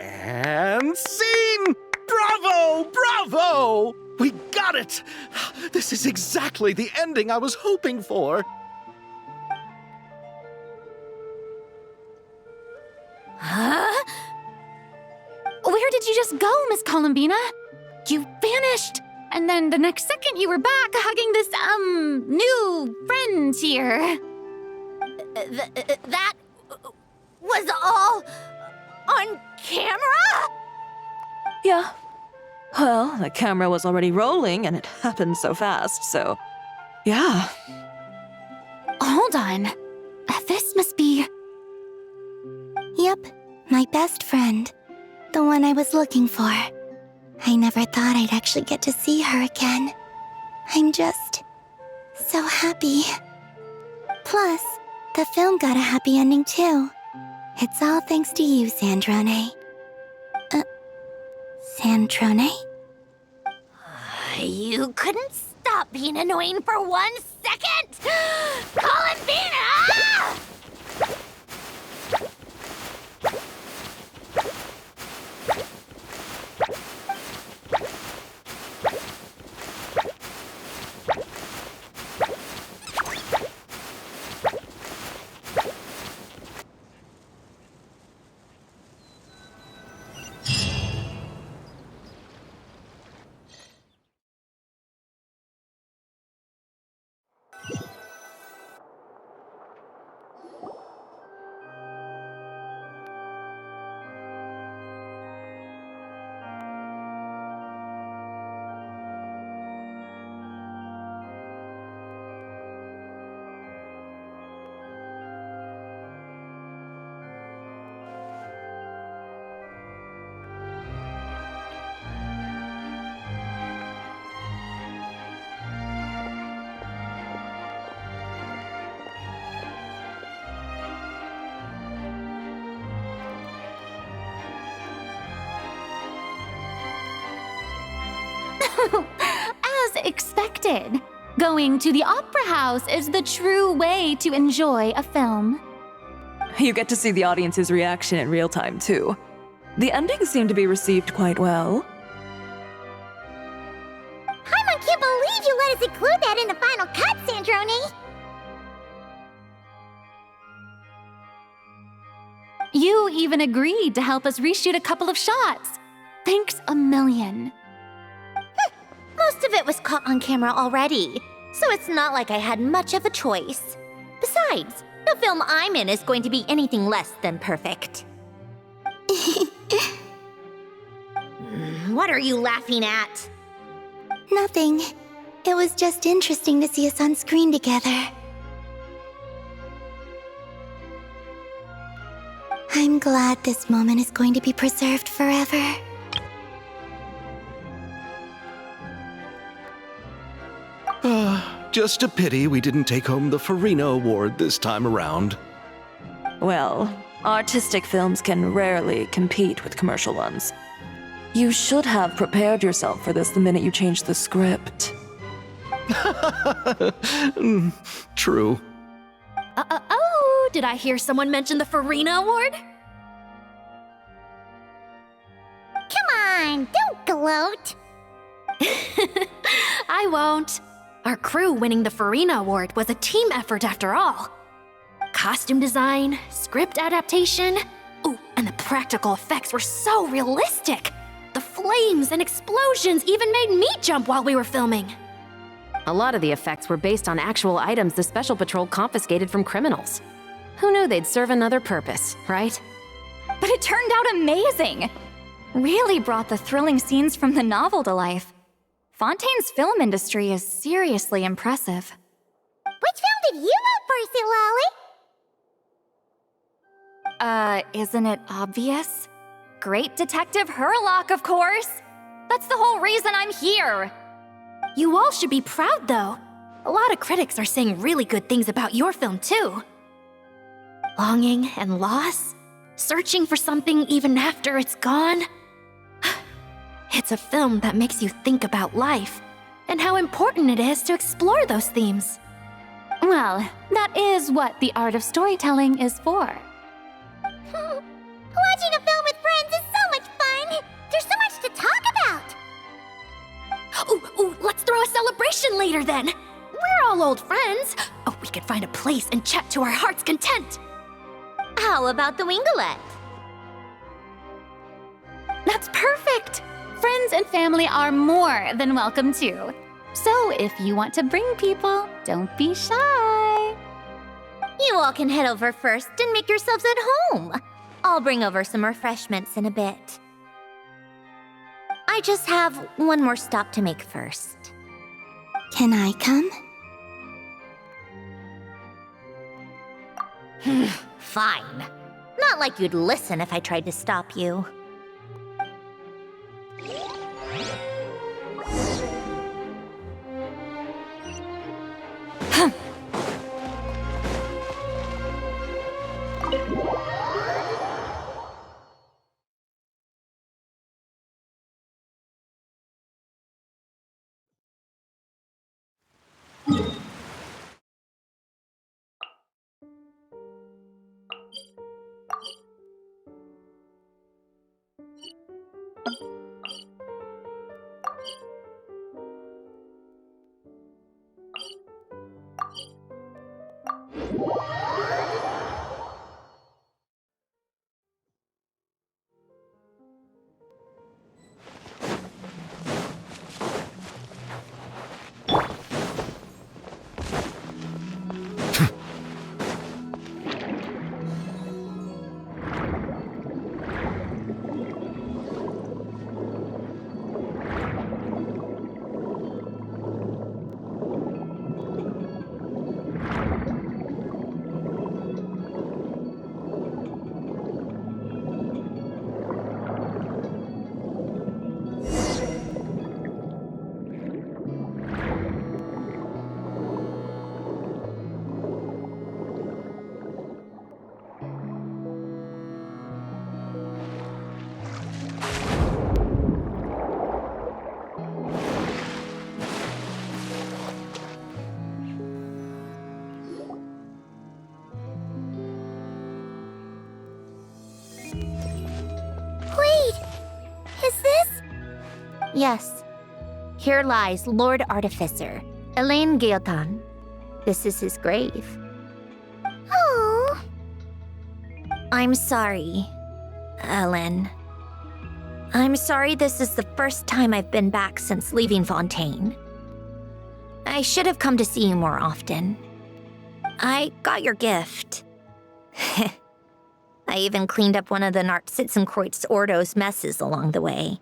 And scene! Bravo! Bravo! We got it! This is exactly the ending I was hoping for. Huh? Where did you just go, Miss Columbina? You vanished, and then the next second you were back hugging this, new friend here. That was all on camera? Yeah. Well, the camera was already rolling, and it happened so fast, so... yeah. Hold on. This must be... Yep, my best friend. The one I was looking for. I never thought I'd actually get to see her again. I'm just... so happy. Plus, the film got a happy ending too. It's all thanks to you, Sandrone. Sandrone? You couldn't stop being annoying for 1 second? Columbina! As expected, going to the opera house is the true way to enjoy a film. You get to see the audience's reaction in real time, too. The ending seemed to be received quite well. Paimon can't believe you let us include that in the final cut, Sandrone! You even agreed to help us reshoot a couple of shots. Thanks a million. Most of it was caught on camera already, so it's not like I had much of a choice. Besides, the film I'm in is going to be anything less than perfect. What are you laughing at? Nothing. It was just interesting to see us on screen together. I'm glad this moment is going to be preserved forever. Just a pity we didn't take home the Farina Award this time around. Well, artistic films can rarely compete with commercial ones. You should have prepared yourself for this the minute you changed the script. True. Oh, did I hear someone mention the Farina Award? Come on, don't gloat! I won't. Our crew winning the Farina Award was a team effort after all. Costume design, script adaptation. Ooh, and the practical effects were so realistic. The flames and explosions even made me jump while we were filming. A lot of the effects were based on actual items the Special Patrol confiscated from criminals. Who knew they'd serve another purpose, right? But it turned out amazing! Really brought the thrilling scenes from the novel to life. Fontaine's film industry is seriously impressive. Which film did you vote for, Silali? Isn't it obvious? Great Detective Herlock, of course! That's the whole reason I'm here! You all should be proud, though. A lot of critics are saying really good things about your film, too. Longing and loss, searching for something even after it's gone. It's a film that makes you think about life and how important it is to explore those themes. Well, that is what the art of storytelling is for. Watching a film with friends is so much fun! There's so much to talk about! Ooh, let's throw a celebration later then! We're all old friends! Oh, we could find a place and chat to our heart's content! How about the Winglet? That's perfect! Friends and family are more than welcome too. So if you want to bring people, don't be shy. You all can head over first and make yourselves at home. I'll bring over some refreshments in a bit. I just have one more stop to make first. Can I come? Fine. Not like you'd listen if I tried to stop you. Yes. Here lies Lord Artificer, Elaine Guillotin. This is his grave. Oh. I'm sorry, Ellen. I'm sorry this is the first time I've been back since leaving Fontaine. I should have come to see you more often. I got your gift. I even cleaned up one of the Nartsitzenkreuz Ordo's messes along the way.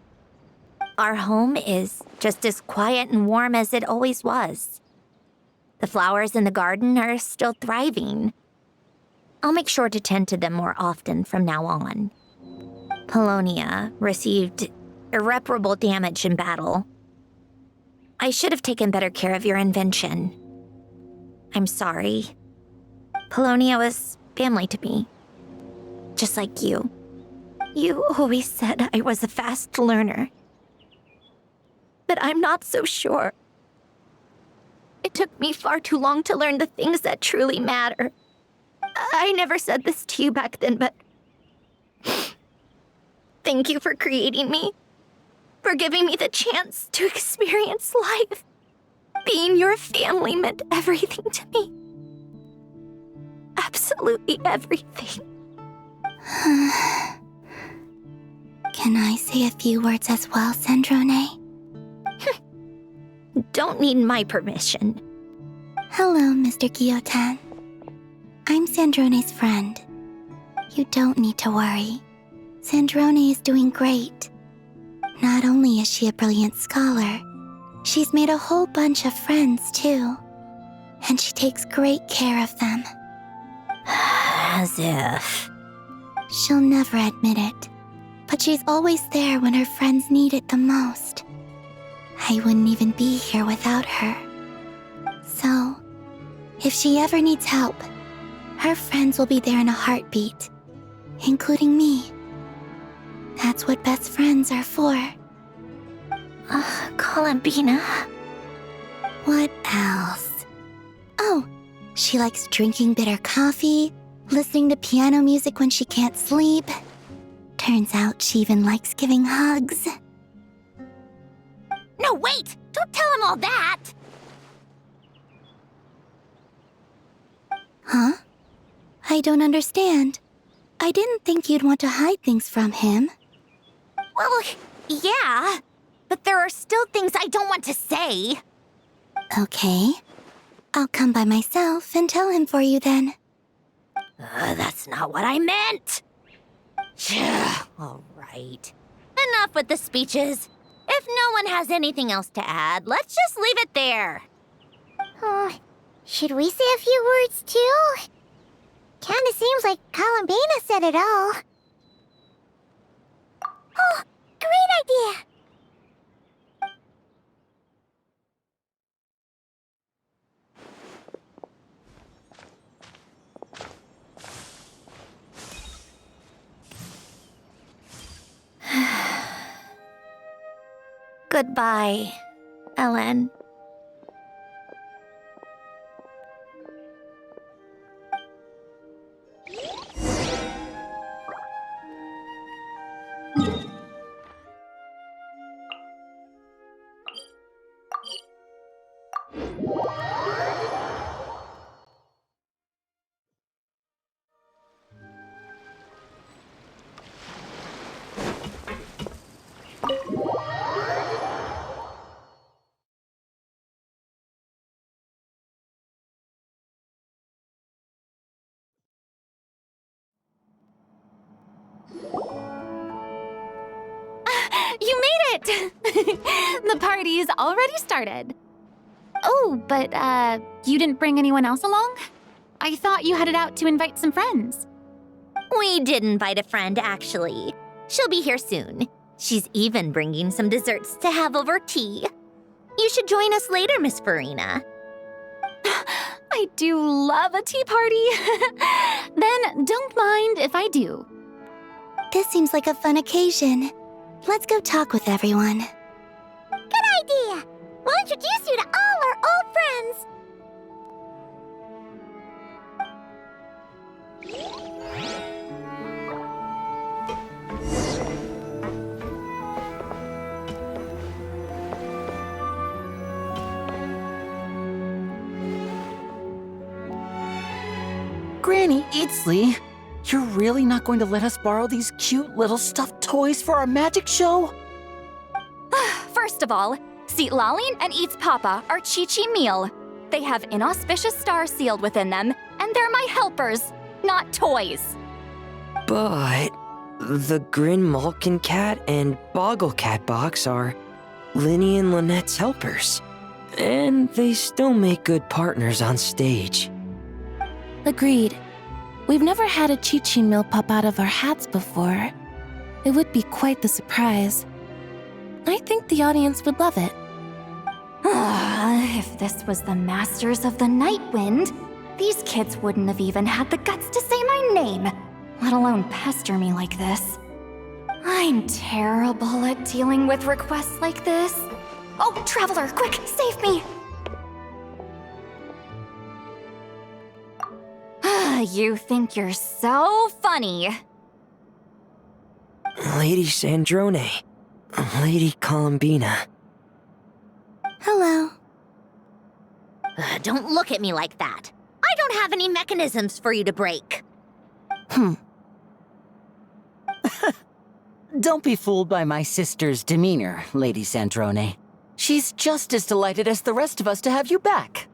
Our home is just as quiet and warm as it always was. The flowers in the garden are still thriving. I'll make sure to tend to them more often from now on. Polonia received irreparable damage in battle. I should have taken better care of your invention. I'm sorry. Polonia was family to me. Just like you. You always said I was a fast learner. But I'm not so sure. It took me far too long to learn the things that truly matter. I never said this to you back then, but thank you for creating me, for giving me the chance to experience life. Being your family meant everything to me. Absolutely absolutely everything. Can I say a few words as well, Sandrone? Don't need my permission. Hello, Mr. Guillotin. I'm Sandrone's friend. You don't need to worry. Sandrone is doing great. Not only is she a brilliant scholar, she's made a whole bunch of friends, too. And she takes great care of them. As if. She'll never admit it, but she's always there when her friends need it the most. I wouldn't even be here without her. So, if she ever needs help, her friends will be there in a heartbeat, including me. That's what best friends are for. Columbina. What else? Oh, she likes drinking bitter coffee, listening to piano music when she can't sleep. Turns out she even likes giving hugs. No, wait! Don't tell him all that! Huh? I don't understand. I didn't think you'd want to hide things from him. Well, yeah, but there are still things I don't want to say. Okay. I'll come by myself and tell him for you then. That's not what I meant! All right. Enough with the speeches. If no one has anything else to add, let's just leave it there. Should we say a few words too? Kinda seems like Columbina said it all. Oh, great idea! Goodbye, Ellen. You made it! The party's already started. Oh, but, you didn't bring anyone else along? I thought you headed out to invite some friends. We did invite a friend, actually. She'll be here soon. She's even bringing some desserts to have over tea. You should join us later, Miss Farina. I do love a tea party. Then don't mind if I do. This seems like a fun occasion. Let's go talk with everyone. Good idea! We'll introduce you to all our old friends. Granny Itzley, you're really not going to let us borrow these cute little stuffed toys for our magic show? First of all, Seat Lalin and Eats Papa are Chi-Chi meal. They have inauspicious stars sealed within them, and they're my helpers, not toys. But the Grin Malkin Cat and Boggle Cat box are Linny and Lynette's helpers. And they still make good partners on stage. Agreed. We've never had a Chi-Chi meal pop out of our hats before. It would be quite the surprise. I think the audience would love it. If this was the Masters of the Night Wind, these kids wouldn't have even had the guts to say my name, let alone pester me like this. I'm terrible at dealing with requests like this. Oh, Traveler, quick, save me! You think you're so funny. Lady Sandrone, Lady Columbina. Hello. Don't look at me like that. I don't don't have any mechanisms for you to break. Don't be fooled by my sister's demeanor, Lady Sandrone. She's just as delighted as the rest of us to have you back.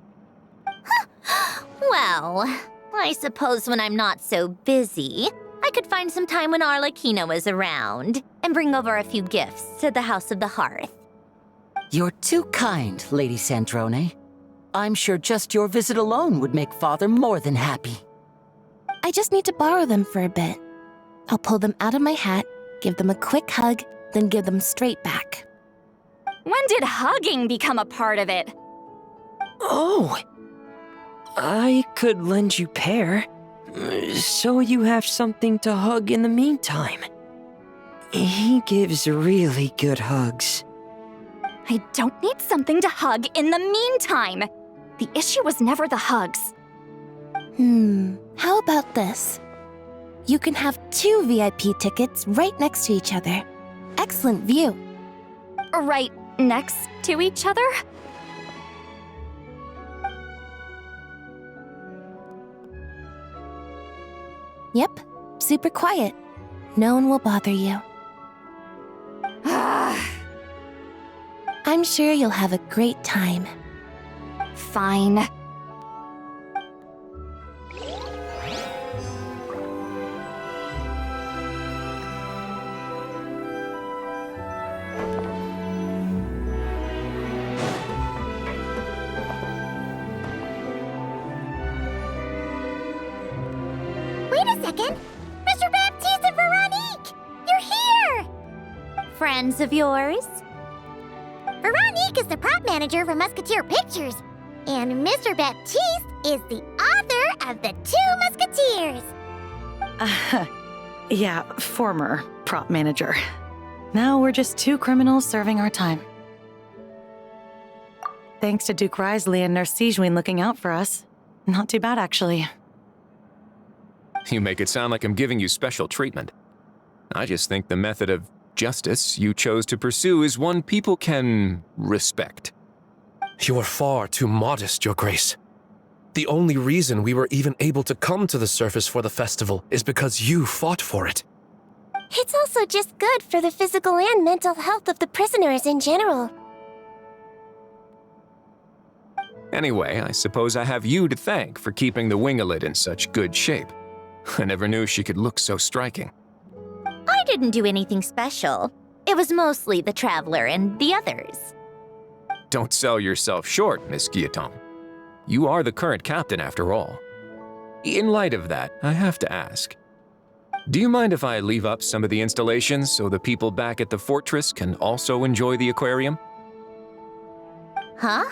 Well, I suppose when I'm not so busy, I could find some time when Arlecchino is around and bring over a few gifts to the House of the Hearth. You're too kind, Lady Sandrone. I'm sure just your visit alone would make Father more than happy. I just need to borrow them for a bit. I'll pull them out of my hat, give them a quick hug, then give them straight back. When did hugging become a part of it? Oh! I could lend you pair, so you have something to hug in the meantime. He gives really good hugs. I don't need something to hug in the meantime. The issue was never the hugs. How about this? You can have 2 VIP tickets right next to each other. Excellent view. Right next to each other? Yep, super quiet. No one will bother you. I'm sure you'll have a great time. Fine. Wait a second! Mr. Baptiste and Veronique! You're here! Friends of yours? Veronique is the prop manager for Musketeer Pictures, and Mr. Baptiste is the author of The 2 Musketeers. Yeah, former prop manager. Now we're just 2 criminals serving our time. Thanks to Duke Risley and Nurse Sigewin looking out for us. Not too bad, actually. You make it sound like I'm giving you special treatment. I just think the method of justice you chose to pursue is one people can respect. You are far too modest, Your Grace. The only reason we were even able to come to the surface for the festival is because you fought for it. It's also just good for the physical and mental health of the prisoners in general. Anyway, I suppose I have you to thank for keeping the winglet in such good shape. I never knew she could look so striking. I didn't do anything special. It was mostly the Traveler and the others. Don't sell yourself short, Miss Guillotin. You are the current captain, after all. In light of that, I have to ask, do you mind if I leave up some of the installations so the people back at the fortress can also enjoy the aquarium? Huh?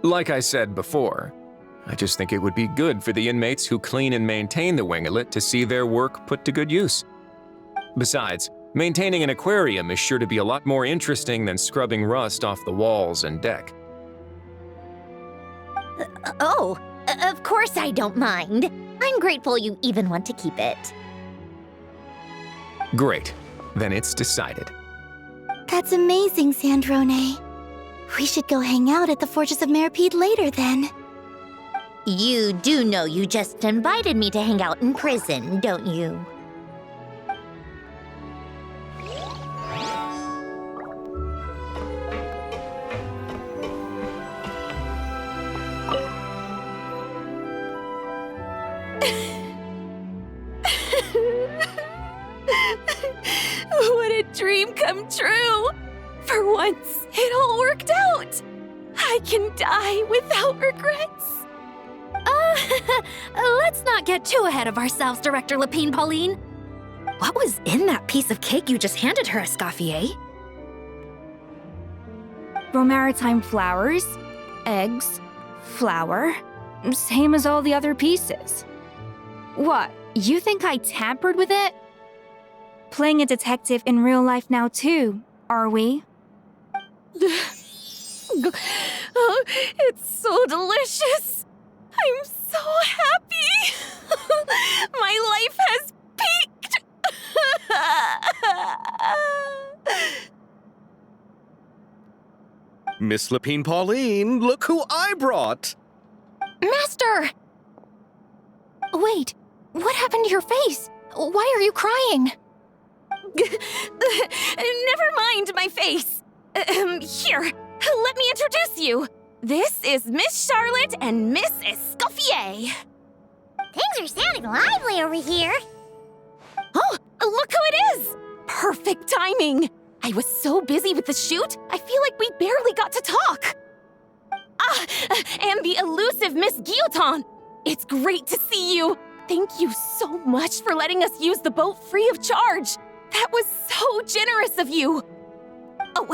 Like I said before, I just think it would be good for the inmates who clean and maintain the winglet to see their work put to good use. Besides, maintaining an aquarium is sure to be a lot more interesting than scrubbing rust off the walls and deck. Of course I don't mind. I'm grateful you even want to keep it. Great. Then it's decided. That's amazing, Sandrone. We should go hang out at the Fortress of Meripede later, then. You do know you just invited me to hang out in prison, don't you? What a dream come true! For once, it all worked out! I can die without regrets. Let's not get too ahead of ourselves, Director Lapine Pauline. What was in that piece of cake you just handed her, Escoffier? Romaritime flowers, eggs, flour, same as all the other pieces. What, you think I tampered with it? Playing a detective in real life now too, are we? Oh, it's so delicious! I'm so happy! My life has peaked! Miss Lapine Pauline, look who I brought! Master! Wait, what happened to your face? Why are you crying? Never mind my face. Here, let me introduce you. This is Miss Charlotte and Miss Escoffier. Things are sounding lively over here. Oh, look who it is! Perfect timing. I was so busy with the shoot, I feel like we barely got to talk. Ah, and the elusive Miss Guillotin. It's great to see you. Thank you so much for letting us use the boat free of charge. That was so generous of you. Oh,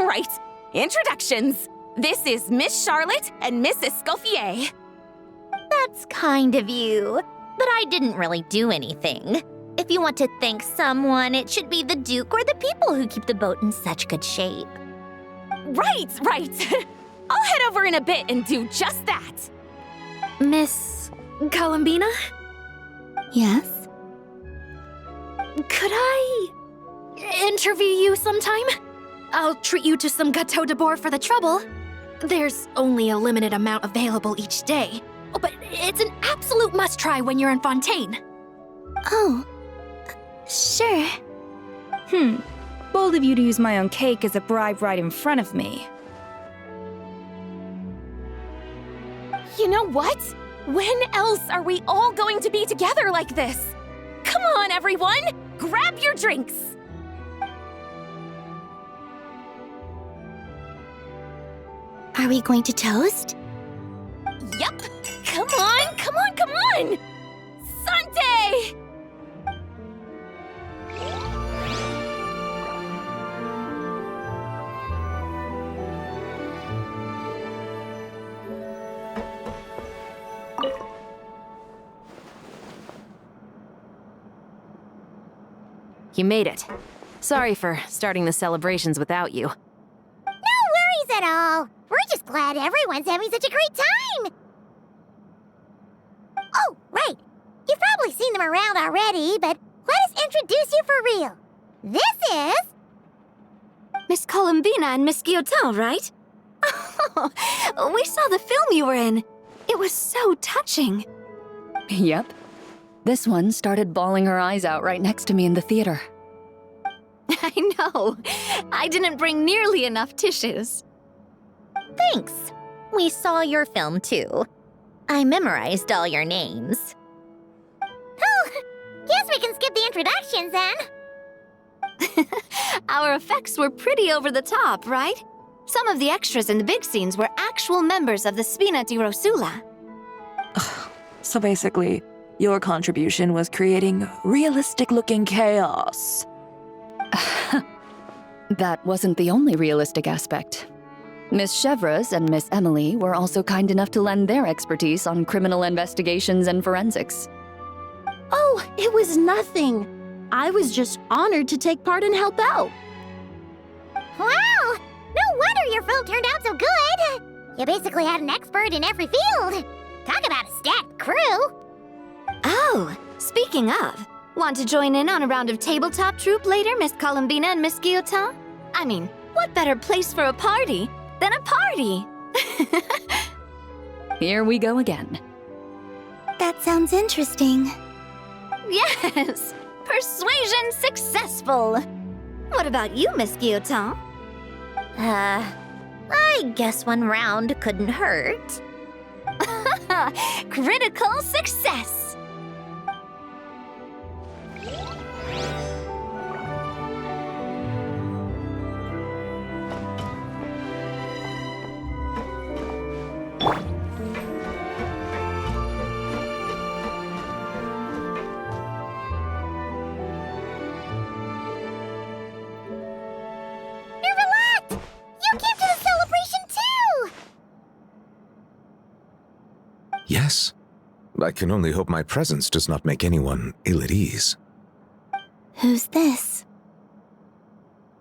right. Introductions. This is Miss Charlotte and Miss Escoffier. That's kind of you, but I didn't really do anything. If you want to thank someone, it should be the Duke or the people who keep the boat in such good shape. Right. I'll head over in a bit and do just that. Miss Columbina? Yes? Could I interview you sometime? I'll treat you to some gâteau de bord for the trouble. There's only a limited amount available each day. Oh, but it's an absolute must-try when you're in Fontaine. Oh, sure. Bold of you to use my own cake as a bribe right in front of me. You know what? When else are we all going to be together like this? Come on, everyone! Grab your drinks! Are we going to toast? Yup! Come on! Sante! You made it. Sorry for starting the celebrations without you. No worries at all. We're just glad everyone's having such a great time. Oh, right. You've probably seen them around already, but let us introduce you for real. This is... Miss Columbina and Miss Guillotin, right? Oh, we saw the film you were in. It was so touching. Yep. This one started bawling her eyes out right next to me in the theater. I know. I didn't bring nearly enough tissues. Thanks. We saw your film too. I memorized all your names. Oh, guess we can skip the introductions then. Our effects were pretty over the top, right? Some of the extras in the big scenes were actual members of the Spina di Rosula. So basically, your contribution was creating realistic-looking chaos. That wasn't the only realistic aspect. Miss Chevreuse and Miss Emily were also kind enough to lend their expertise on criminal investigations and forensics. Oh, it was nothing. I was just honored to take part and help out. Wow! No wonder your film turned out so good. You basically had an expert in every field. Talk about a stacked crew. Oh, speaking of, want to join in on a round of tabletop troupe later, Miss Columbina and Miss Guillotin? I mean, what better place for a party than a party? Here we go again. That sounds interesting. Yes! Persuasion successful! What about you, Miss Guillotin? I guess one round couldn't hurt. Critical success! Yes. I can only hope my presence does not make anyone ill at ease. Who's this?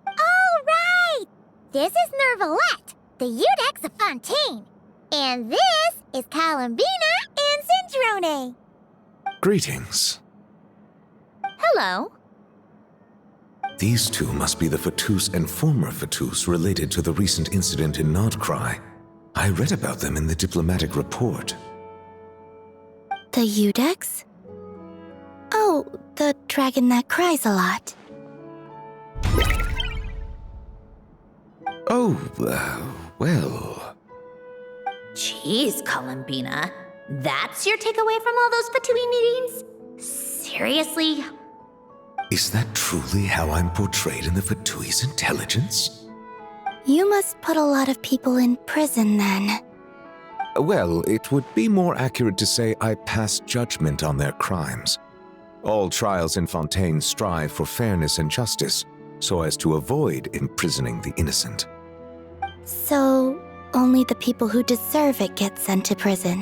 All right! This is Nervalette, the Udex of Fontaine. And this is Columbina and Cendrone. Greetings. Hello. These two must be the Fatus and former Fatus related to the recent incident in Nod-Krai. I read about them in the diplomatic report. The Udex? Oh, the dragon that cries a lot. Oh, well... Jeez, Columbina. That's your takeaway from all those Fatui meetings? Seriously? Is that truly how I'm portrayed in the Fatui's intelligence? You must put a lot of people in prison then. Well, it would be more accurate to say I pass judgment on their crimes. All trials in Fontaine strive for fairness and justice, so as to avoid imprisoning the innocent. So, only the people who deserve it get sent to prison.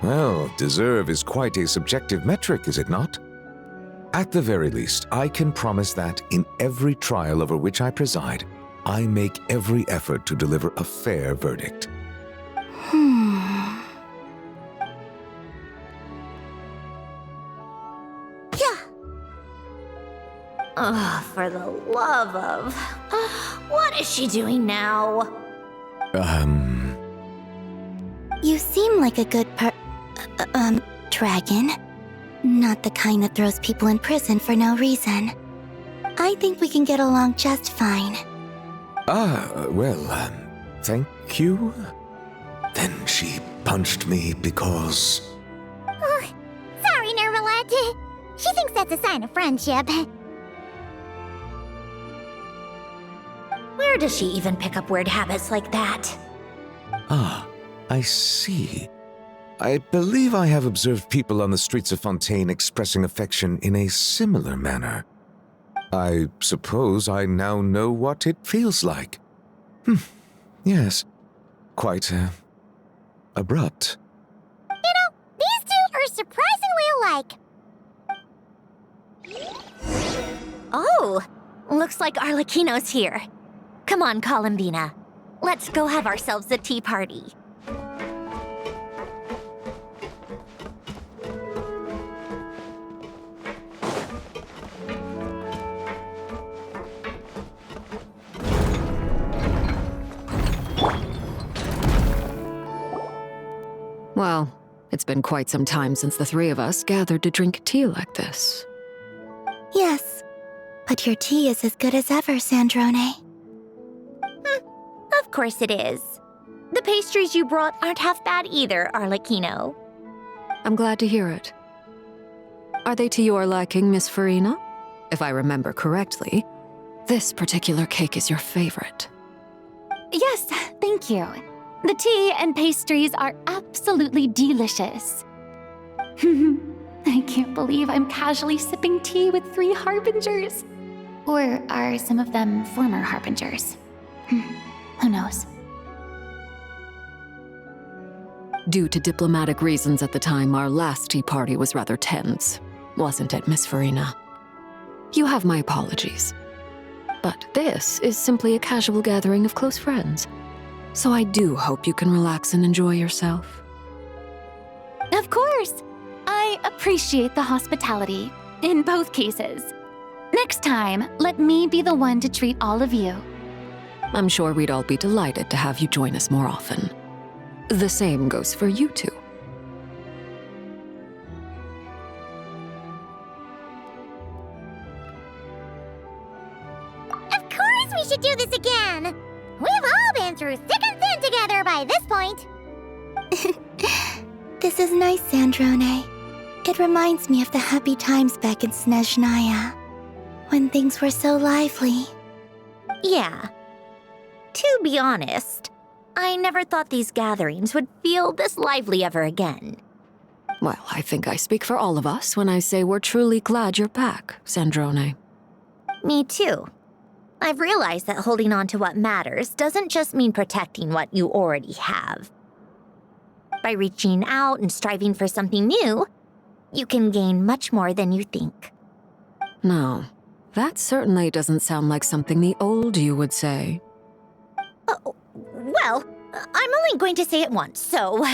Well, deserve is quite a subjective metric, is it not? At the very least, I can promise that in every trial over which I preside, I make every effort to deliver a fair verdict. Oh, for the love of... what is she doing now? You seem like a good dragon. Not the kind that throws people in prison for no reason. I think we can get along just fine. Well, thank you. Then she punched me because... Oh, sorry, Nermalette. She thinks that's a sign of friendship. Where does she even pick up weird habits like that? Ah, I see. I believe I have observed people on the streets of Fontaine expressing affection in a similar manner. I suppose I now know what it feels like. Yes, quite, abrupt. You know, these two are surprisingly alike. Oh, looks like Arlecchino's here. Come on, Columbina. Let's go have ourselves a tea party. Well, it's been quite some time since the three of us gathered to drink tea like this. Yes, but your tea is as good as ever, Sandrone. Of course it is. The pastries you brought aren't half bad either, Arlecchino. I'm glad to hear it. Are they to your liking, Miss Farina? If I remember correctly, this particular cake is your favorite. Yes, thank you. The tea and pastries are absolutely delicious. I can't believe I'm casually sipping tea with 3 harbingers. Or are some of them former harbingers? Who knows? Due to diplomatic reasons at the time, our last tea party was rather tense, wasn't it, Miss Farina? You have my apologies. But this is simply a casual gathering of close friends. So I do hope you can relax and enjoy yourself. Of course! I appreciate the hospitality, in both cases. Next time, let me be the one to treat all of you. I'm sure we'd all be delighted to have you join us more often. The same goes for you two. Of course we should do this again! We've all been through thick and thin together by this point. This is nice, Sandrone. It reminds me of the happy times back in Snezhnaya, when things were so lively. Yeah. To be honest, I never thought these gatherings would feel this lively ever again. Well, I think I speak for all of us when I say we're truly glad you're back, Sandrone. Me too. I've realized that holding on to what matters doesn't just mean protecting what you already have. By reaching out and striving for something new, you can gain much more than you think. No, that certainly doesn't sound like something the old you would say. Well, I'm only going to say it once, so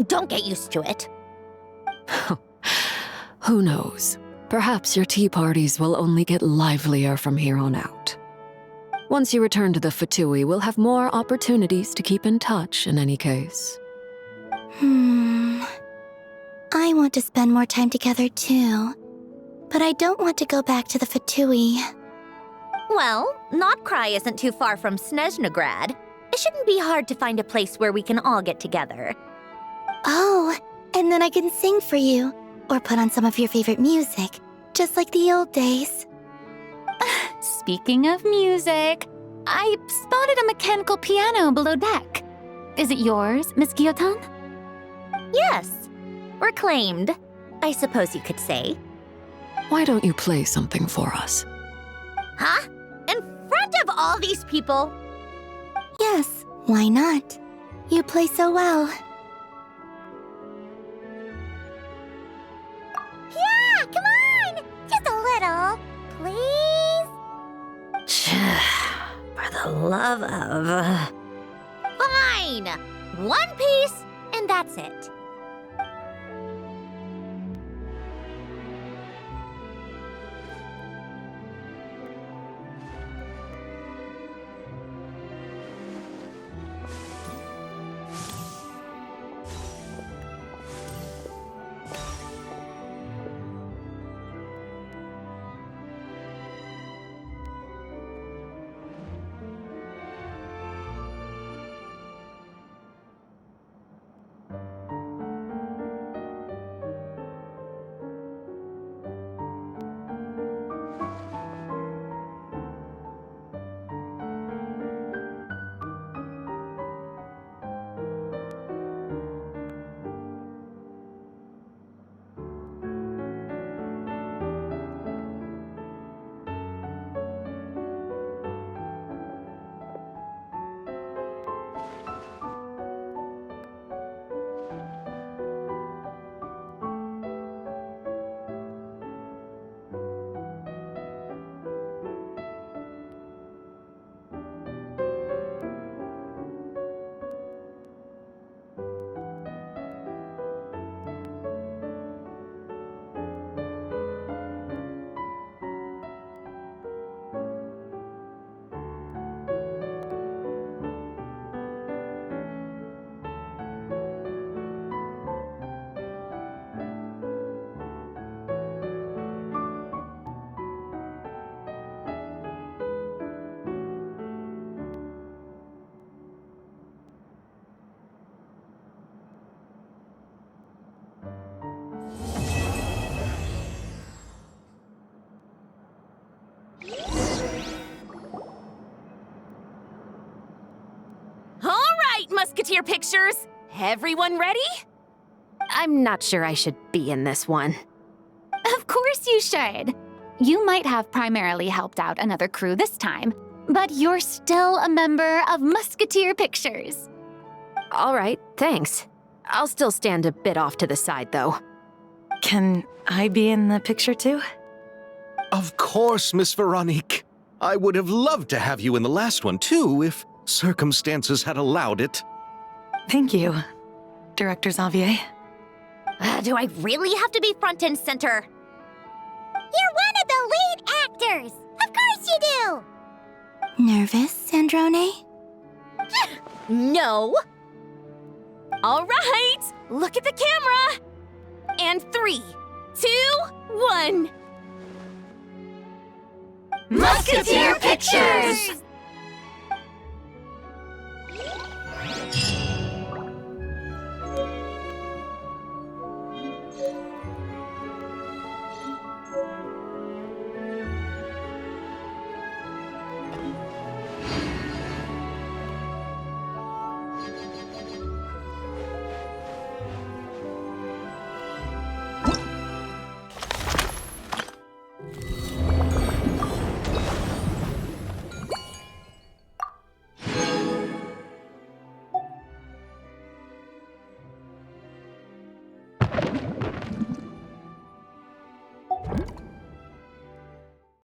don't get used to it. Who knows? Perhaps your tea parties will only get livelier from here on out. Once you return to the Fatui, we'll have more opportunities to keep in touch in any case. I want to spend more time together too, but I don't want to go back to the Fatui. Well, Nod-Krai isn't too far from Snezhnograd. It shouldn't be hard to find a place where we can all get together. Oh, and then I can sing for you, or put on some of your favorite music, just like the old days. Speaking of music, I spotted a mechanical piano below deck. Is it yours, Miss Guillotin? Yes. Reclaimed, I suppose you could say. Why don't you play something for us? Huh? In front of all these people? Yes, why not? You play so well. Yeah, come on! Just a little, please? For the love of... Fine! One piece, and that's it. Musketeer pictures! Everyone ready? I'm not sure I should be in this one. Of course you should. You might have primarily helped out another crew this time, but you're still a member of Musketeer Pictures. All right, thanks. I'll still stand a bit off to the side, though. Can I be in the picture too? Of course, Miss Veronique. I would have loved to have you in the last one too, if circumstances had allowed it. Thank you, Director Xavier. Do I really have to be front and center? You're one of the lead actors! Of course you do! Nervous, Sandrone? No! All right, look at the camera! And 3, 2, 1... Musketeer Pictures!